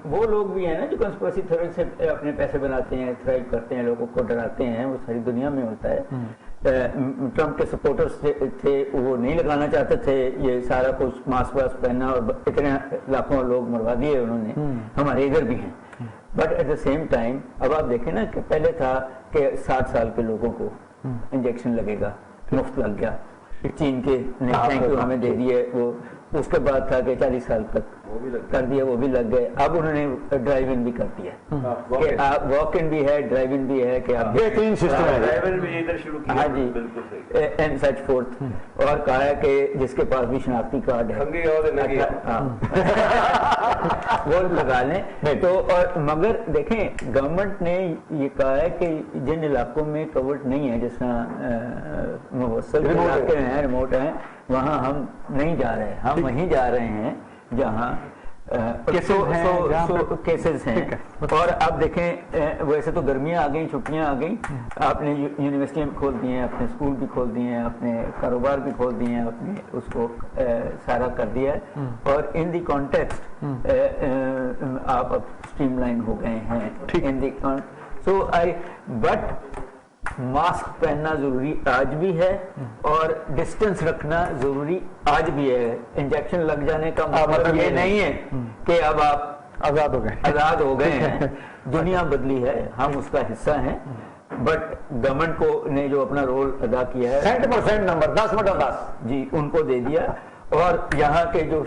Speaker 3: वो लोग भी हैं ना जो कंस्पिरेसी थ्योरी से अपने पैसे बनाते हैं, थ्राइव करते हैं, लोगों को डराते हैं, वो सारी दुनिया में होता है। ट्रम्प के सपोर्टर्स थे, वो नहीं लगाना चाहते थे ये सारा कुछ मास्क वास्क पहना, और इतने लाखों लोग मरवा दिए उन्होंने, हमारे इधर भी हैं। But at the same time अब आप देखें ना कि पहले था कि 60 साल के लोगों को इंजेक्शन लगेगा, मुफ्त लग गया, चीन के ने थैंक यू हमें दे दिए वो, उसके बाद था कि 40 साल तक कर दिया, वो भी लग गए। अब उन्होंने ड्राइव इन भी कर दिया कि आप वॉक इन भी है, ड्राइव इन भी है कि आप
Speaker 6: बेहतरीन सिस्टम है।
Speaker 2: ड्राइवर भी इधर शुरू किया।
Speaker 3: हाँ जी,
Speaker 2: बिल्कुल सही।
Speaker 3: And such fourth. और कहा है कि जिसके पास भी शनाख्ती कार्ड है वो लगा लें। तो और मगर देखें गवर्नमेंट ने ये कहा है कि जिन इलाकों में कवर्ड नहीं है, जिस तरह मुफस्सल इलाके हैं, रिमोट हैं, वहाँ हम नहीं जा रहे हैं। हम वहीं जा रहे हैं जहाँ केसेस हैं। और अब देखें वैसे तो गर्मियाँ आ गई, छुट्टियाँ आ गई, आपने यूनिवर्सिटियाँ भी खोल दी हैं, अपने स्कूल भी खोल दिए हैं, अपने कारोबार भी खोल दिए हैं, अपने उसको सारा कर दिया है। और इन दी कॉन्टेक्स्ट आप अब स्ट्रीमलाइन हो गए हैं इन दी सो बट मास्क पहनना जरूरी आज भी है और डिस्टेंस रखना जरूरी आज भी है। इंजेक्शन लग जाने का मतलब ये नहीं है कि अब आप आजाद हो गए हैं। दुनिया बदली है, हम उसका हिस्सा हैं, बट गवर्नमेंट को ने जो अपना रोल अदा किया है
Speaker 6: 100% नंबर 10/10
Speaker 3: जी उनको दे दिया। और यहाँ के जो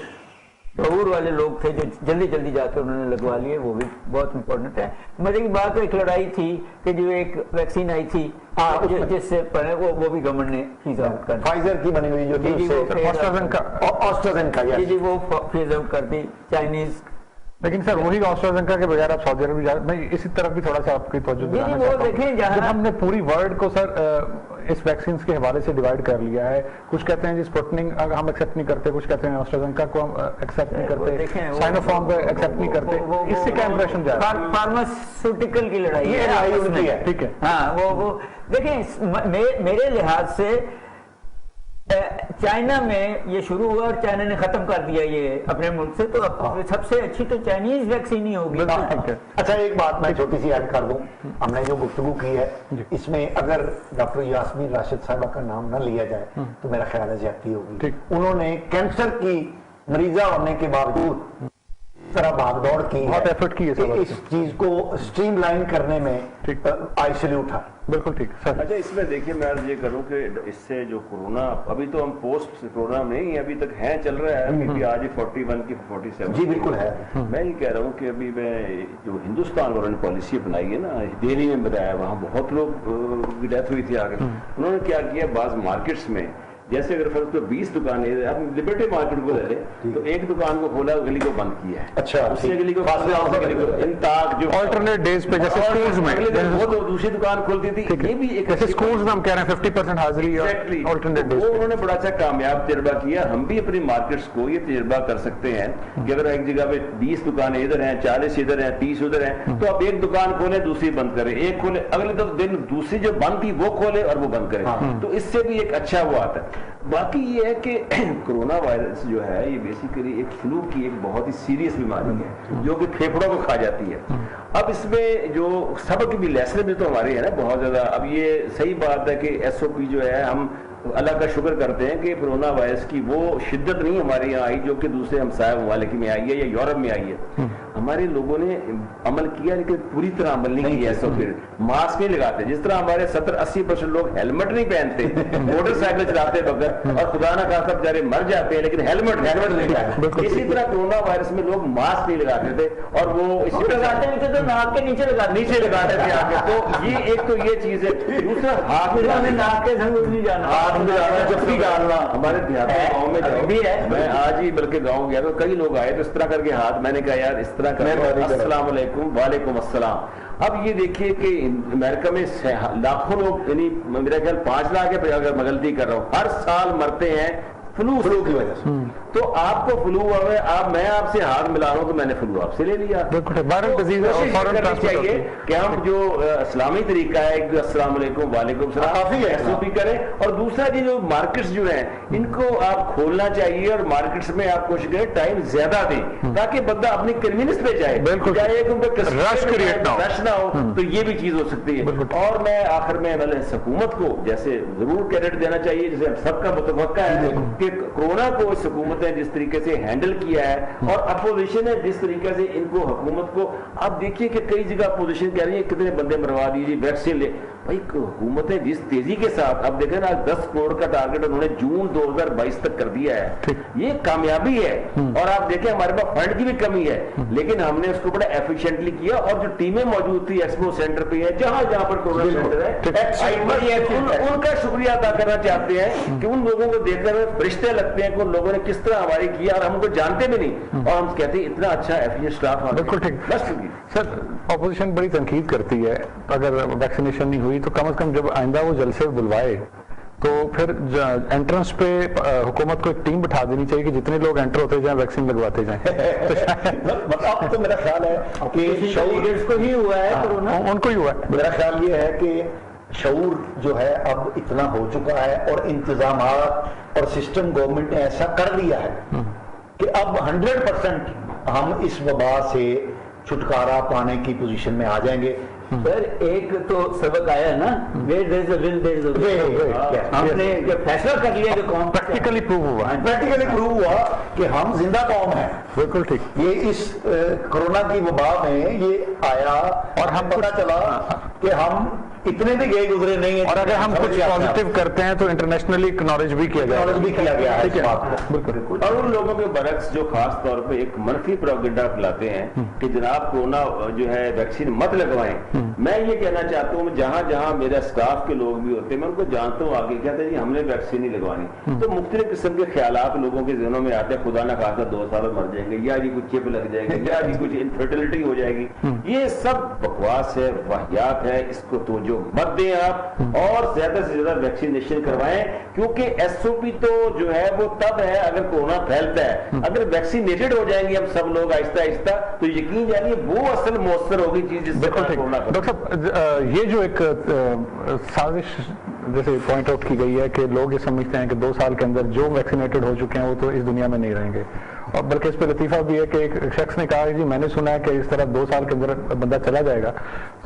Speaker 3: शऊर वाले लोग थे जो जल्दी जल्दी जाकर उन्होंने लगवा लिए, वो भी बहुत इंपॉर्टेंट है। मजे की बात एक लड़ाई थी कि जो एक वैक्सीन आई थी जिससे वो भी गवर्नमेंट ने फीस आउट कर दी।
Speaker 6: फाइजर की बनी हुई जो ऑस्ट्राजेनेका
Speaker 3: जी वो फीस आउट कर दी। चाइनीज
Speaker 1: लेकिन सर वही ऑस्ट्राजेनेका के बगैर आप सऊदी अरब जा, मैं इसी तरफ भी थोड़ा सा आपकी तवज्जो दिलाना चाहता हूं। जब हमने पूरी वर्ल्ड को सर इस वैक्सीन के हवाले से डिवाइड कर लिया है, कुछ कहते हैं जी स्पुतनिक हम एक्सेप्ट नहीं करते, कुछ कहते हैं ऑस्ट्राजेनेका को हम एक्सेप्ट नहीं करते, साइनोफार्म को एक्सेप्ट नहीं करते, इससे क्या इंप्रेशन जा रहा है?
Speaker 3: फार्मास्यूटिकल की लड़ाई
Speaker 6: है,
Speaker 3: ठीक है। हाँ वो देखें मेरे लिहाज से चाइना में ये शुरू हुआ और चाइना ने खत्म कर दिया ये अपने मुल्क से, तो सबसे अच्छी तो चाइनीज वैक्सीन ही होगी।
Speaker 6: अच्छा एक बात मैं छोटी सी ऐड कर दूं, हमने जो गुफ्तगू की है इसमें अगर डॉक्टर यास्मीन राशिद साहबा का नाम न लिया जाए तो मेरा ख्याल है ज्यादती होगी। उन्होंने कैंसर की मरीजा होने के बावजूद तरह भागदौड़ की, बहुत एफर्ट की है इस चीज को स्ट्रीमलाइन करने में। आई सैल्यूट है।
Speaker 1: बिल्कुल ठीक सर।
Speaker 2: अच्छा इसमें देखिए मैं अर्ज ये करूं कि इससे जो कोरोना, अभी तो हम पोस्ट कोरोना नहीं है, अभी तक है चल रहा है, क्योंकि आज ही 41 की 47
Speaker 6: जी बिल्कुल है।
Speaker 2: मैं ये कह रहा हूँ कि अभी मैं जो हिंदुस्तान उन्होंने पॉलिसी अपनाई है ना, दिल्ली में बताया, वहाँ बहुत लोग की डेथ हुई थी आगे। उन्होंने क्या किया, बाज मार्केट्स में जैसे अगर फर्ज तो 20 दुकानें, आप लिबर्टी मार्केट को ले लें तो एक दुकान को खोला, गली को बंद किया है।
Speaker 6: अच्छा,
Speaker 2: उससे गली को जो
Speaker 1: ऑल्टरनेट डेज पे जैसे स्कूल्स में
Speaker 2: वो तो दूसरी दुकान खोलती थी, ये भी एक
Speaker 1: जैसे स्कूल्स में हम कह रहे हैं 50% हाजिरी ऑल्टरनेट डेज,
Speaker 2: वो उन्होंने बड़ा अच्छा कामयाब तजर्बा किया। हम भी अपनी मार्केट्स को ये तजर्बा कर सकते हैं कि अगर एक जगह पे 20 दुकानें इधर हैं, 40 इधर हैं, 30 उधर हैं, तो आप एक दुकान खोले दूसरी बंद करें, एक खोले अगले दिन दूसरी जो बंद थी वो खोले और वो बंद करें। तो इससे भी एक अच्छा वो आता है। बाकी ये है कि कोरोना वायरस जो है ये बेसिकली एक फ्लू की एक बहुत ही सीरियस बीमारी है जो कि फेफड़ों को खा जाती है। अब इसमें जो सबक भी लेसन भी तो हमारे है ना बहुत ज्यादा। अब ये सही बात है कि SOP जो है, हम अल्लाह का शुक्र करते हैं कि कोरोना वायरस की वो शिद्दत नहीं हमारे यहाँ आई जो कि दूसरे हमसाया ममालिक में आई है या यूरोप में आई है। हमारे लोगों ने अमल किया लेकिन पूरी तरह अमल नहीं किया। तो फिर मास्क नहीं लगाते, जिस तरह हमारे 70-80% लोग हेलमेट नहीं पहनते, मोटरसाइकिल चलाते बगैर, और खुदा ना खासा बेचारे मर जाते हैं लेकिन हेलमेट नहीं लगाते। इसी तरह कोरोना वायरस में लोग मास्क नहीं लगाते थे और वो
Speaker 3: लगाते थे तो नाक के नीचे
Speaker 2: लगाते थे आगे। तो ये एक तो ये चीज है। दूसरा हाथ
Speaker 3: नाक के संग नहीं जाना,
Speaker 2: जबकि डालना हमारे गाँव में
Speaker 3: भी है।
Speaker 2: मैं आज ही बल्कि गाँव गया तो कई लोग आए तो इस तरह करके हाथ, मैंने कहा यार इस तरह अस्सलाम वालेकुम, वालेकुम अस्सलाम। अब ये देखिए कि अमेरिका में लाखों लोग, यानी मेरा ख्याल 5 लाख है अगर मैं गलती कर रहा हूँ, हर साल मरते हैं फ्लू की वजह से। तो आपको फ्लू हुआ है, मैं आपसे हाथ मिला रहा हूं तो मैंने फ्लू आपसे ले लिया। चाहिए कि हम जो इस्लामी तरीका है, अस्सलाम वालेकुम वालेकुम सलाम काफी SOP करें। और दूसरा जी जो मार्केट्स जो हैं इनको आप खोलना चाहिए और मार्केट्स में आप कोशिश करें टाइम ज्यादा दें ताकि बंदा अपनी कन्वीनियंस पे जाए, रश ना हो। तो ये भी चीज हो सकती है। और मैं आखिर में हुकूमत को जैसे जरूर क्रेडिट देना चाहिए, जैसे सबका मुतवक्का है कि कोरोना को इस हुकूमत ने जिस तरीके से हैंडल किया है और अपोजिशन है जिस तरीके से इनको हुकूमत को, आप देखिए कि कई जगह अपोजिशन कह रही है कितने बंदे मरवा दीजिए वैक्सीन ले, भाई हुकूमतें जिस तेजी के साथ, अब देखें ना 10 करोड़ का टारगेट उन्होंने जून 2022 तक कर दिया है, ये कामयाबी है। और आप देखें हमारे पास फंड की भी कमी है, लेकिन हमने उसको बड़ा एफिशिएंटली किया। और जो टीमें मौजूद थी एक्सपो सेंटर पे है, जहां जहां पर कोरोना सेंटर है, उनका शुक्रिया अदा करना चाहते हैं कि उन लोगों को देखकर फरिश्ते लगते हैं कि उन लोगों ने किस तरह हमारी किया, और हम उनको जानते भी नहीं, और हम कहते हैं इतना अच्छा एफिशिएंट स्टाफ।
Speaker 1: बिल्कुल ठीक। सर ऑपोजिशन बड़ी तनकीद करती है अगर वैक्सीनेशन नहीं हुई, तो कम से कम जब आइंदा वो जलसे बुलवाए तो फिर एंट्रेंस पे हुकूमत को एक टीम बिठा देनी चाहिए कि जितने लोग एंटर होते जाएं वैक्सीन लगवाते जाएं।
Speaker 6: मतलब तो मेरा ख्याल है कि
Speaker 3: शहीद को ही हुआ है, कोरोना
Speaker 1: उनको ही हुआ है।
Speaker 6: मेरा ख्याल ये है कि शऊर जो है अब इतना हो चुका है और इंतजाम और सिस्टम गवर्नमेंट ने ऐसा कर दिया है कि अब 100% हम इस वबा से छुटकारा पाने की पोजीशन में आ जाएंगे।
Speaker 3: सर एक तो सबक आया ना, where there is a will there is a way. हमने जब फैसला कर लिया कि कौन
Speaker 1: प्रैक्टिकली प्रूव
Speaker 6: हुआ कि हम जिंदा कौम है।
Speaker 1: बिल्कुल ठीक।
Speaker 6: ये इस कोरोना की वबा में ये आया और हम पता चला कि हम इतने भी गए गुजरे नहीं है,
Speaker 1: और अगर हम कुछ पॉजिटिव करते हैं तो इंटरनेशनली एक्नॉलेज भी किया गया है।
Speaker 6: ठीक है,
Speaker 2: बिल्कुल। और उन लोगों के बरक्स जो खास तौर पे एक मनफी प्रोपेगेंडा फैलाते हैं कि जनाब कोरोना जो है वैक्सीन मत लगवाएं, मैं ये कहना चाहता हूँ जहां जहां मेरा स्टाफ के लोग भी होते हैं, मैं उनको जानता हूँ, आगे कहते हैं जी हमने वैक्सीन नहीं लगवानी। तो मुख्तलिफ किस्म के ख्यालात लोगों के ज़हनों में आते हैं, खुदा न खासा 2 साल मर जाएंगे, या जी कुछ चिप लग जाएगी, या जी कुछ इनफर्टिलिटी हो जाएगी। ये सब बकवास है, वाहियात है, इसको तो जो मत दें आप, और ज्यादा से ज्यादा वैक्सीनेशन करवाएं, क्योंकि एसओपी तो जो है वो तब है अगर कोरोना फैलता है। अगर वैक्सीनेटेड हो जाएंगे हम सब लोग आहिस्ता आहिस्ता, तो यकीन जानिए वो असल मौसर होगी चीज जिससे कोरोना।
Speaker 1: डॉक्टर साहब ये जो एक साजिश जैसे पॉइंट आउट की गई है कि लोग ये समझते हैं कि 2 साल के अंदर जो वैक्सीनेटेड हो चुके हैं वो तो इस दुनिया में नहीं रहेंगे, और बल्कि इस पे लतीफा भी है कि एक शख्स ने कहा कि जी मैंने सुना है कि इस तरह 2 साल के अंदर बंदा चला जाएगा,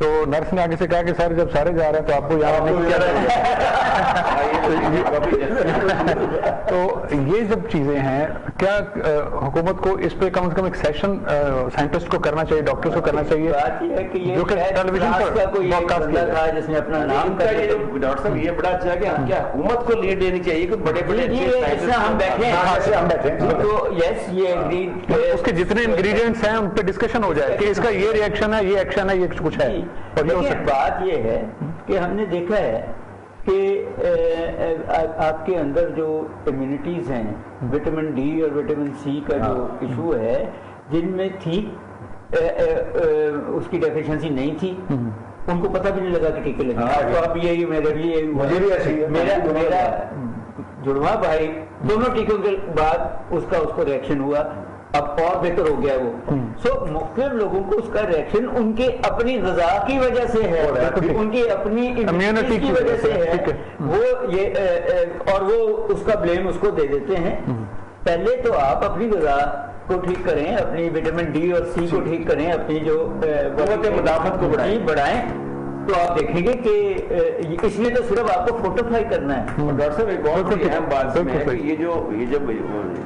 Speaker 1: तो नर्स ने आगे से कहा कि सर जब सारे जा रहे हैं तो आपको यहाँ नहीं किया तो ये जब चीजें हैं, क्या हुकूमत को इस पे कम से कम एक सेशन साइंटिस्ट को करना चाहिए, डॉक्टर्स को करना चाहिए, जो कि टेलीविजन पर ब्रॉडकास्ट किया जाए,
Speaker 3: जिसने अपना नाम
Speaker 2: डॉक्टर साहब ये बड़ा अच्छा है कि क्या हुकूमत को लीड देनी चाहिए कि बड़े बड़े
Speaker 3: हम बैठे तो यस ये एग्रीड,
Speaker 1: उसके जितने इंग्रेडिएंट्स हैं उन पे डिस्कशन हो जाए कि इसका ये रिएक्शन है, ये एक्शन है, ये कुछ है। और ये हो सकता है।
Speaker 3: बात ये है कि हमने देखा है कि आपके अंदर जो इम्यूनिटीज हैं, विटामिन डी और विटामिन सी का जो इशू है, जिनमें थी उसकी डेफिशिएंसी नहीं थी, उनको पता भी नहीं लगा कि टीके लगे। तो अब यही मुझे भी ऐसी है, मेरा जुड़वा भाई दोनों टीकों के बाद उसको रिएक्शन हुआ, अब और बेहतर हो गया वो। सो मुख्तलिफ लोगों को उसका रिएक्शन उनके अपनी ग़िज़ा की वजह से है, उनकी अपनी इम्यूनिटी की वजह से है, वो ये और वो उसका ब्लेम उसको दे देते हैं। पहले तो आप अपनी ग़िज़ा को ठीक करें, अपनी विटामिन डी और सी को ठीक करें, अपनी जो मुदाफ़त को बढ़ाएं, तो आप देखेंगे कि इसमें तो सिर्फ आपको फोर्टिफाई करना है।
Speaker 2: डॉक्टर साहब एक और बड़ी अहम बात है कि ये जब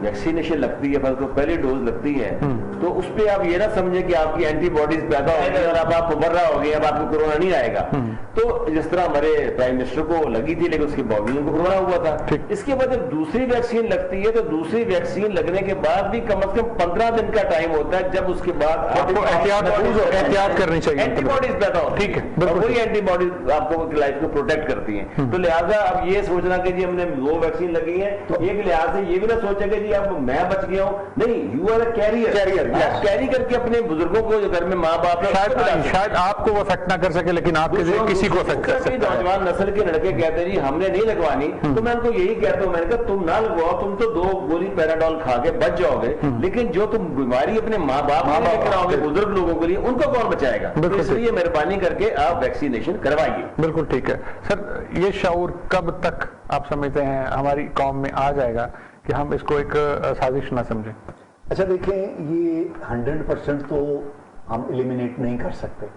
Speaker 2: वैक्सीनेशन लगती है, तो पहली डोज लगती है, तो उस पर आप ये ना समझें कि आपकी एंटीबॉडीज पैदा हो गई और अब आप मुबर्रा हो गए, अब आपको कोरोना नहीं आएगा। तो जिस तरह हमारे प्राइम मिनिस्टर को लगी थी, लेकिन उसके बावजूद उनको कोरोना हुआ था। इसके बाद जब दूसरी वैक्सीन लगती है, तो दूसरी वैक्सीन लगने के बाद भी कम से कम 15 दिन का टाइम होता है, जब उसके बाद
Speaker 1: आपको एहतियात करनी चाहिए,
Speaker 2: एंटीबॉडीज पैदा हो।
Speaker 1: ठीक है,
Speaker 2: वही एंटीबॉडी आपको लाइफ को प्रोटेक्ट करती हैं। तो लिहाजा अब ये सोचना कि जी हमने 2 वैक्सीन लगी है, तो एक लिहाज से ये भी ना सोचा कि जी अब मैं बच गया हूँ, नहीं, you are a career carry करके अपने बुजुर्गों को जो घर में माँ बाप
Speaker 1: शायद आपको वो अफेक्ट ना कर सके, लेकिन आपके किसी को अफेक्ट कर सकता है।
Speaker 2: नौजवान नस्ल के लड़के कहते हैं जी हमने नहीं लगवानी, तो मैं उनको यही कहता हूँ, मैंने कहा तुम ना लगवाओ, तुम तो 2 गोली पैराडोल खा के बच जाओगे, लेकिन जो तुम बीमारी अपने माँ बाप लेकर आओगे बुजुर्ग लोगों के लिए, उनको कौन बचाएगा? इसलिए मेहरबानी करके आप वैक्सीनेशन करवाइए।
Speaker 1: बिल्कुल ठीक है सर। ये शऊर कब तक आप समझते हैं हमारी कौम में आ जाएगा कि हम इसको एक साजिश ना समझें?
Speaker 6: अच्छा देखें, ये 100% तो हम एलिमिनेट नहीं कर सकते।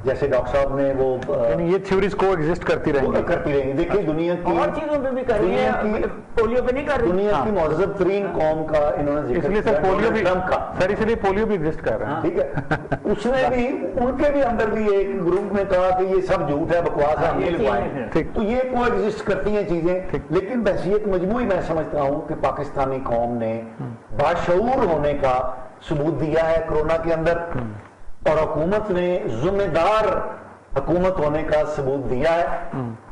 Speaker 6: जैसे डॉक्टर साहब ने वो
Speaker 1: यानी ये थ्योरीज को एग्जिस्ट करती रहेंगी।
Speaker 6: करती रहेंगी। देखिए दुनिया की
Speaker 3: और चीजों पे भी कर रही
Speaker 6: दुनिया
Speaker 3: है,
Speaker 6: की
Speaker 3: पोलियो पे नहीं कर रही।
Speaker 6: दुनिया की मौजूद तरीन कौम का इन्होंने जिक्र
Speaker 1: इसलिए सर
Speaker 6: किया,
Speaker 1: पोलियो भी
Speaker 6: ट्रम्प का,
Speaker 1: सर इसलिए पोलियो भी एग्जिस्ट कर रहा है।
Speaker 6: ठीक है। उसने भी उनके भी अंदर भी एक ग्रुप में कहा कि ये सब झूठ है, बकवास है, हम ये लगवाएं।
Speaker 1: ठीक।
Speaker 6: तो ये को एग्जिस्ट करती हैं चीजें, लेकिन बहसीत मजमूई मैं समझता हूं कि पाकिस्तानी कौम ने बाशऊर होने का सबूत दिया है कोरोना के अंदर, और हुकूमत ने जिम्मेदार हुकूमत होने का सबूत दिया है।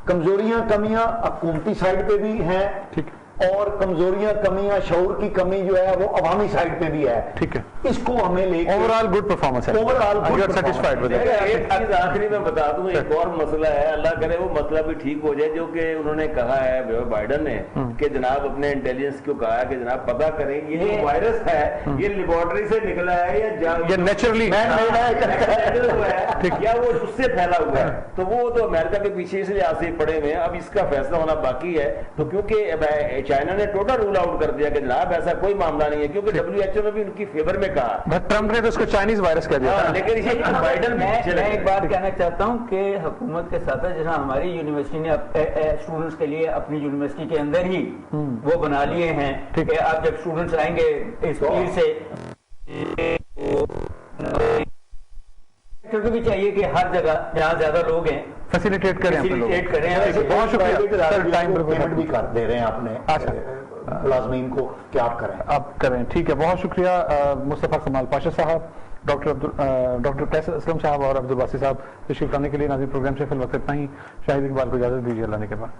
Speaker 6: कमजोरियां कमियां हुकूमती साइड पे भी हैं,
Speaker 1: ठीक,
Speaker 6: और कमजोरियां कमियां शऊर की कमी जो है वो अवामी साइड पे भी है।
Speaker 1: ठीक है,
Speaker 6: इसको हमें लेके
Speaker 1: ओवरऑल गुड परफॉर्मेंस है।
Speaker 6: Overall
Speaker 1: you are satisfied with it?
Speaker 2: एक चीज आखिरी में बता दूं, एक और मसला है, अल्लाह करे वो मसला भी ठीक हो जाए, जो कि उन्होंने कहा है जो बाइडन ने कि जनाब अपने इंटेलिजेंस को कहा है कि जनाब पता करें ये जो वायरस है ये लेबोरेटरी से निकला है
Speaker 1: या नेचुरली
Speaker 2: या वो उससे फैला हुआ है। तो वो तो अमेरिका के पीछे इसलिए आसे पड़े हुए हैं, अब इसका फैसला होना बाकी है। तो क्योंकि चाइना ने टोटल रूल आउट कर दिया कि जनाब ऐसा कोई मामला नहीं है, क्योंकि WHO ने भी उनकी फेवर में कहा।
Speaker 1: ट्रम्प ने तो उसको चाइनीज वायरस कह दिया था।
Speaker 2: लेकिन ये बाइडन
Speaker 3: मैं एक बात कहना चाहता हूं कि हुकूमत के साथ जैसा हमारी यूनिवर्सिटी ने स्टूडेंट्स के लिए अपनी यूनिवर्सिटी के अंदर ही वो बना लिए हैं कि आप जब स्टूडेंट्स आएंगे इस फील्ड से तो भी चाहिए कि हर जगह जहाँ ज्यादा लोग हैं
Speaker 1: फैसिलिटेट करें।
Speaker 3: बहुत
Speaker 1: शुक्रिया सर, टाइम
Speaker 6: पेमेंट भी कर दे रहे हैं अपने मुलाजमीन को, क्या आप करें?
Speaker 1: आप करें, ठीक है। बहुत शुक्रिया मुस्तफा कमाल पाशा साहब, डॉक्टर कैसर असलम साहब और अब्दुल बासी साहब तशरीफ लाने के लिए। नाज़रीन प्रोग्राम से फिल वक्त इतना ही। शाहिद इकबाल को इजाजत दीजिए, अल्लाह ने के बाद।